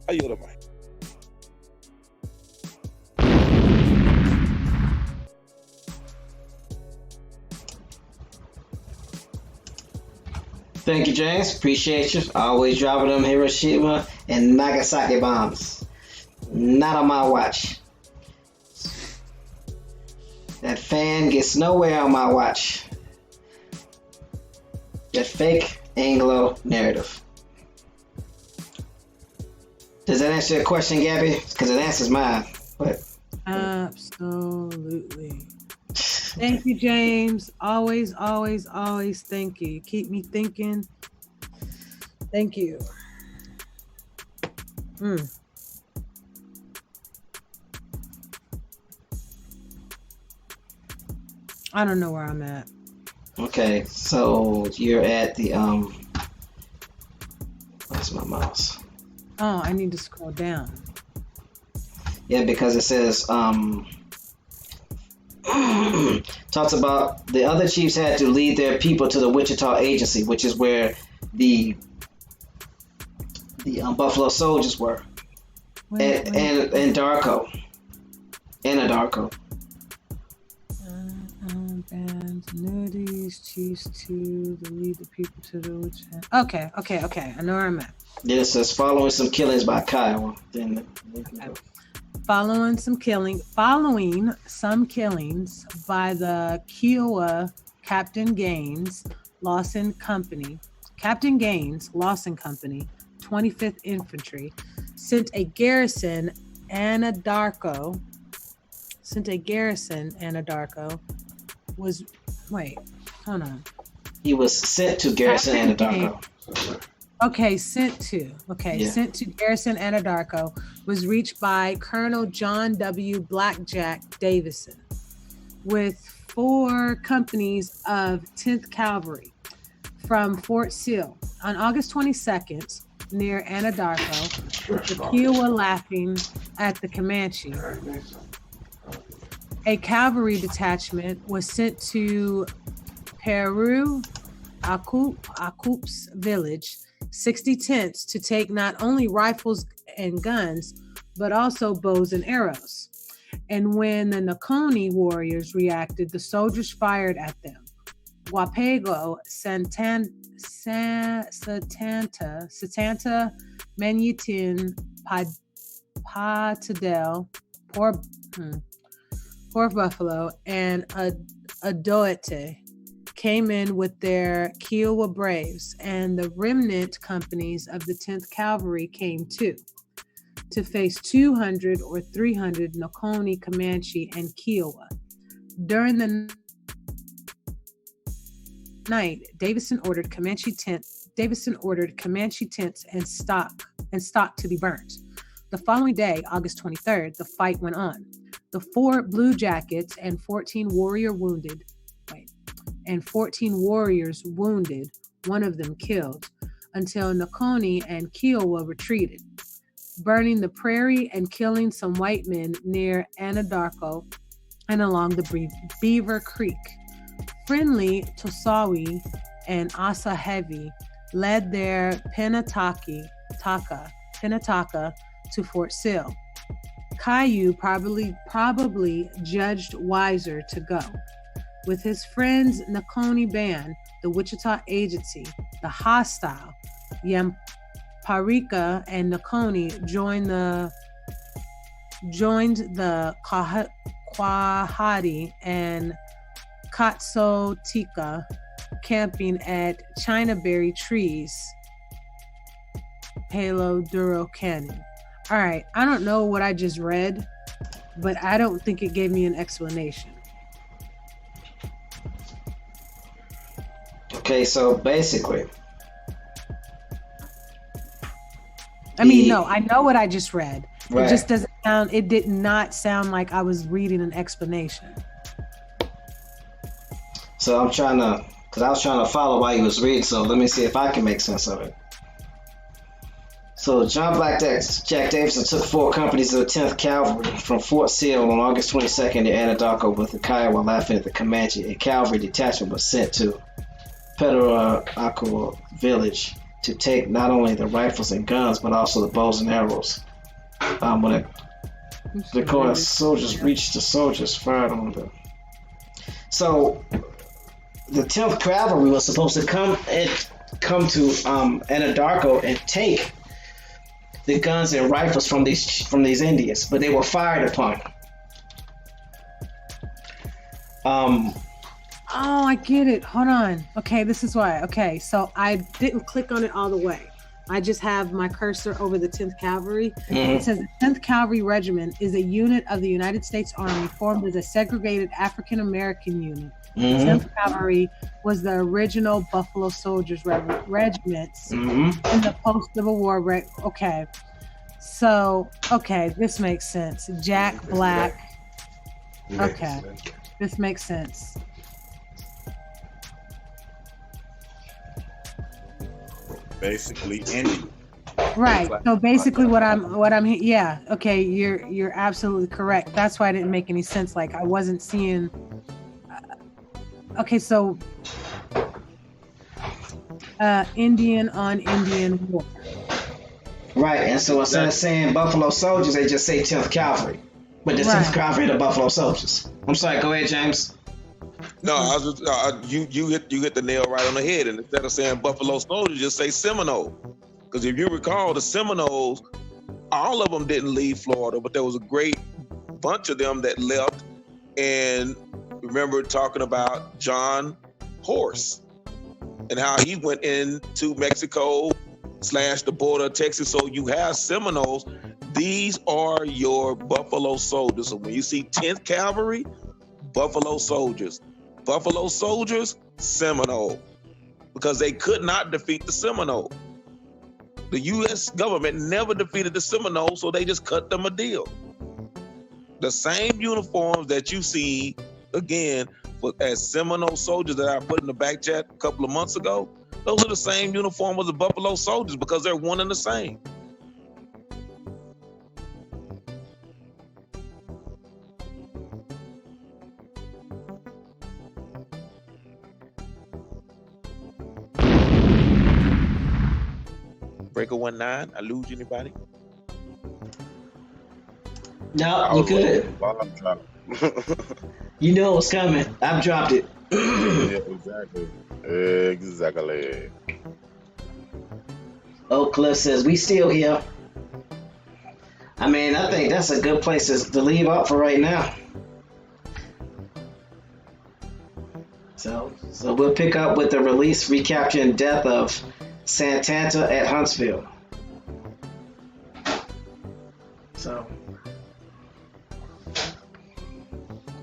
I yield the mic. Thank you, James. Appreciate you. Always dropping them Hiroshima and Nagasaki bombs. Not on my watch. That fan gets nowhere on my watch. That fake Anglo narrative. Does that answer your question, Gabby? Because it answers mine. But absolutely. Thank you, James. Always, always, always thank you. You keep me thinking. Thank you. I don't know where I'm at. Okay, so you're at the where's my mouse? Oh, I need to scroll down. Yeah, because it says talks about the other chiefs had to lead their people to the Wichita Agency, which is where the Buffalo Soldiers were, and Darko, Anadarko. Bands, annuities, chiefs to lead the people to the Wichita. Okay. I know where I'm at. Yeah, it says following some killings by Kiowa. Following some killings by the Kiowa Captain Gaines, Lawson Company, 25th Infantry, sent a garrison Anadarko. He was sent to garrison Anadarko. Okay, sent to Garrison Anadarko was reached by Colonel John W. Blackjack Davison with 4 companies of 10th Cavalry from Fort Sill on August 22nd near Anadarko, with the Kiowa laughing at the Comanche. A cavalry detachment was sent to Peru Akup's village, 60 tents, to take not only rifles and guns, but also bows and arrows. And when the Nakoni warriors reacted, the soldiers fired at them. Wapego, Satanta, Manitin, Patadel, Poor Buffalo, and Adoete came in with their Kiowa Braves, and the remnant companies of the 10th Cavalry came too, to face 200 or 300 Nakoni, Comanche, and Kiowa. During the night, Davison ordered Comanche tents and stock to be burnt. The following day, August 23rd, the fight went on. The 4 Blue Jackets and 14 warriors wounded, one of them killed, until Nakoni and Kiowa retreated, burning the prairie and killing some white men near Anadarko and along the Beaver Creek. Friendly Tosawi and Asahevi led their Penataka to Fort Sill. Caillou probably judged wiser to go. With his friends Nakoni Band, the Wichita Agency, the hostile Yamparika and Nakoni joined the Kwahati and Katsotika, camping at Chinaberry Trees, Palo Duro Canyon. All right, I don't know what I just read, but I don't think it gave me an explanation. Okay, so basically, I mean, no, I know what I just read. Right. It just doesn't sound, it did not sound like I was reading an explanation. So I was trying to follow while you was reading, so let me see if I can make sense of it. So John Jack Davison took 4 companies of the 10th Cavalry from Fort Sill on August 22nd to Anadarko with the Kiowa laughing at the Comanche. A cavalry detachment was sent to Pedro village to take not only the rifles and guns, but also the bows and arrows. When the soldiers reached the soldiers, fired on them. So the 10th Cavalry was supposed to come to Anadarko and take the guns and rifles from these Indians, but they were fired upon. Oh, I get it. Hold on. Okay, this is why. Okay, so I didn't click on it all the way. I just have my cursor over the 10th Cavalry. Mm-hmm. It says the 10th Cavalry Regiment is a unit of the United States Army formed as a segregated African-American unit. Mm-hmm. The 10th Cavalry was the original Buffalo Soldiers regiments in the post-Civil War. Okay, so, this makes sense. Jack Black. Okay, this makes sense. Basically Indian. Right. So basically what I'm yeah, okay, you're absolutely correct. That's why it didn't make any sense. Like I wasn't seeing okay, so Indian on Indian war. Right, and so instead of saying Buffalo Soldiers, they just say 10th Cavalry. But the 10th Cavalry are the Buffalo Soldiers. I'm sorry, go ahead, James. No, I was just, you hit the nail right on the head. And instead of saying Buffalo Soldiers, just say Seminole. Because if you recall, the Seminoles, all of them didn't leave Florida, but there was a great bunch of them that left. And remember talking about John Horse and how he went into Mexico / the border of Texas. So you have Seminoles. These are your Buffalo Soldiers. So when you see 10th Cavalry, Buffalo Soldiers. Buffalo Soldiers, Seminole. Because they could not defeat the Seminole. The U.S. government never defeated the Seminoles, so they just cut them a deal. The same uniforms that you see, again, as Seminole soldiers that I put in the back chat a couple of months ago, those are the same uniform as the Buffalo Soldiers because they're one and the same. Breaker 19, I lose anybody? No, you good. You know what's coming. I've dropped it. Yeah, exactly. Oak Cliff says, we still here. I mean, I think that's a good place to leave out for right now. So we'll pick up with the release, recapture, and death of Santanta at Huntsville. So,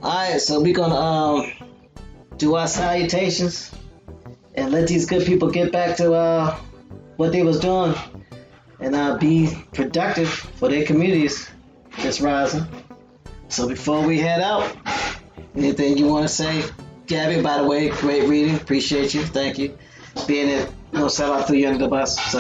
alright, so we're gonna do our salutations and let these good people get back to what they was doing and be productive for their communities this rising. So before we head out, anything you want to say? Gabby, by the way, great reading. Appreciate you. Thank you. Being it, sell out through you under the bus. So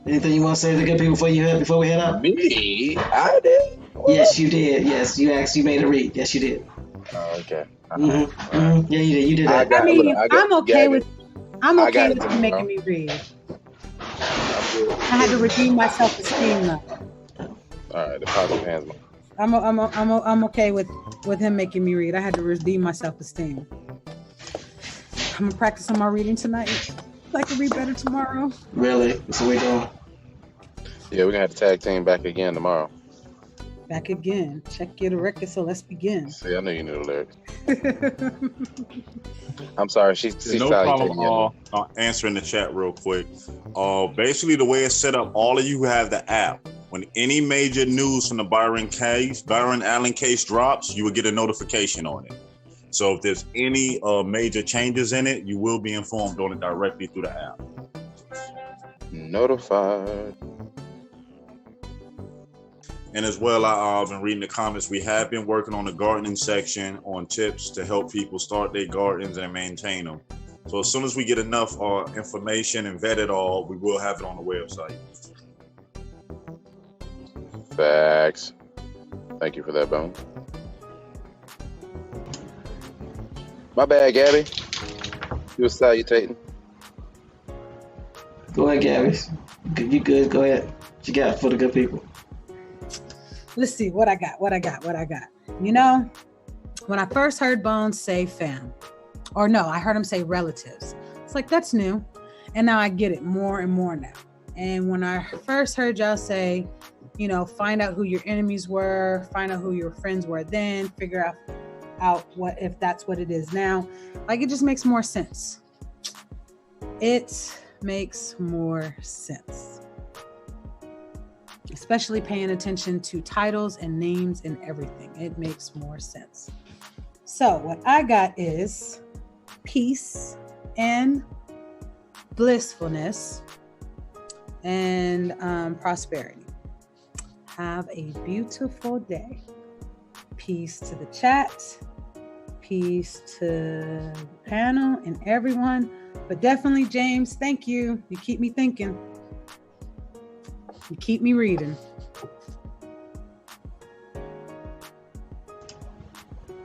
anything you want to say to the good people before we head out? Me? I did? Yes, you did. Yes, you made a read. Yes, you did. Oh, okay. Mm-hmm. Mm-hmm. Yeah, you did. You did that. I'm okay with you making me read. I had to redeem my self-esteem though. All right, the positive hands. I'm okay with him making me read. I had to redeem my self-esteem. I'm gonna practice on my reading tonight. So I can read better tomorrow. Really? That's what we're doing. Yeah, we're gonna have to tag team back again tomorrow. Back again. Check your record, so let's begin. See, I know you knew the lyrics. I'm sorry, she's no problem. Answering the chat real quick. Basically, the way it's set up, all of you who have the app, when any major news from the Byron Allen case drops, you will get a notification on it. So if there's any major changes in it, you will be informed on it directly through the app. Notified. And as well, I've been reading the comments. We have been working on the gardening section on tips to help people start their gardens and maintain them. So as soon as we get enough information and vet it all, we will have it on the website. Facts. Thank you for that, Bone. My bad, Gabby. You were salutating. Go ahead, Gabby. You good? Go ahead. What you got for the good people? Let's see what I got. You know, when I first heard Bones say fam, or no, I heard him say relatives. It's like, that's new. And now I get it more and more now. And when I first heard y'all say, find out who your enemies were, find out who your friends were then, figure out what if that's what it is now. Like, it just makes more sense. It makes more sense. Especially paying attention to titles and names and everything. It makes more sense. So what I got is peace and blissfulness and prosperity. Have a beautiful day. Peace to the chat. Peace to the panel and everyone. But definitely, James, thank you. You keep me thinking. You keep me reading.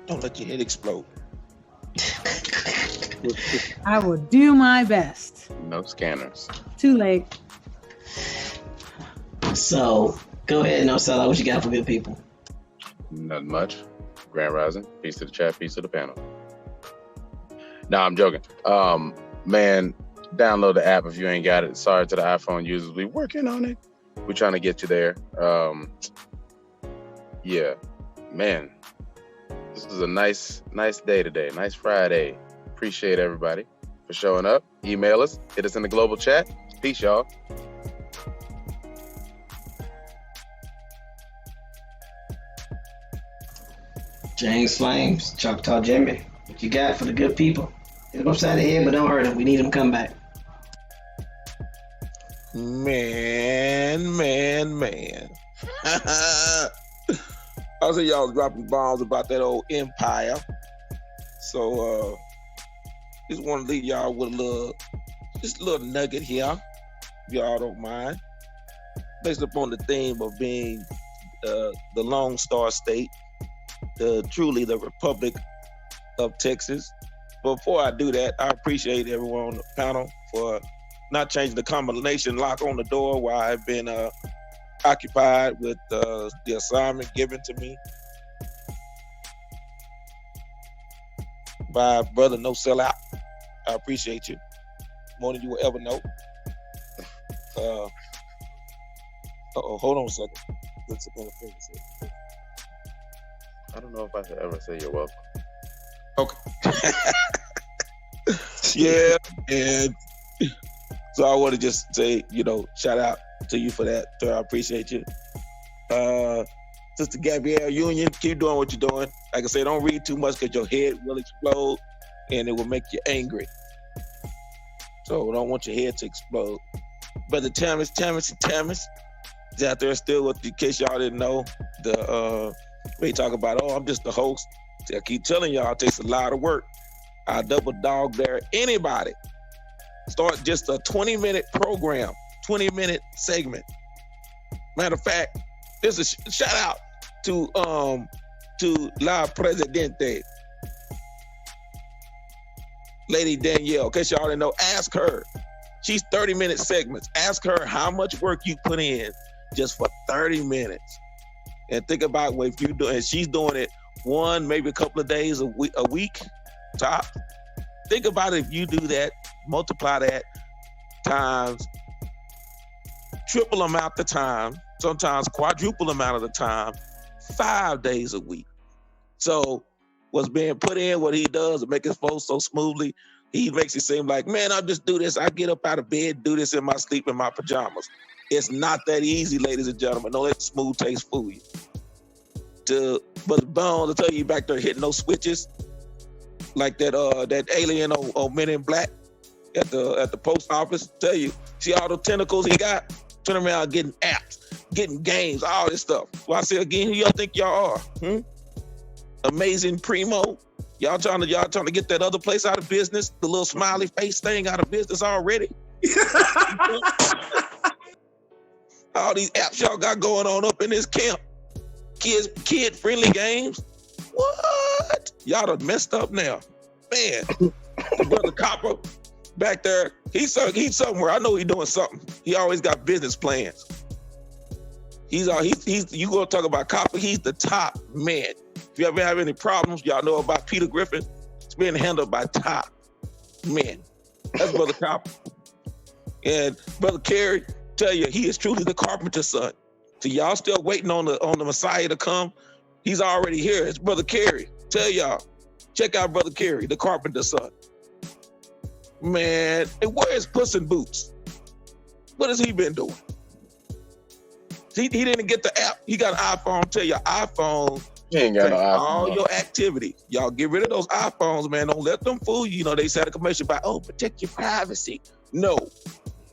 Don't let your head explode. I will do my best. No scanners. Too late. So, go ahead, Sella. What you got for good people? Nothing much. Grand Rising. Peace to the chat. Peace to the panel. Nah, I'm joking. Man, download the app if you ain't got it. Sorry to the iPhone users. We working on it. We're trying to get you there. Yeah, man, this is a nice day today. Nice Friday. Appreciate everybody for showing up. Email us. Hit us in the global chat. Peace, y'all. James Flames, Choctaw Jimmy. What you got for the good people? Hit them upside the head, but don't hurt them. We need them to come back. Man. I was y'all dropping bombs about that old empire. So just want to leave y'all with a little nugget here, if y'all don't mind. Based upon the theme of being the Lone Star State, truly the Republic of Texas. Before I do that, I appreciate everyone on the panel for not changing the combination lock on the door while I've been occupied with the assignment given to me by Brother No Sellout. I appreciate you more than you will ever know. Hold on a second. Let's I don't know if I should ever say you're welcome. Okay. Yeah, and so I want to just say, shout out to you for that. So I appreciate you. Sister Gabrielle Union, keep doing what you're doing. Like I say, don't read too much because your head will explode and it will make you angry. So I don't want your head to explode. Brother Thomas is out there still with, in case y'all didn't know, we talk about, I'm just the host. I keep telling y'all, it takes a lot of work. I double dog dare anybody. Start just a 20-minute program, 20-minute segment. Matter of fact, this is a shout out to La Presidente, Lady Danielle. In case y'all didn't know, ask her. She's 30-minute segments. Ask her how much work you put in just for 30 minutes. And think about what if you do, and she's doing it one, maybe a couple of days a week top. Think about it, if you do that, multiply that times triple amount the time, sometimes quadruple amount of the time, 5 days a week. So what's being put in, what he does to make it flow so smoothly, he makes it seem like, man, I'll just do this. I get up out of bed, do this in my sleep in my pajamas. It's not that easy, ladies and gentlemen. Don't let smooth taste fool you. But Bones, I tell you, back there hitting those switches like that alien on Men in Black at the post office. Tell you, see all the tentacles he got? Turn around getting apps, getting games, all this stuff. Well, I say again, who y'all think y'all are? Amazing Primo. Y'all trying to get that other place out of business, the little smiley face thing out of business already? All these apps y'all got going on up in this camp. Kid-friendly games. What? Y'all done messed up now. Man, Brother Copper back there, he's somewhere. I know he's doing something. He always got business plans. You gonna talk about Copper, he's the top man. If you ever have any problems, y'all know about Peter Griffin. It's being handled by top men. That's Brother Copper. And Brother Kerry, tell you, he is truly the carpenter's son. So y'all still waiting on the Messiah to come. He's already here. It's Brother Kerry. Tell y'all, check out Brother Kerry, the carpenter's son. Man, and where is Puss in Boots? What has he been doing? He didn't get the app. He got an iPhone. Tell you, iPhone. He ain't got no iPhone. All your activity. Y'all get rid of those iPhones, man. Don't let them fool you. They said a commercial about, protect your privacy. No.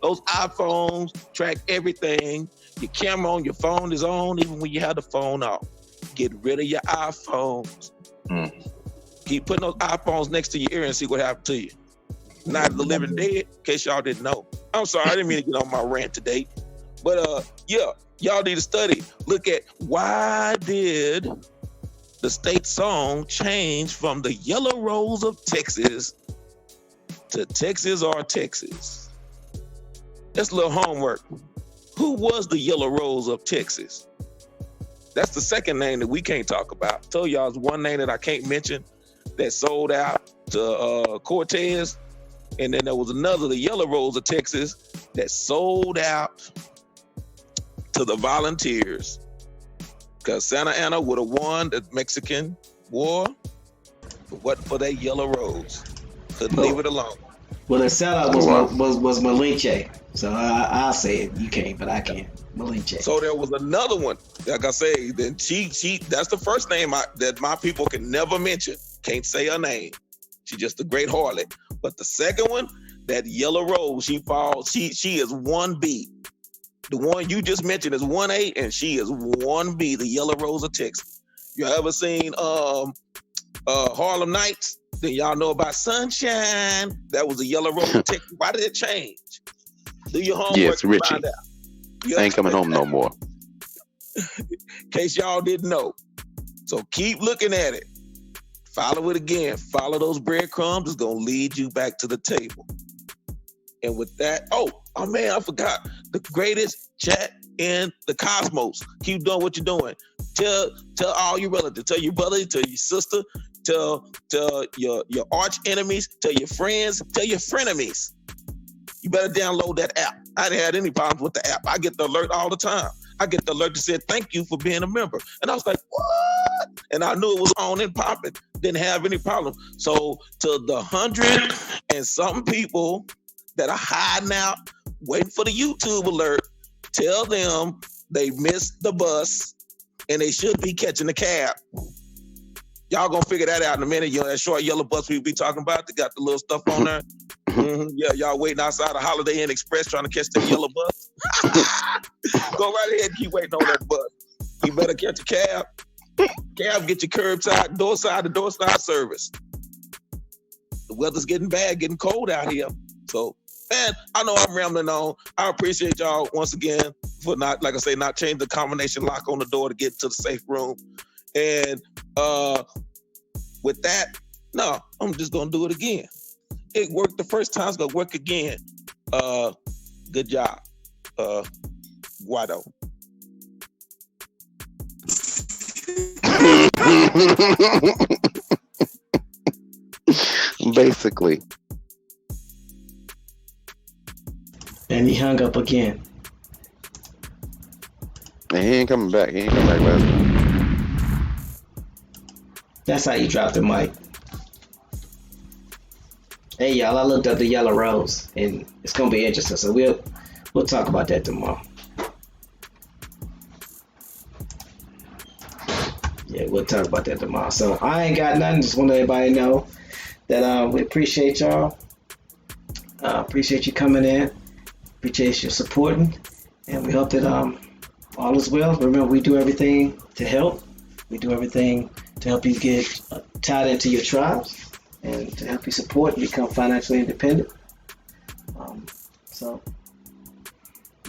Those iPhones track everything. Your camera on your phone is on even when you have the phone off. Get rid of your iPhones. Keep putting those iPhones next to your ear and see what happened to you. Not the living dead, in case y'all didn't know. I'm sorry, I didn't mean to get on my rant today. But y'all need to study. Look at, why did the state song change from the Yellow Rose of Texas to Texas or Texas? That's a little homework. Who was the Yellow Rose of Texas? That's the second name that we can't talk about. I told y'all it's one name that I can't mention that sold out to Cortez. And then there was another, the Yellow Rose of Texas, that sold out to the volunteers. Because Santa Anna would have won the Mexican War, but what for that Yellow Rose? Couldn't leave it alone. Well, the sellout was Malinche. So I'll say it. You can't, but I can. Malinche. So there was another one. Like I say, then she that's the first name that my people can never mention. Can't say her name. She's just a great harlot. But the second one, that yellow rose, she falls. She is 1B. The one you just mentioned is 1A, and she is 1B, the yellow rose of Texas. You ever seen Harlem Nights? Then y'all know about Sunshine. That was a yellow rose of Texas. Why did it change? Do your homework. Yes, Richie. Find out. I ain't coming home no more. In case y'all didn't know. So keep looking at it. Follow it again. Follow those breadcrumbs. It's going to lead you back to the table. And with that, oh man, I forgot. The greatest chat in the cosmos. Keep doing what you're doing. Tell all your relatives. Tell your brother. Tell your sister. Tell your arch enemies. Tell your friends. Tell your frenemies. You better download that app. I didn't have any problems with the app. I get the alert all the time. I get the alert that said, thank you for being a member. And I was like, what? And I knew it was on and popping. Didn't have any problem. So to the 100 and something people that are hiding out, waiting for the YouTube alert, tell them they missed the bus and they should be catching the cab. Y'all gonna figure that out in a minute. You know, that short yellow bus we be talking about, they got the little stuff on there. Mm-hmm. Yeah, y'all waiting outside a Holiday Inn Express trying to catch that yellow bus. Go right ahead and keep waiting on that bus. You better catch a cab. Cab, get your curbside, door side to door side service. The weather's getting bad, getting cold out here. So, man, I know I'm rambling on. I appreciate y'all once again for not, like I say, not changing the combination lock on the door to get to the safe room. And with that, no, I'm just gonna do it again. It worked the first time, it's gonna work again. Good job, Guado. Basically. And he hung up again. And he ain't coming back. He ain't coming back last. That's how you drop the mic. Hey y'all, I looked up the yellow rose and it's gonna be interesting. So we'll talk about that tomorrow. Yeah, we'll talk about that tomorrow. So I ain't got nothing. Just want to let everybody know that we appreciate y'all. Appreciate you coming in. Appreciate you supporting, and we hope that all is well. Remember, we do everything to help. We do everything to help you get tied into your tribes and to help you support and become financially independent. So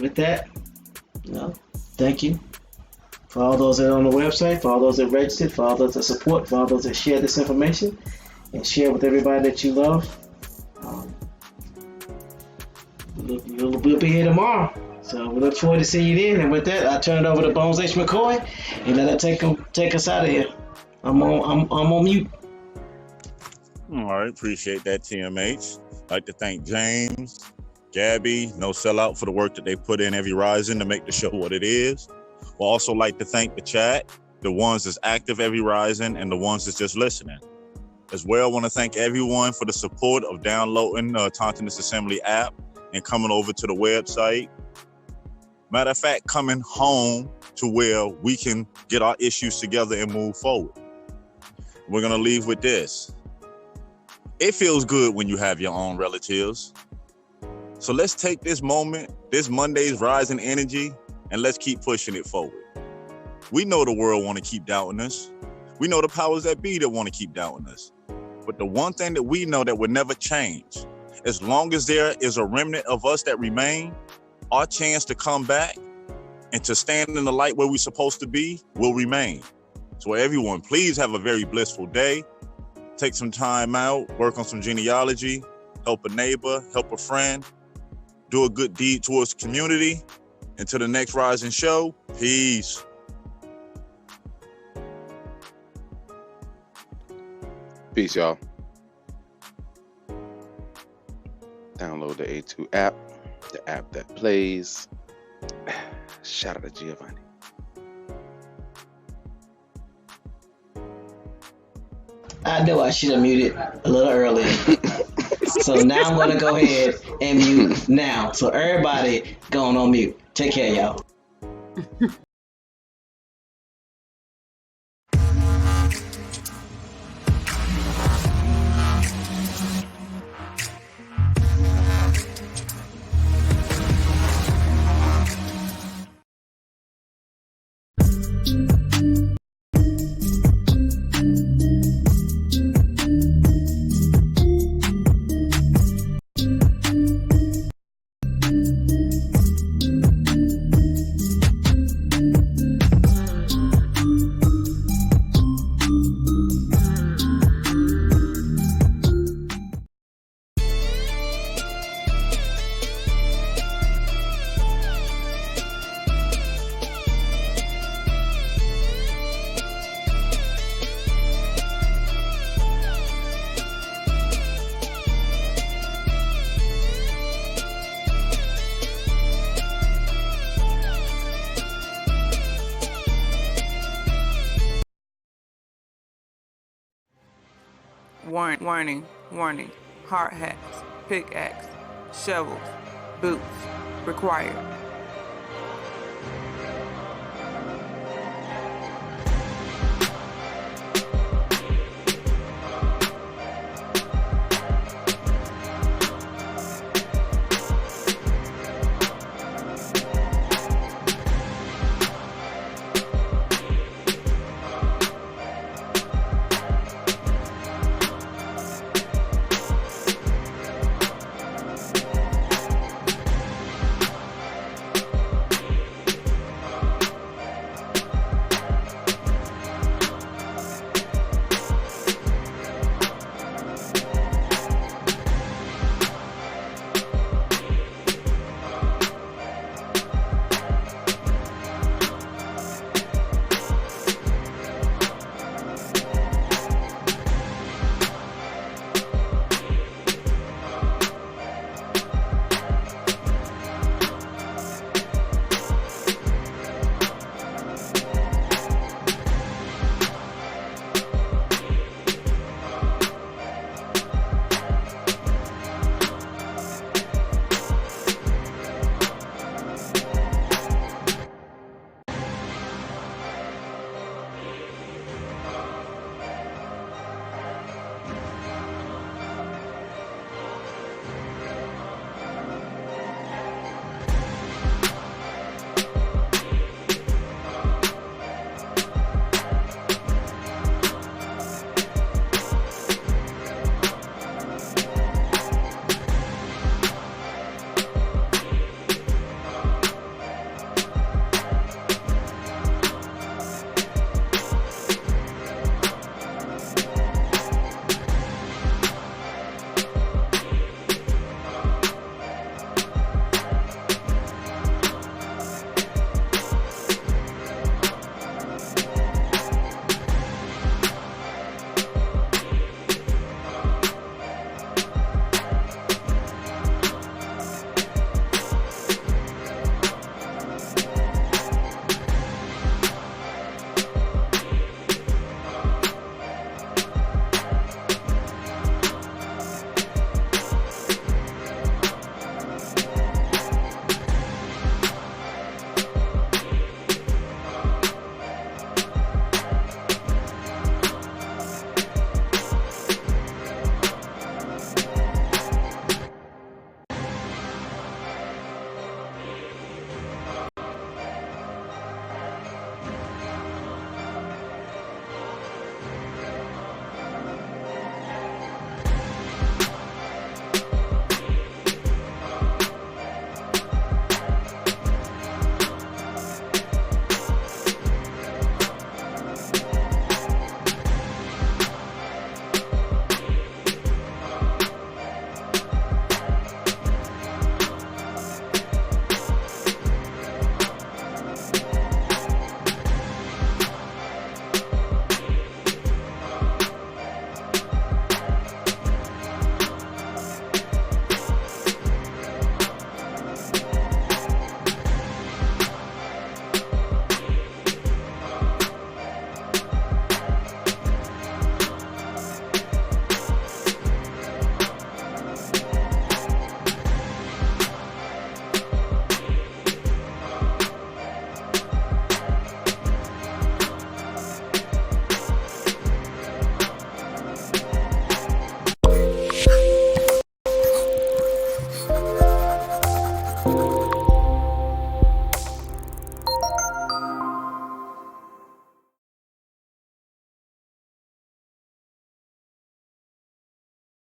with that, thank you for all those that are on the website, for all those that registered, for all those that support, for all those that share this information and share with everybody that you love. We'll be here tomorrow. So we look forward to seeing you then. And with that, I turn it over to Bones H. McCoy and let her take us out of here. I'm on mute. All right, appreciate that, TMH. Like to thank James, Gabby, No Sellout for the work that they put in every rising to make the show what it is. We'll also like to thank the chat, the ones that's active every rising and the ones that's just listening. As well, I want to thank everyone for the support of downloading the Tontonist Assembly app and coming over to the website. Matter of fact, coming home to where we can get our issues together and move forward. We're going to leave with this. It feels good when you have your own relatives. So let's take this moment, this Monday's rising energy, and let's keep pushing it forward. We know the world want to keep doubting us. We know the powers that be that want to keep doubting us. But the one thing that we know that will never change, as long as there is a remnant of us that remain, our chance to come back and to stand in the light where we're supposed to be will remain. So everyone, please have a very blissful day. Take some time out, work on some genealogy, help a neighbor, help a friend, do a good deed towards the community. Until the next Rising Show, peace. Peace, y'all. Download the A2 app, the app that plays. Shout out to Giovanni. I know I should have muted a little earlier. So now I'm going to go ahead and mute now. So everybody going on mute. Take care, y'all. Warning, warning. Hard hats, pickaxe, shovels, boots required.